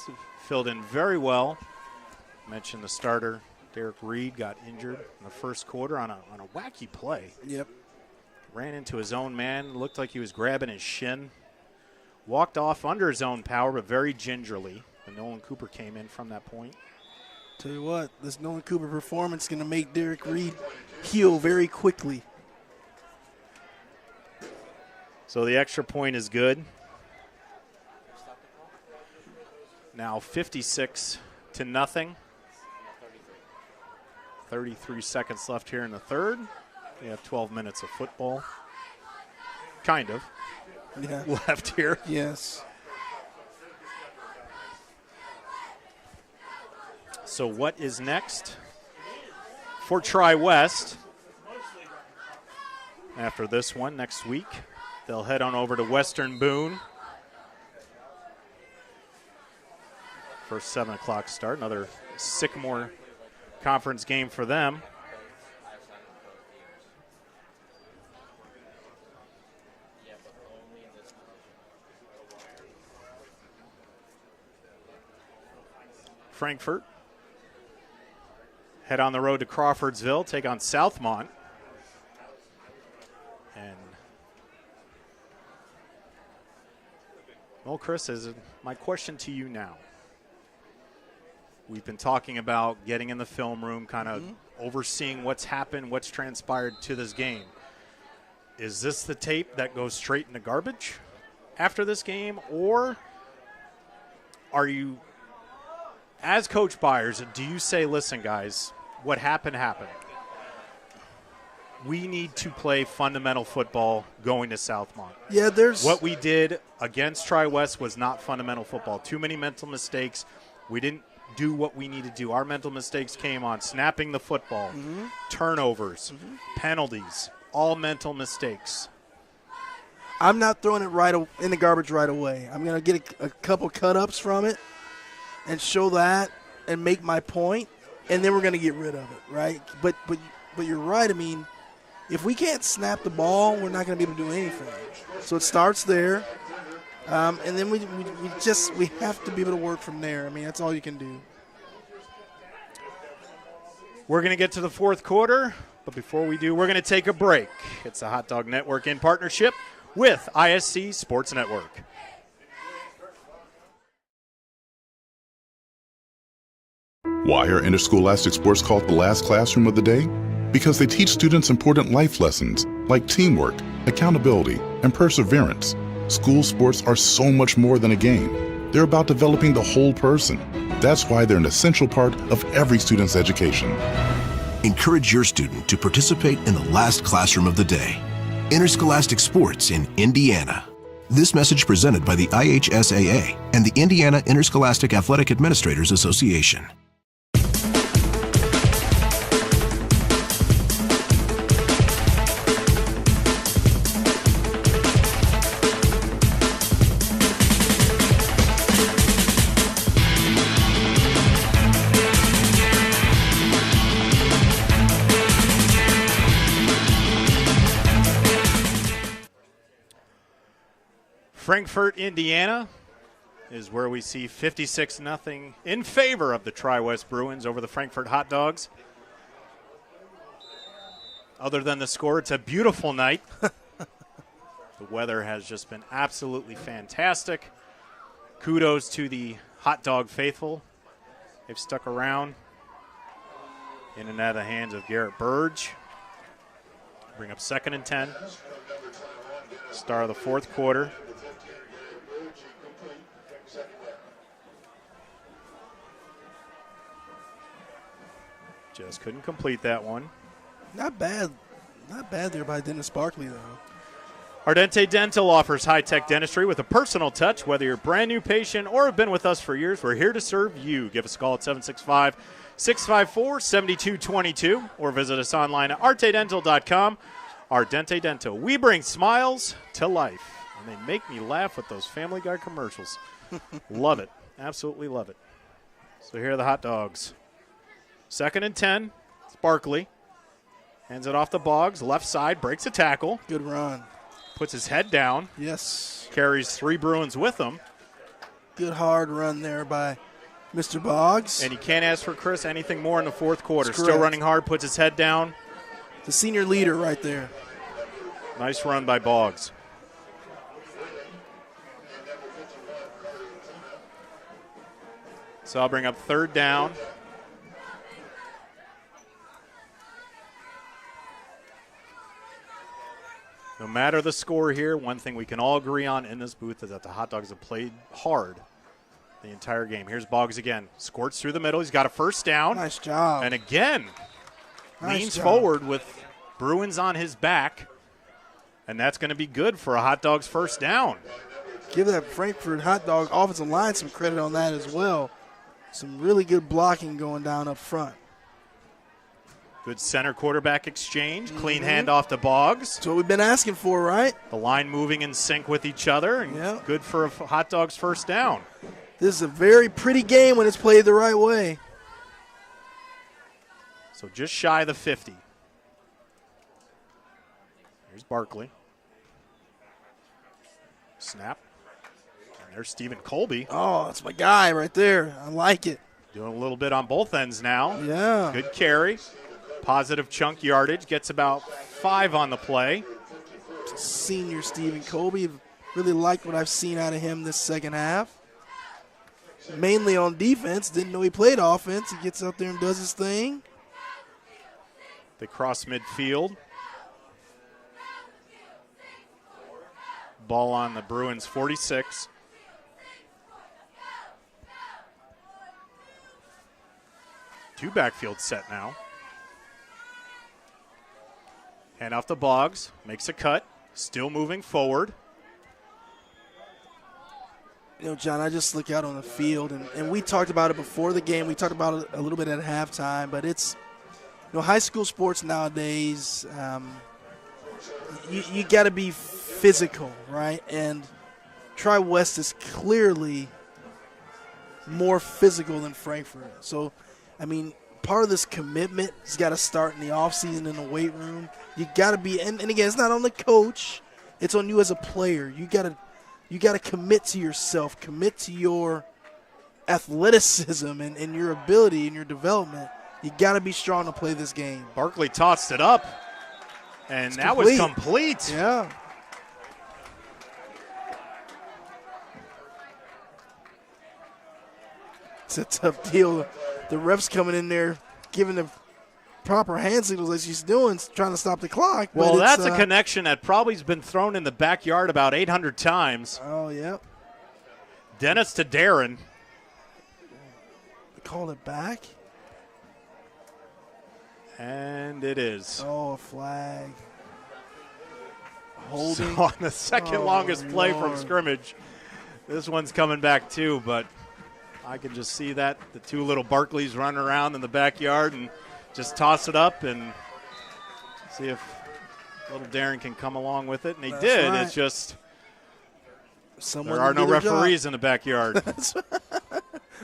Filled in very well. Mentioned the starter, Derek Reed, got injured in the 1st quarter on a wacky play. Yep. Ran into his own man. Looked like he was grabbing his shin. Walked off under his own power, but very gingerly. And Nolan Cooper came in from that point. Tell you what, this Nolan Cooper performance is going to make Derek Reed heal very quickly. So the extra point is good. Now 56-0. 33 seconds left here in the 3rd. We have 12 minutes of football. Kind of. Yeah. Left here. Yes. So what is next for Tri-West? After this one next week, they'll head on over to Western Boone for a 7 o'clock start. Another Sycamore Conference game for them. Frankfort head on the road to Crawfordsville, take on Southmont. And, well, Chris, my question to you now. We've been talking about getting in the film room, kind of overseeing what's happened, what's transpired to this game. Is this the tape that goes straight in the garbage after this game, or are you, as Coach Byers, do you say, listen, guys, what happened happened. We need to play fundamental football going to Southmont. Yeah, there's what we did against Tri-West was not fundamental football. Too many mental mistakes. We didn't do what we need to do. Our mental mistakes came on snapping the football, turnovers, penalties, all mental mistakes. I'm not throwing it in the garbage right away. I'm going to get a couple cut-ups from it and show that and make my point, and then we're going to get rid of it, right? But you're right. I mean, if we can't snap the ball, we're not going to be able to do anything. So it starts there, and then we have to be able to work from there. I mean, that's all you can do. We're going to get to the fourth quarter, but before we do, we're going to take a break. It's the Hot Dog Network in partnership with ISC Sports Network. Why are interscholastic sports called the last classroom of the day? Because they teach students important life lessons like teamwork, accountability, and perseverance. School sports are so much more than a game. They're about developing the whole person. That's why they're an essential part of every student's education. Encourage your student to participate in the last classroom of the day. Interscholastic sports in Indiana. This message presented by the IHSAA and the Indiana Interscholastic Athletic Administrators Association. Frankfort, Indiana is where we see 56-0 in favor of the Tri-West Bruins over the Frankfort Hot Dogs. Other than the score, it's a beautiful night. The weather has just been absolutely fantastic. Kudos to the Hot Dog faithful. They've stuck around in and out of the hands of Garrett Burge. Bring up 2nd and 10. Start of the fourth quarter. Just couldn't complete that one. Not bad there by Dennis Barkley, though. Ardente Dental offers high-tech dentistry with a personal touch. Whether you're a brand-new patient or have been with us for years, we're here to serve you. Give us a call at 765-654-7222 or visit us online at artedental.com. Ardente Dental. We bring smiles to life, and they make me laugh with those Family Guy commercials. Love it. Absolutely love it. So here are the Hot Dogs. 2nd and 10. It's Barkley. Hands it off to Boggs. Left side. Breaks a tackle. Good run. Puts his head down. Yes. Carries 3 Bruins with him. Good hard run there by Mr. Boggs. And you can't ask for Chris anything more in the fourth quarter. Still running hard. Puts his head down. The senior leader right there. Nice run by Boggs. So I'll bring up 3rd down. No matter the score here, one thing we can all agree on in this booth is that the Hot Dogs have played hard the entire game. Here's Boggs again. Squirts through the middle. He's got a 1st down. Nice job. And again, leans forward with Bruins on his back. And that's going to be good for a Hot Dogs 1st down. Give that Frankfort Hot Dog offensive line some credit on that as well. Some really good blocking going down up front. Good center quarterback exchange. Clean handoff to Boggs. That's what we've been asking for, right? The line moving in sync with each other. And good for a Hot Dogs first down. This is a very pretty game when it's played the right way. So just shy of the 50. Here's Barkley. Snap. And there's Stephen Colby. Oh, that's my guy right there. I like it. Doing a little bit on both ends now. Yeah. Good carry. Positive chunk yardage. Gets about 5 on the play. Senior Stephen Colby. Really liked what I've seen out of him this second half. Mainly on defense. Didn't know he played offense. He gets out there and does his thing. They cross midfield. Ball on the Bruins 46. Two backfield set now. Hand off to Boggs. Makes a cut. Still moving forward. You know, John, I just look out on the field, and we talked about it before the game. We talked about it a little bit at halftime, but it's, you know, high school sports nowadays, you got to be physical, right? And Tri-West is clearly more physical than Frankfort. So, I mean, part of this commitment has got to start in the offseason in the weight room. You got to be, and again, it's not on the coach. It's on you as a player. You got to commit to yourself, commit to your athleticism and your ability and your development. You got to be strong to play this game. Barkley tossed it up, and that was complete. Yeah. It's a tough deal. The ref's coming in there, giving the proper hand signals as she's doing, trying to stop the clock. Well, that's a connection that probably has been thrown in the backyard about 800 times. Oh, yeah. Dennis to Darren. They called it back. And it is. Oh, a flag. Holding. So on the second longest play from scrimmage, this one's coming back too, but I can just see that. The two little Barkleys run around in the backyard and just toss it up and see if little Darren can come along with it. And he did. Right. It's just Someone there are no did their referees job. in the backyard.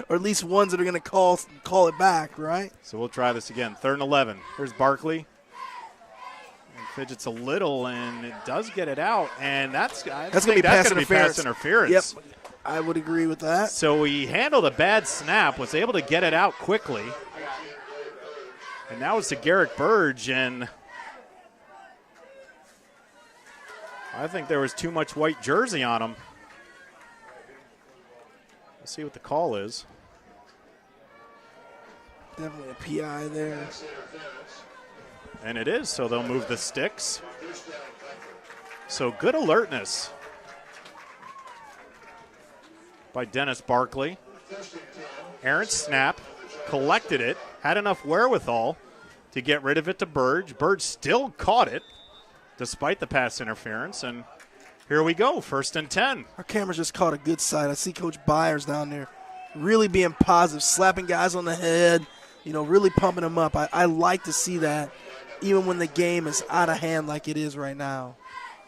Or at least ones that are going to call it back, right? So we'll try this again. 3rd and 11. Here's Barkley. And fidgets a little, and it does get it out. And that's going to be pass interference. Yep, I would agree with that. So he handled a bad snap, was able to get it out quickly. And now it's to Garrick Burge, and I think there was too much white jersey on him. Let's see what the call is. Definitely a PI there. And it is, so they'll move the sticks. So good alertness by Dennis Barkley. Errant snap, collected it, had enough wherewithal to get rid of it to Burge. Burge still caught it despite the pass interference, and here we go, 1st and 10. Our cameras just caught a good sight. I see Coach Byers down there really being positive, slapping guys on the head, you know, really pumping them up. I like to see that even when the game is out of hand like it is right now.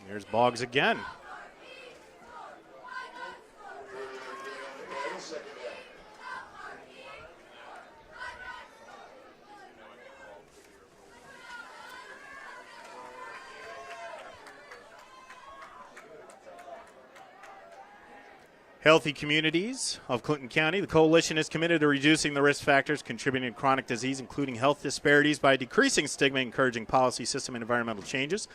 Here's Boggs again. Healthy Communities of Clinton County. The coalition is committed to reducing the risk factors contributing to chronic disease, including health disparities, by decreasing stigma, encouraging policy, system, and environmental changes.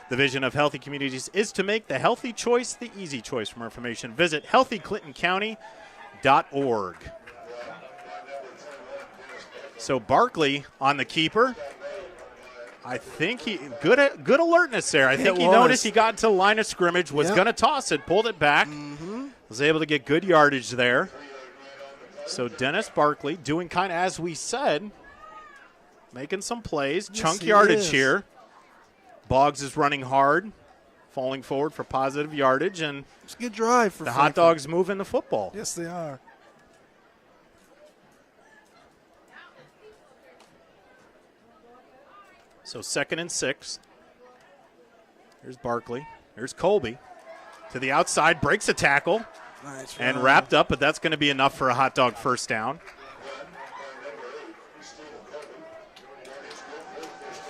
The vision of Healthy Communities is to make the healthy choice the easy choice. For more information, visit healthyclintoncounty.org. So Barkley on the keeper. I think he good alertness there. I think he noticed he got to the line of scrimmage, was going to toss it, pulled it back. Was able to get good yardage there. So Dennis Barkley doing kind of as we said, making some plays, chunk yardage here. Boggs is running hard, falling forward for positive yardage, and it's a good drive for the Hot Dogs moving the football. Yes, they are. So 2nd and 6. Here's Barkley. Here's Colby. To the outside, breaks a tackle. Nice and run. wrapped up, but that's going to be enough for a hot dog first down.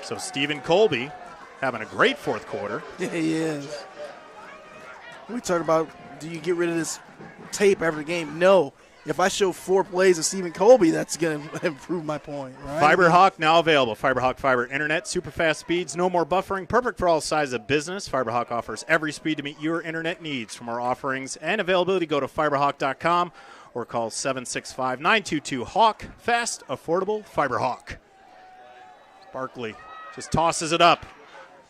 So Stephen Colby having a great fourth quarter. Yeah, he is. We talk about, do you get rid of this tape after the game? No. If I show 4 plays of Stephen Colby, that's going to improve my point, right? FiberHawk now available. FiberHawk fiber internet, super fast speeds, no more buffering, perfect for all sizes of business. FiberHawk offers every speed to meet your internet needs. For more offerings and availability, go to fiberhawk.com or call 765-922-HAWK. Fast, affordable FiberHawk. Barkley just tosses it up.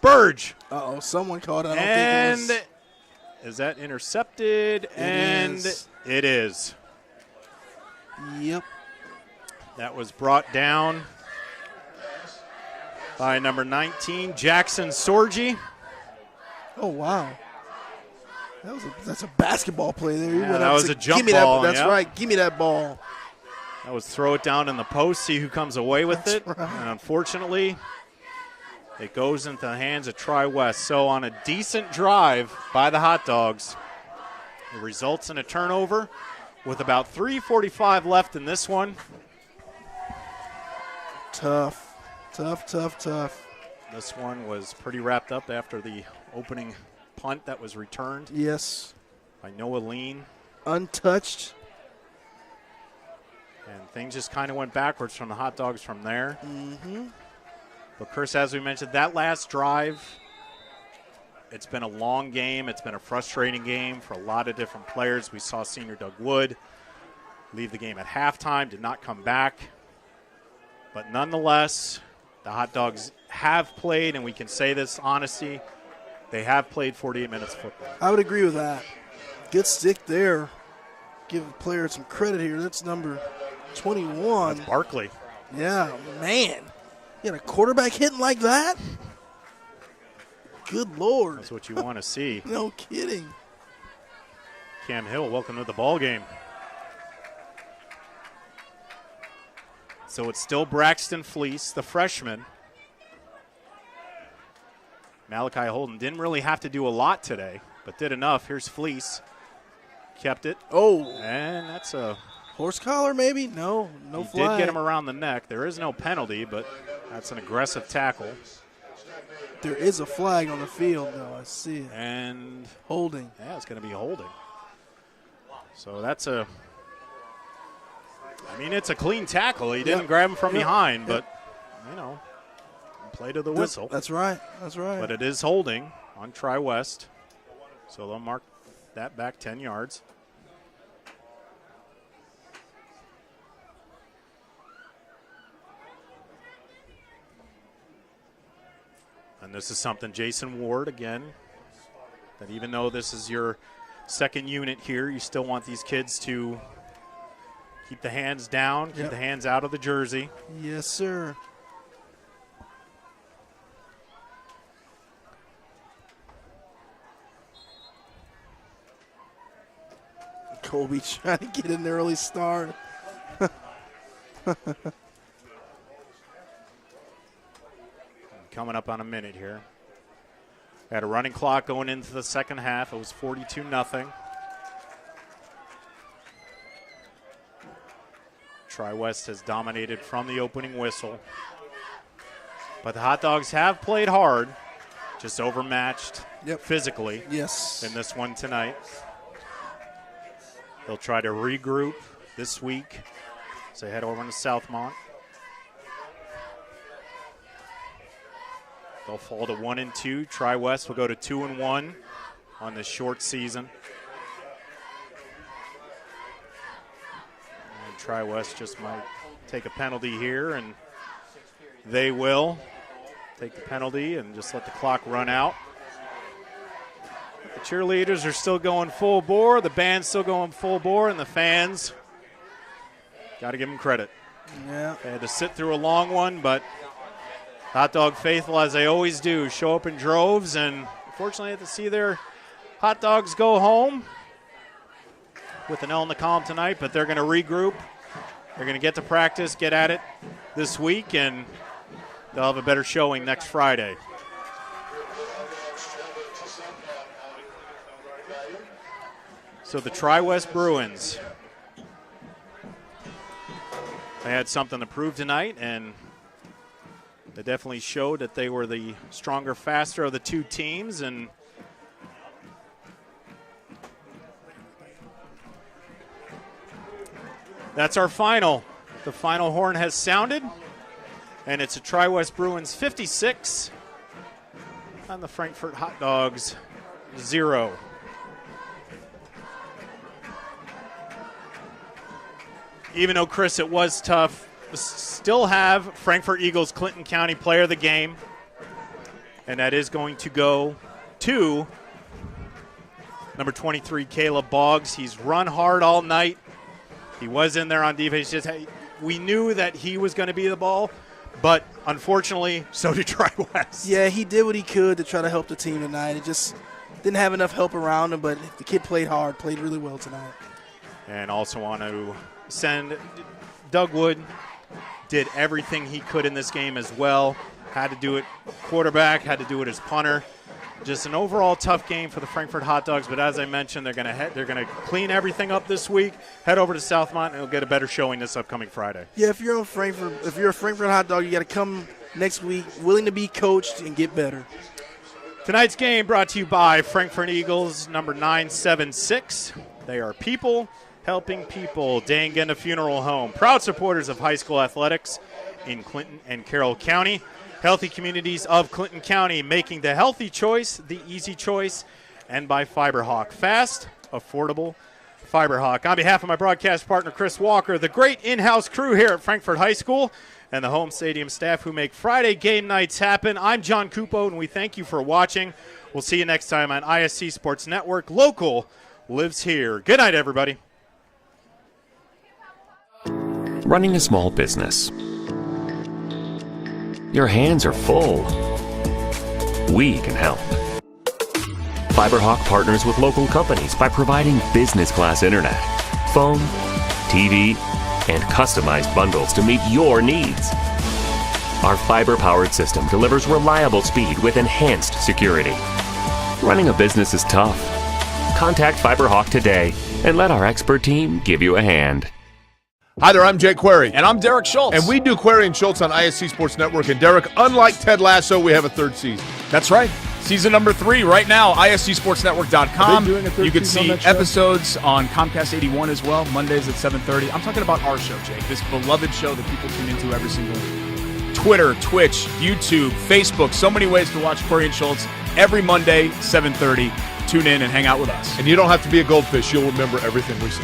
Burge. Uh-oh, someone caught it. I don't and think it was. Is that intercepted? It is. Yep. That was brought down by number 19, Jackson Sorgi. Oh, wow. That's a basketball play there. Yeah, that was a jump give me ball. That's yeah. right. Give me that ball. That was throw it down in the post, see who comes away with it. Right. And unfortunately, it goes into the hands of Tri-West. So on a decent drive by the Hot Dogs, it results in a turnover with about 3:45 left in this one. Tough. This one was pretty wrapped up after the opening punt that was returned. Yes. By Noah Lean. Untouched. And things just kind of went backwards from the Hot Dogs from there. Mm-hmm. But, Chris, as we mentioned, that last drive, it's been a long game. It's been a frustrating game for a lot of different players. We saw senior Doug Wood leave the game at halftime, did not come back. But nonetheless, the Hot Dogs have played, and we can say this honesty, they have played 48 minutes of football. I would agree with that. Good stick there. Give the player some credit here. That's number 21. That's Barkley. Yeah, man. You got a quarterback hitting like that? Good Lord. That's what you want to see. No kidding. Cam Hill, welcome to the ball game. So it's still Braxton Fleece, the freshman. Malachi Holden didn't really have to do a lot today, but did enough. Here's Fleece. Kept it. Oh. And that's a horse collar maybe? No he flag. did get him around the neck. There is no penalty, but that's an aggressive tackle. There is a flag on the field, though. I see it. And holding. Yeah, it's going to be holding. So that's a – I mean, it's a clean tackle. He didn't grab him from behind, but, you know, play to the whistle. That's right. That's right. But it is holding on Tri-West. So they'll mark that back 10 yards. And this is something, Jason Ward, again, that even though this is your second unit here, you still want these kids to keep the hands down, keep the hands out of the jersey. Yes, sir. Colby trying to get an early start. Coming up on a minute here. We had a running clock going into the second half. It was 42-0. Tri-West has dominated from the opening whistle. But the Hot Dogs have played hard, just overmatched physically in this one tonight. They'll try to regroup this week as they head over to Southmont. They'll fall to 1-2. Tri-West will go to 2-1 on this short season. And Tri-West just might take a penalty here, and they will take the penalty and just let the clock run out. The cheerleaders are still going full bore, the band's still going full bore, and the fans, got to give them credit. Yeah. They had to sit through a long one, but Hot Dog faithful, as they always do, show up in droves, and unfortunately have to see their Hot Dogs go home with an L in the column tonight, but they're going to regroup. They're going to get to practice, get at it this week, and they'll have a better showing next Friday. So the Tri-West Bruins, they had something to prove tonight, and they definitely showed that they were the stronger, faster of the two teams. And that's our final. The final horn has sounded, and it's a Tri-West Bruins 56 on the Frankfort Hot Dogs 0. Even though, Chris, it was tough, we still have Frankfort Eagles Clinton County Player of the Game, and that is going to go to number 23, Caleb Boggs. He's run hard all night. He was in there on defense. We knew that he was going to be the ball, but unfortunately, so did Tri-West. Yeah, he did what he could to try to help the team tonight. It just didn't have enough help around him, but the kid played hard, played really well tonight. And also want to send Doug Wood, did everything he could in this game as well. Had to do it quarterback, had to do it as punter. Just an overall tough game for the Frankfort Hot Dogs, but as I mentioned, they're going to clean everything up this week, head over to Southmont, and they'll get a better showing this upcoming Friday. Yeah, if you're a Frankfort Hot Dog, you got to come next week willing to be coached and get better. Tonight's game brought to you by Frankfort Eagles, number 976. They are people helping people. Dangana Funeral Home, proud supporters of high school athletics in Clinton and Carroll County. Healthy Communities of Clinton County, making the healthy choice the easy choice. And by Fiberhawk, fast, affordable Fiberhawk. On behalf of my broadcast partner, Chris Walker, the great in-house crew here at Frankfort High School, and the home stadium staff who make Friday game nights happen, I'm John Cupo, and we thank you for watching. We'll see you next time on ISC Sports Network. Local lives here. Good night, everybody. Running a small business. Your hands are full. We can help. Fiberhawk partners with local companies by providing business-class internet, phone, TV, and customized bundles to meet your needs. Our fiber-powered system delivers reliable speed with enhanced security. Running a business is tough. Contact Fiberhawk today and let our expert team give you a hand. Hi there, I'm Jake Query. And I'm Derek Schultz. And we do Query and Schultz on ISC Sports Network. And Derek, unlike Ted Lasso, we have a third season. That's right. Season number 3 right now, ISCSportsNetwork.com. You can see episodes on Comcast 81 as well, Mondays at 7:30. I'm talking about our show, Jake, this beloved show that people tune into every single week. Twitter, Twitch, YouTube, Facebook, so many ways to watch Query and Schultz every Monday, 7:30. Tune in and hang out with us. And you don't have to be a goldfish. You'll remember everything we say.